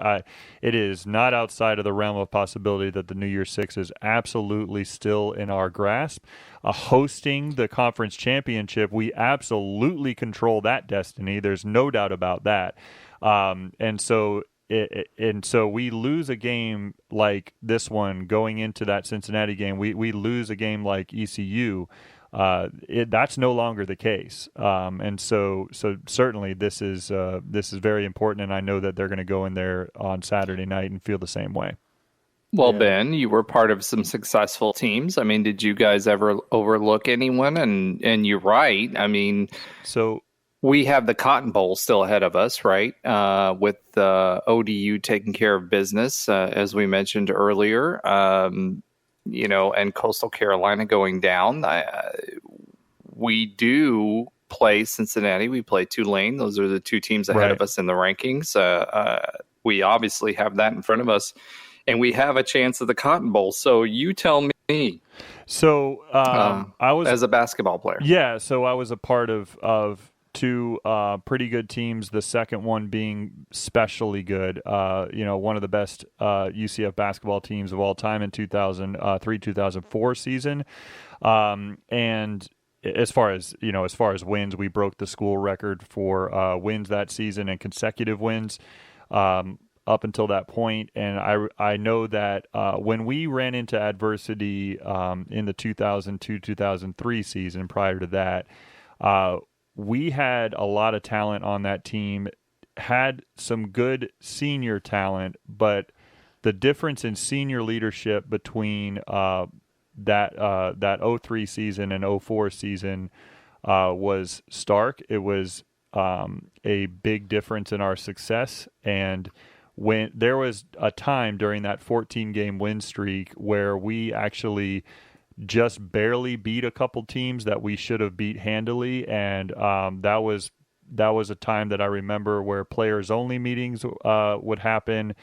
it is not outside of the realm of possibility that the New Year's Six is absolutely still in our grasp. Hosting the conference championship, we absolutely control that destiny. There's no doubt about that. And so we lose a game like this one going into that Cincinnati game. We lose a game like ECU. That's no longer the case. And so certainly this is very important, and I know that they're going to go in there on Saturday night and feel the same way. Well, yeah. Ben, you were part of some successful teams. I mean, did you guys ever overlook anyone? And you're right. I mean, so we have the Cotton Bowl still ahead of us, right? With ODU taking care of business, as we mentioned earlier. And Coastal Carolina going down. We do play Cincinnati. We play Tulane. Those are the two teams ahead of us in the rankings. We obviously have that in front of us, and we have a chance at the Cotton Bowl. So you tell me. So I was as a basketball player. Yeah. So I was a part of two pretty good teams, the second one being especially good. One of the best UCF basketball teams of all time in 2003-2004 season. And as far as wins, we broke the school record for wins that season and consecutive wins up until that point. And I know that when we ran into adversity in the 2002-2003 season prior to that, we had a lot of talent on that team, had some good senior talent, but the difference in senior leadership between that 03 season and 04 season was stark. It was a big difference in our success. And when there was a time during that 14-game win streak where we actually just barely beat a couple teams that we should have beat handily, and that was a time that I remember where players-only meetings would happen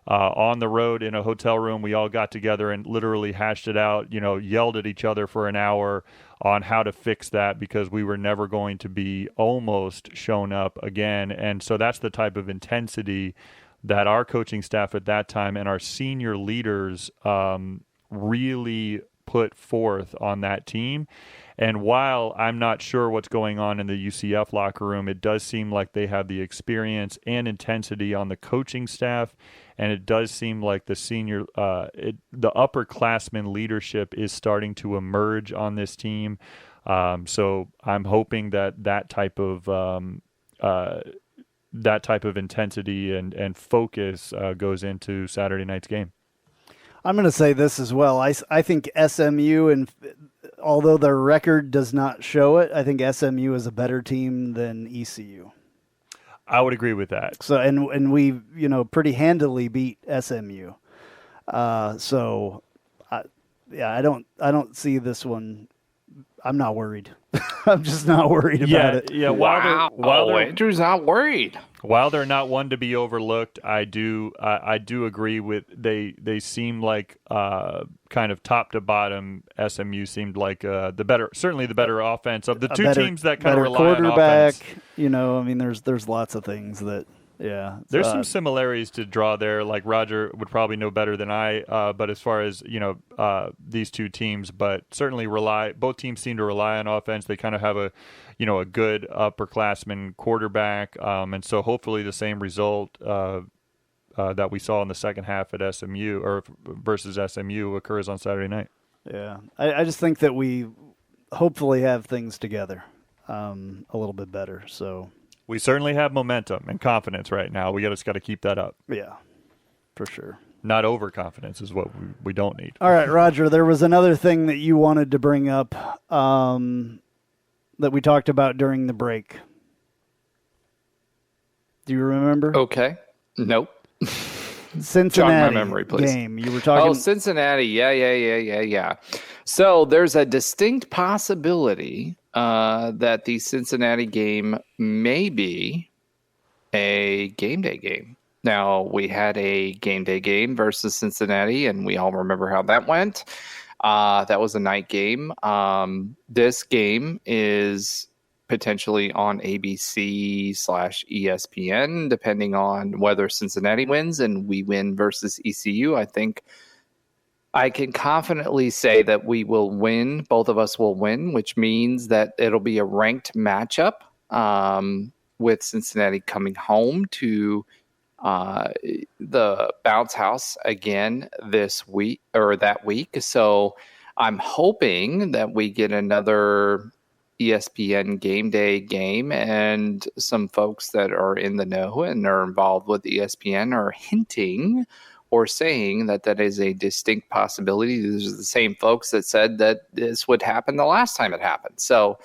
on the road in a hotel room. We all got together and literally hashed it out, yelled at each other for an hour on how to fix that because we were never going to be almost shown up again. And so that's the type of intensity that our coaching staff at that time and our senior leaders really put forth on that team. And while I'm not sure what's going on in the UCF locker room, it does seem like they have the experience and intensity on the coaching staff, and it does seem like the senior, the upperclassmen leadership is starting to emerge on this team. So I'm hoping that type of intensity and focus goes into Saturday night's game. I'm going to say this as well. I think SMU, and although their record does not show it, I think SMU is a better team than ECU. I would agree with that. So and we pretty handily beat SMU. I don't see this one. I'm not worried. I'm just not worried about it. Yeah. While Andrew's not worried. While they're not one to be overlooked, I do agree with they seem like kind of top to bottom. SMU seemed like the better offense of the two teams that kind of rely on offense. There's lots of things that. Yeah, there's some similarities to draw there. Like Roger would probably know better than I. But as far as these two teams, but certainly both teams seem to rely on offense. They kind of have a good upperclassman quarterback, and so hopefully the same result that we saw in the second half at SMU or versus SMU occurs on Saturday night. Yeah, I just think that we hopefully have things together a little bit better. So. We certainly have momentum and confidence right now. We just got to keep that up. Yeah, for sure. Not overconfidence is what we don't need. All right, Roger, there was another thing that you wanted to bring up that we talked about during the break. Do you remember? Okay. Nope. Cincinnati Jog my memory, please. Game. You were talking. Oh, Cincinnati. Yeah. So there's a distinct possibility that the Cincinnati game may be a game day game. Now, we had a game day game versus Cincinnati, and we all remember how that went. That was a night game. This game is potentially on ABC/ESPN, depending on whether Cincinnati wins and we win versus ECU. I think I can confidently say that we will win. Both of us will win, which means that it'll be a ranked matchup, with Cincinnati coming home to the bounce house again this week or that week. So I'm hoping that we get another ESPN game day game, and some folks that are in the know and are involved with ESPN are hinting or saying that that is a distinct possibility. These are the same folks that said that this would happen the last time it happened. So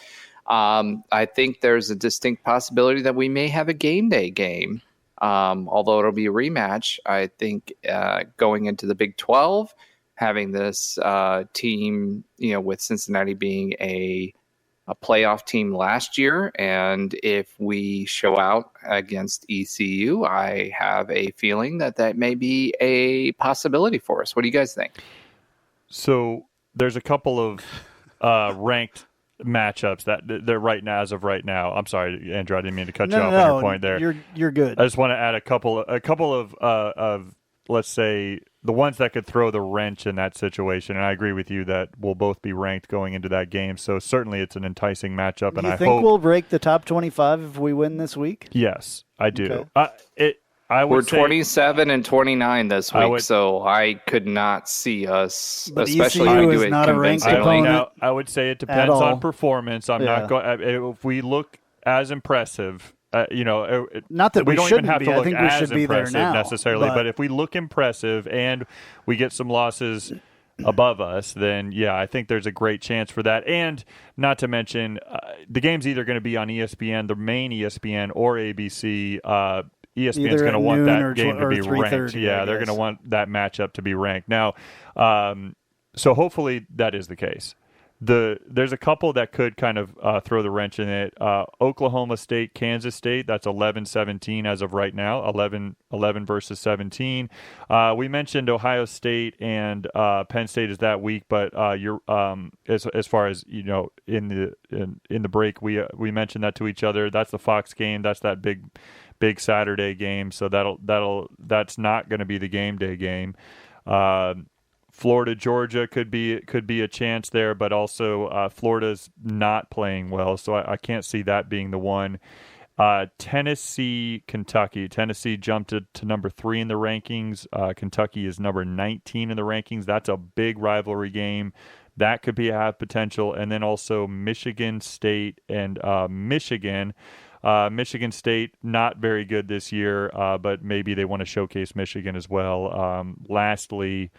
I think there's a distinct possibility that we may have a game day game. Although it'll be a rematch, I think going into the Big 12, having this team, with Cincinnati being a playoff team last year, and if we show out against ECU, I have a feeling that that may be a possibility for us. What do you guys think? So there's a couple of ranked matchups that they're right now, as of right now. I'm sorry, Andrew, I didn't mean to cut you off on your point there. You're good. I just want to add a couple of let's say the ones that could throw the wrench in that situation. And I agree with you that we'll both be ranked going into that game. So certainly it's an enticing matchup. And I think we'll break the top 25 if we win this week? Yes, I do. Okay. We're 27 and 29 this week, so I could not see us, but especially ECU if we do is it not a ranked opponent. I would say it depends on performance. I'm not going. If we look as impressive, not that we don't even have be. to look I think we as should be impressive there now, necessarily. But if we look impressive and we get some losses above us, then yeah, I think there's a great chance for that. And not to mention, the game's either going to be on ESPN, the main ESPN, or ABC. ESPN's going to want that game to be ranked. Yeah, they're going to want that matchup to be ranked. Now, so hopefully that is the case. There's a couple that could kind of throw the wrench in it. Oklahoma State, Kansas State, that's 11-17 as of right now, 11 versus 17. We mentioned Ohio State and Penn State is that week, but you're as far as in the break we mentioned that to each other. That's the Fox game. That's that big Saturday game. So that's not going to be the game day game. Florida, Georgia could be a chance there, but also Florida's not playing well, so I can't see that being the one. Tennessee, Kentucky. Tennessee jumped to number 3 in the rankings. Kentucky is number 19 in the rankings. That's a big rivalry game. That could have potential. And then also Michigan State and Michigan. Michigan State, not very good this year, but maybe they want to showcase Michigan as well. Lastly,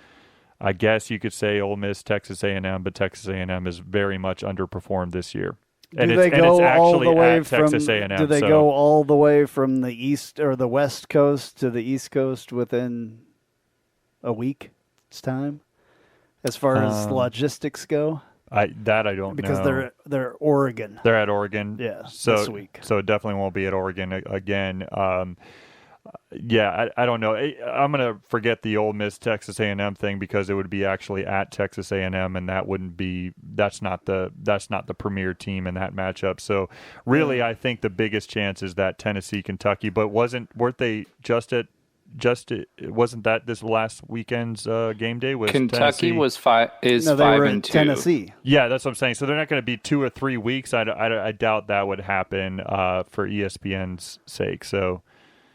I guess you could say Ole Miss, Texas A&M, but Texas A&M is very much underperformed this year. And it's actually at Texas A&M. Do they go all the way from the east or the west coast to the east coast within a week's time, as far as logistics go? I don't know. Because they're Oregon. They're at Oregon. Yeah, this week. So it definitely won't be at Oregon again. I don't know. I'm going to forget the Ole Miss Texas A&M thing because it would be actually at Texas A&M, and that's not the premier team in that matchup. So really, I think the biggest chance is that Tennessee Kentucky. But weren't they wasn't that this last weekend's game day with Kentucky? Tennessee? Was 5-2. Tennessee. Yeah, that's what I'm saying. So they're not going to be 2 or 3 weeks. I doubt that would happen for ESPN's sake. So.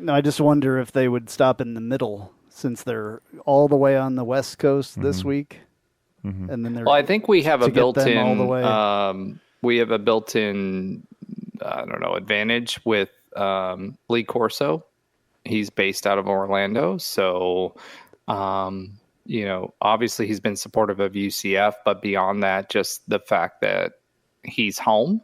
No, I just wonder if they would stop in the middle since they're all the way on the West Coast this week, and then they're. Well, I think we have a built-in. All the way. We have a built-in, advantage with Lee Corso. He's based out of Orlando, so obviously he's been supportive of UCF, but beyond that, just the fact that he's home.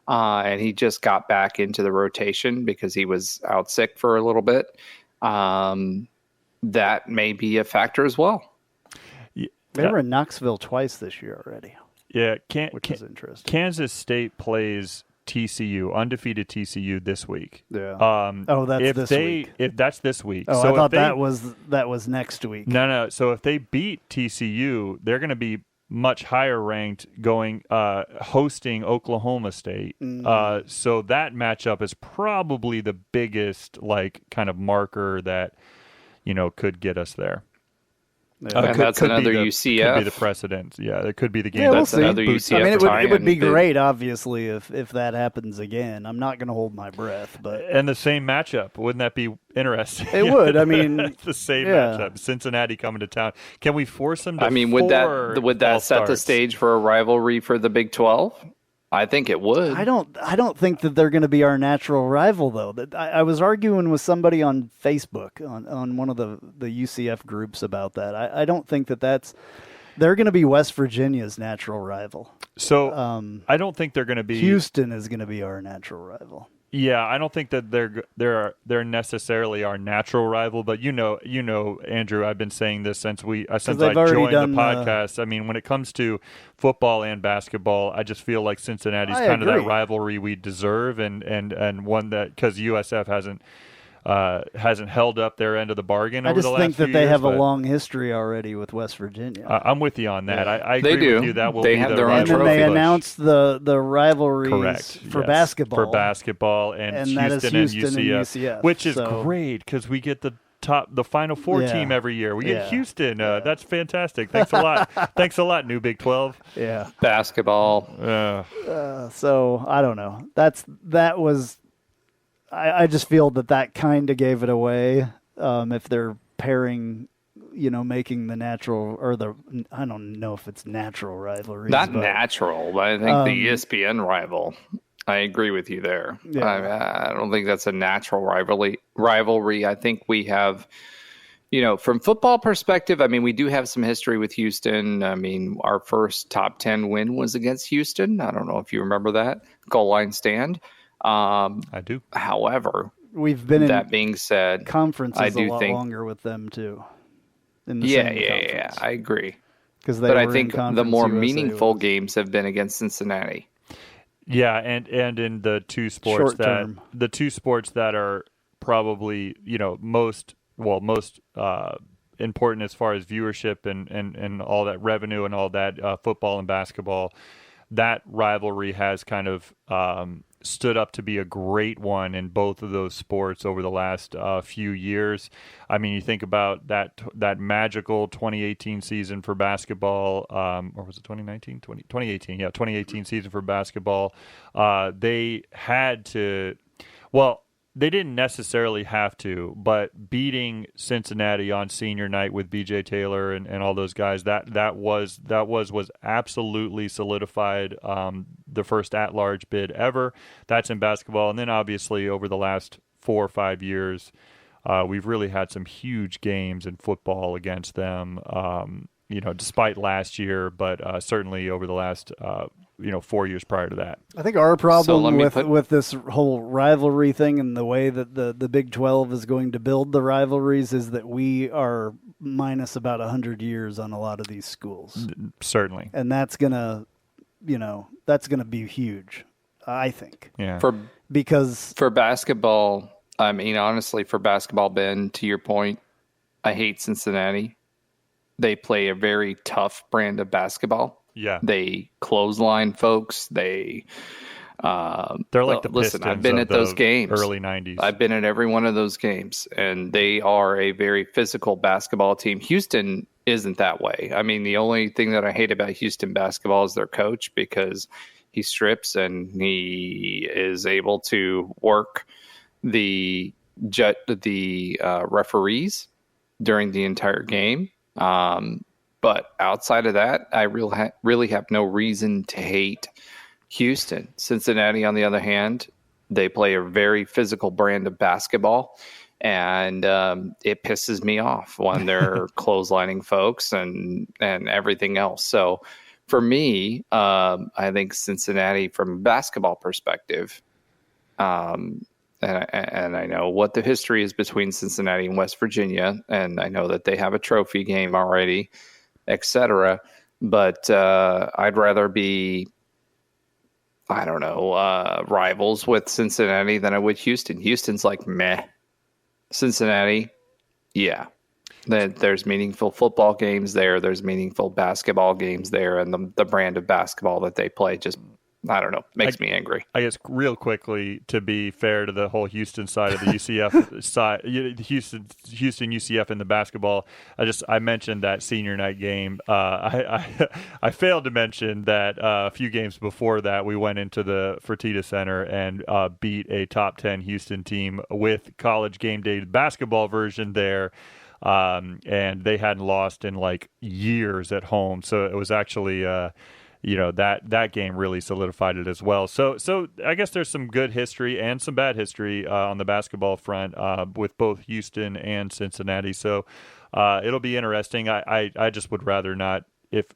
And he just got back into the rotation because he was out sick for a little bit. That may be a factor as well. They were in Knoxville twice this year already. Yeah, which is interesting. Kansas State plays TCU, undefeated TCU this week. Yeah. That's this week. If that's this week. Oh, so I thought that was next week. No. So if they beat TCU, they're going to be much higher ranked going hosting Oklahoma State. So that matchup is probably the biggest kind of marker that could get us there. Yeah. And that's another UCF. Could be the precedent. Yeah, it could be the game. Yeah, that's another UCF. I mean, it would be great, obviously, if that happens again. I'm not going to hold my breath, but and the same matchup, wouldn't that be interesting? It would. I mean, the same matchup. Cincinnati coming to town. Can we force them to? I mean, would that set the stage for a rivalry for the Big 12? I think it would. I don't think that they're going to be our natural rival, though. I was arguing with somebody on Facebook on one of the UCF groups about that. I don't think they're going to be West Virginia's natural rival. So I don't think they're going to be. Houston is going to be our natural rival. Yeah, I don't think that they're necessarily our natural rival, but Andrew, I've been saying this since I joined the podcast. I mean, when it comes to football and basketball, I just feel like Cincinnati's kind of that rivalry we deserve, and one that because USF hasn't held up their end of the bargain over the last few years. I just think that they have a long history already with West Virginia. I'm with you on that. I agree with you. That will they have their own trophy. And then they announced the rivalries for basketball. For basketball and Houston and UCF, which is great because we get the Final Four team every year. We get Houston. That's fantastic. Thanks a lot. Thanks a lot, new Big 12. Yeah. Basketball. So I don't know. That was. I just feel that kind of gave it away. If they're pairing, making the natural I don't know if it's natural rivalries. Not natural, but I think the ESPN rival. I agree with you there. Yeah. I don't think that's a natural rivalry. I think we have, from football perspective, I mean, we do have some history with Houston. I mean, our first top 10 win was against Houston. I don't know if you remember that goal line stand. I do. However, we've been that being said, conferences a lot longer with them too. Yeah, I agree. But I think the more meaningful games have been against Cincinnati. Yeah, and in the two sports that are probably most important as far as viewership and all that revenue and all that football and basketball, that rivalry has kind of stood up to be a great one in both of those sports over the last few years. I mean, you think about that magical 2018 season for basketball, or was it 2019? 2018, yeah, 2018 season for basketball. They had to, they didn't necessarily have to, but beating Cincinnati on senior night with BJ Taylor and all those guys, that was absolutely solidified the first at-large bid ever. That's in basketball. And then obviously over the last 4 or 5 years, we've really had some huge games in football against them, despite last year, but certainly over the last 4 years prior to that. I think our problem with this whole rivalry thing and the way that the Big 12 is going to build the rivalries is that we are minus about 100 years on a lot of these schools. Certainly. And that's gonna be huge, I think. Yeah. Because for basketball, I mean, honestly, for basketball, Ben, to your point, I hate Cincinnati. They play a very tough brand of basketball. Yeah, they clothesline folks. They're like the Pistons. I've been at those games, early '90s. I've been at every one of those games, and they are a very physical basketball team. Houston isn't that way. I mean, the only thing that I hate about Houston basketball is their coach because he strips and he is able to work the referees during the entire game. But outside of that, I really have no reason to hate Houston. Cincinnati, on the other hand, they play a very physical brand of basketball, and it pisses me off when they're clotheslining folks and everything else. So for me, I think Cincinnati, from a basketball perspective, and I know what the history is between Cincinnati and West Virginia, and I know that they have a trophy game already, etc. But I'd rather be, rivals with Cincinnati than I would Houston. Houston's like meh. Cincinnati, yeah. that there's meaningful football games there. There's meaningful basketball games there, and the brand of basketball that they play just, I don't know, makes me angry. I guess real quickly, to be fair to the whole Houston side of the UCF side, Houston UCF in the basketball, I mentioned that senior night game. I failed to mention that a few games before that, we went into the Fertitta Center and beat a top 10 Houston team with College Game Day basketball version there. And they hadn't lost in like years at home. So it was actually, that game really solidified it as well. So I guess there's some good history and some bad history on the basketball front with both Houston and Cincinnati. So it'll be interesting. I just would rather not, if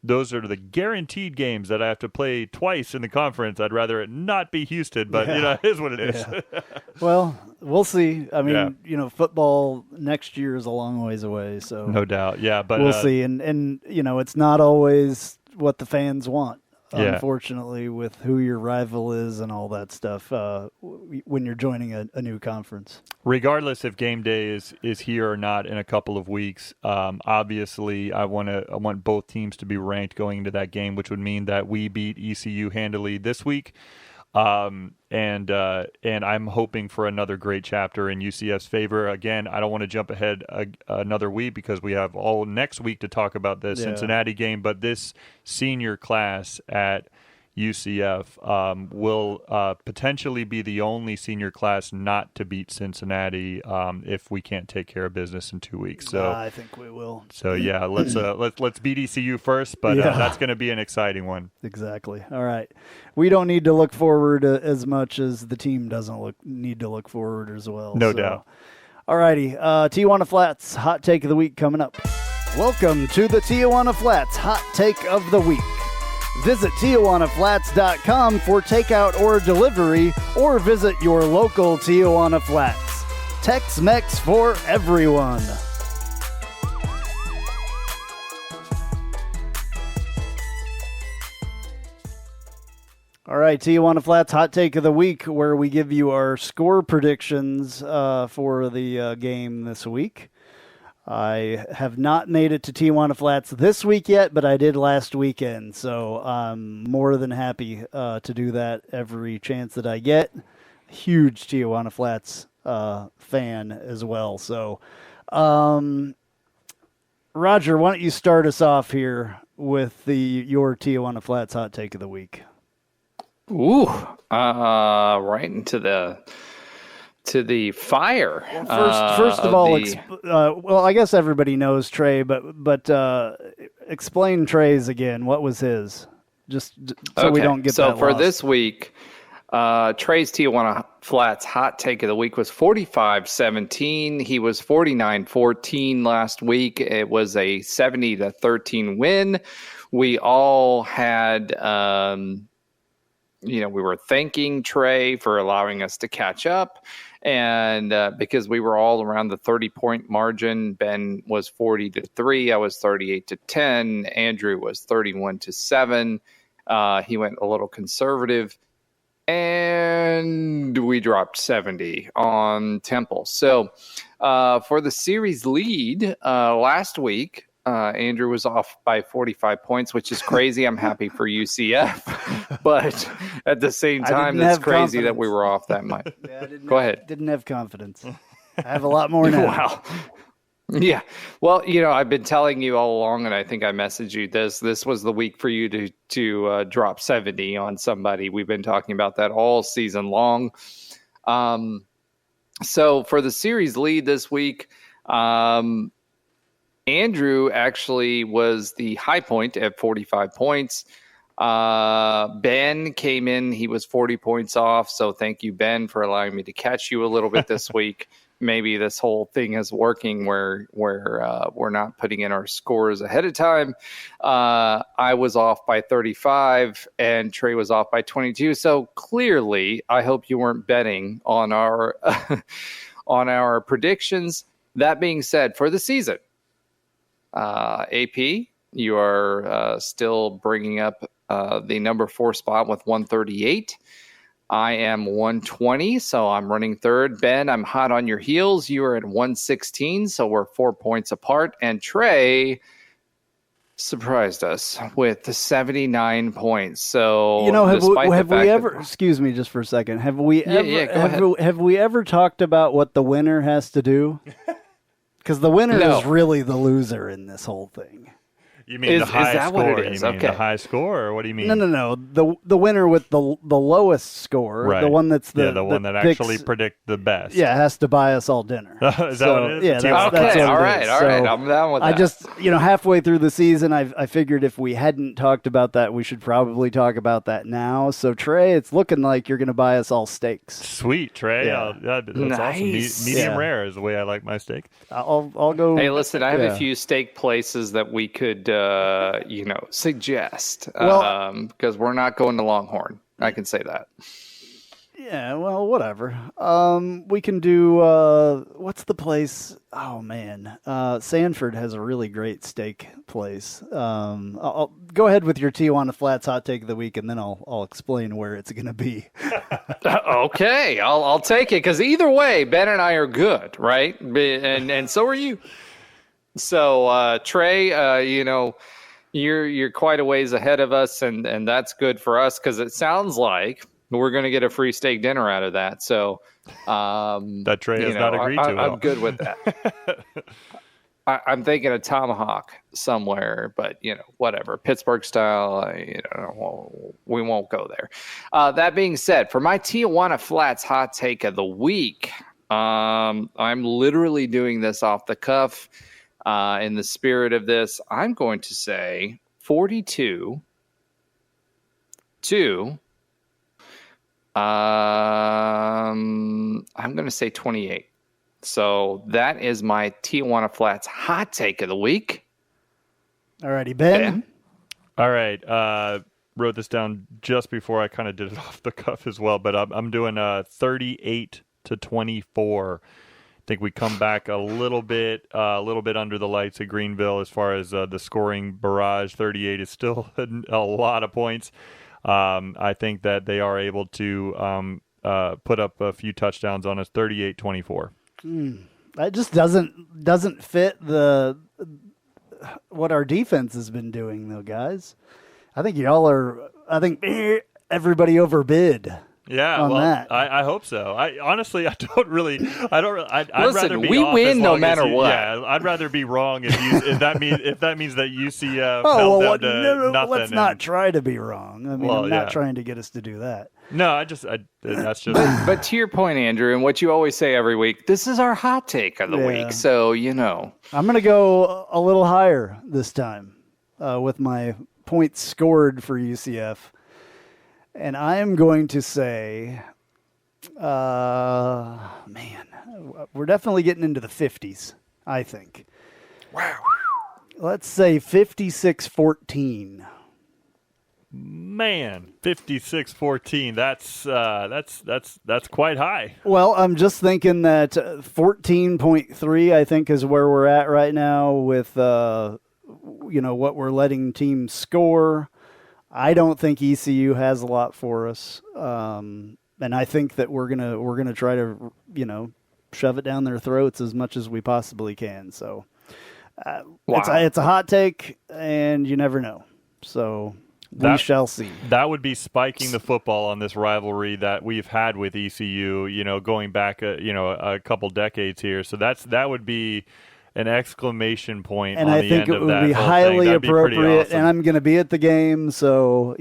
those are the guaranteed games that I have to play twice in the conference, I'd rather it not be Houston, but it is what it is. Yeah. Well, we'll see. I mean, football next year is a long ways away, so no doubt. Yeah, but we'll see. And it's not always what the fans want, unfortunately, with who your rival is and all that stuff when you're joining a new conference. Regardless if game day is here or not in a couple of weeks, obviously I want both teams to be ranked going into that game, which would mean that we beat ECU handily this week. And I'm hoping for another great chapter in UCF's favor. Again, I don't want to jump ahead another week because we have all next week to talk about the Cincinnati game, but this senior class at UCF will potentially be the only senior class not to beat Cincinnati if we can't take care of business in 2 weeks. So I think we will. So let's beat ECU first, but that's going to be an exciting one. Exactly. All right, we don't need to look forward as much as the team doesn't need to look forward as well. No doubt. All righty, Tijuana Flats hot take of the week coming up. Welcome to the Tijuana Flats hot take of the week. Visit TijuanaFlats.com for takeout or delivery, or visit your local Tijuana Flats. Tex-Mex for everyone. All right, Tijuana Flats hot take of the week, where we give you our score predictions for the game this week. I have not made it to Tijuana Flats this week yet, but I did last weekend, so I'm more than happy to do that every chance that I get. Huge Tijuana Flats fan as well. So, Roger, why don't you start us off here with your Tijuana Flats hot take of the week? Ooh, right into the fire. Well, first of all, well, I guess everybody knows Trey, but explain Trey's again. What was his? Just so we don't get that lost. So for this week, Trey's Tijuana Flats hot take of the week was 45-17. He was 49-14 last week. It was a 70-13 win. We all had... we were thanking Trey for allowing us to catch up. And because we were all around the 30-point margin, Ben was 40-3. I was 38-10. Andrew was 31-7. He went a little conservative. And we dropped 70 on Temple. So for the series lead last week, Andrew was off by 45 points, which is crazy. I'm happy for UCF, but at the same time, that's crazy that we were off that much. Go ahead. Didn't have confidence. I have a lot more now. Wow. Yeah. Well, I've been telling you all along, and I think I messaged you this. This was the week for you to drop 70 on somebody. We've been talking about that all season long. So for the series lead this week, Andrew actually was the high point at 45 points. Ben came in. He was 40 points off. So thank you, Ben, for allowing me to catch you a little bit this week. Maybe this whole thing is working where we're not putting in our scores ahead of time. I was off by 35 and Trey was off by 22. So clearly, I hope you weren't betting on our on our predictions. That being said, for the season, AP, you are still bringing up the number 4 spot with 138. I am 120, so I'm running third. Ben, I'm hot on your heels. You are at 116, so we're 4 points apart. And Trey surprised us with 79 points. So, have we ever? Excuse me, just for a second. Have we have we ever talked about what the winner has to do? Because the winner is really the loser in this whole thing. You mean the high that score? What it is? You mean the high score, or what do you mean? No. The winner with the lowest score, right. The one that's the one that actually predict the best. Yeah, has to buy us all dinner. Is that what it is? Yeah, that's what all right, it is. all right. I'm down with that. I just, halfway through the season, I figured if we hadn't talked about that, we should probably talk about that now. So Trey, it's looking like you're going to buy us all steaks. Sweet, Trey. Yeah. That's nice. awesome. Medium rare is the way I like my steak. I'll go. Hey, listen, I have a few steak places that we could, suggest. Well, because we're not going to Longhorn. I can say that. Yeah, well, whatever. We can do, what's the place? Oh, man. Sanford has a really great steak place. I'll go ahead with your Tijuana Flats hot take of the week, and then I'll explain where it's going to be. Okay, I'll take it, because either way, Ben and I are good, right? And so are you. So, Trey, you're quite a ways ahead of us, and that's good for us, because it sounds like we're going to get a free steak dinner out of that. So that Trey has not agreed to. I'm good with that. I'm thinking a tomahawk somewhere, but whatever, Pittsburgh style. We won't go there. That being said, for my Tijuana Flats hot take of the week, I'm literally doing this off the cuff. In the spirit of this, I'm going to say 42 to I'm going to say 28. So that is my Tijuana Flats hot take of the week. All righty, Ben. All right. Wrote this down just before I kind of did it off the cuff as well, but I'm doing 38 to 24. I think we come back a little bit under the lights at Greenville as far as the scoring barrage. 38 is still a lot of points. I think that they are able to put up a few touchdowns on us. 38-24. That just doesn't fit what our defense has been doing, though, guys. I think everybody overbid. Yeah, on that. I hope so. I'd Listen, rather be we off win as no long matter as what. Yeah, I'd rather be wrong if that means that UCF Oh, held down to no, nothing. let's not try to be wrong. I mean, I'm not trying to get us to do that. No, that's just. But to your point, Andrew, and what you always say every week, this is our hot take of the week. So I'm going to go a little higher this time with my points scored for UCF. And I am going to say, we're definitely getting into the 50s, I think. Wow. Let's say 56-14. Man, 56-14. That's quite high. Well, I'm just thinking that 14.3, I think, is where we're at right now with what we're letting teams score. I don't think ECU has a lot for us, and I think that we're gonna try to shove it down their throats as much as we possibly can. So it's a hot take, and you never know. So we shall see. That would be spiking the football on this rivalry that we've had with ECU. Going back a couple decades here. So that would be an exclamation point and on I the think end it of would that be whole highly thing. That'd be pretty appropriate, awesome. and I'm going to be at the game, so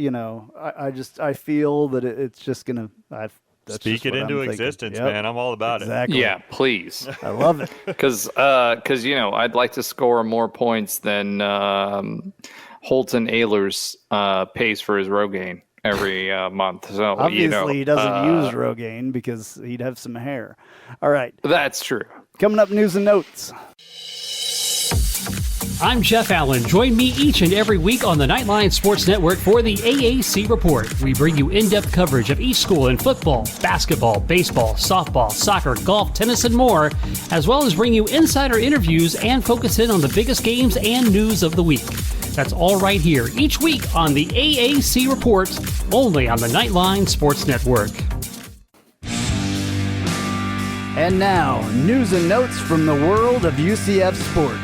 I feel that it's just going to speak it into existence, man. I'm all about it. Yeah, please. I love it because I'd like to score more points than Holton Ehlers pays for his Rogaine every month. So obviously he doesn't use Rogaine because he'd have some hair. All right, that's true. Coming up, news and notes. I'm Jeff Allen. Join me each and every week on the Knightline Sports Network for the AAC Report. We bring you in-depth coverage of each school in football, basketball, baseball, softball, soccer, golf, tennis, and more, as well as bring you insider interviews and focus in on the biggest games and news of the week. That's all right here each week on the AAC Report, only on the Knightline Sports Network. And now, news and notes from the world of UCF sports.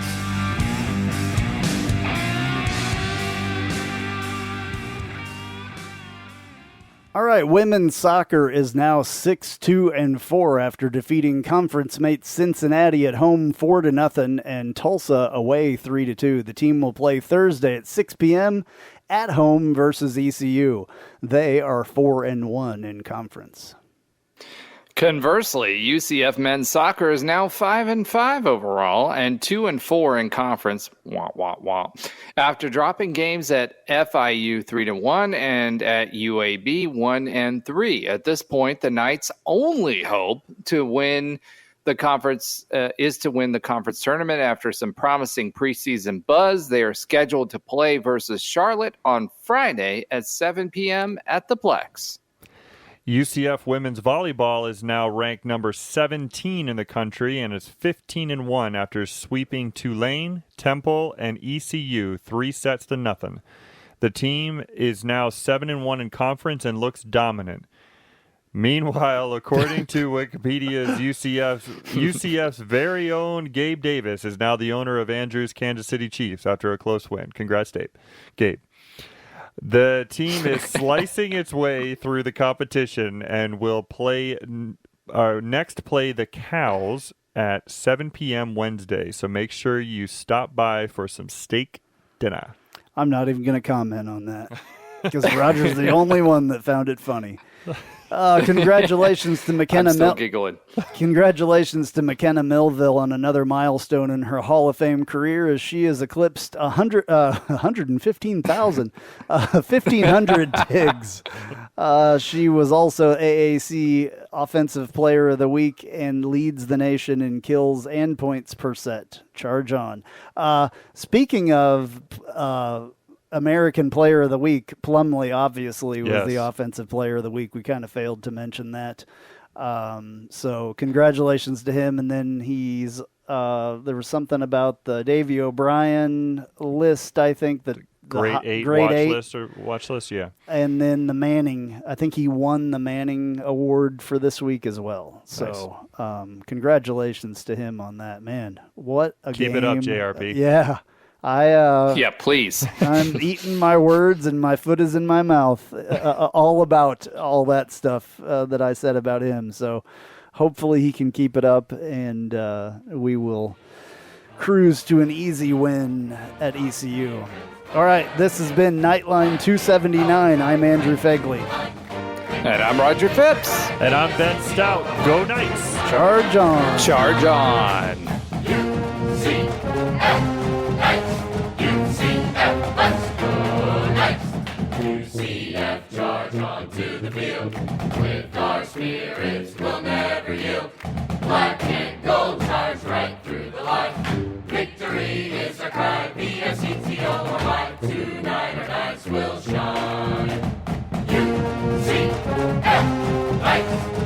All right, women's soccer is now 6-2-4 after defeating conference mate Cincinnati at home 4-0 and Tulsa away 3-2. The team will play Thursday at 6 p.m. at home versus ECU. They are 4-1 in conference. Conversely, UCF men's soccer is now 5-5 overall and 2-4 in conference. Wah, wah, wah. After dropping games at FIU 3-1 and at UAB 1-3. At this point, the Knights' only hope to win the conference is to win the conference tournament after some promising preseason buzz. They are scheduled to play versus Charlotte on Friday at 7 p.m. at the Plex. UCF women's volleyball is now ranked number 17 in the country and is 15-1 after sweeping Tulane, Temple, and ECU 3-0. The team is now 7-1 in conference and looks dominant. Meanwhile, according to Wikipedia's UCF's very own Gabe Davis is now the owner of Andrews Kansas City Chiefs after a close win. Congrats, Gabe. The team is slicing its way through the competition and will play the Cows at 7 p.m. Wednesday. So make sure you stop by for some steak dinner. I'm not even going to comment on that because Roger's the only one that found it funny. Congratulations to McKenna. I'm still giggling. Congratulations to McKenna Millville on another milestone in her Hall of Fame career as she has eclipsed 115,000, 1,500 digs. She was also AAC Offensive Player of the Week and leads the nation in kills and points per set. Charge on. Speaking of American Player of the Week, Plumlee obviously was the Offensive Player of the Week. We kind of failed to mention that. So congratulations to him. And then he's there was something about the Davey O'Brien list, I think. Grade 8 watch list, yeah. And then the Manning, I think he won the Manning Award for this week as well. So congratulations to him on that. Man, what a game. Keep it up, JRP. Yeah. Yeah, please. I'm eating my words and my foot is in my mouth all about all that stuff that I said about him. So hopefully he can keep it up and we will cruise to an easy win at ECU. All right, this has been Knightline 279. I'm Andrew Phegley. And I'm Roger Phipps. And I'm Ben Stout. Go Knights. Charge on. Charge on. UCF, charge on to the field. With our spirits, we'll never yield. Black and gold charge right through the line. Victory is our cry. BSETO or mine. Tonight our nights will shine. UCF, Knights.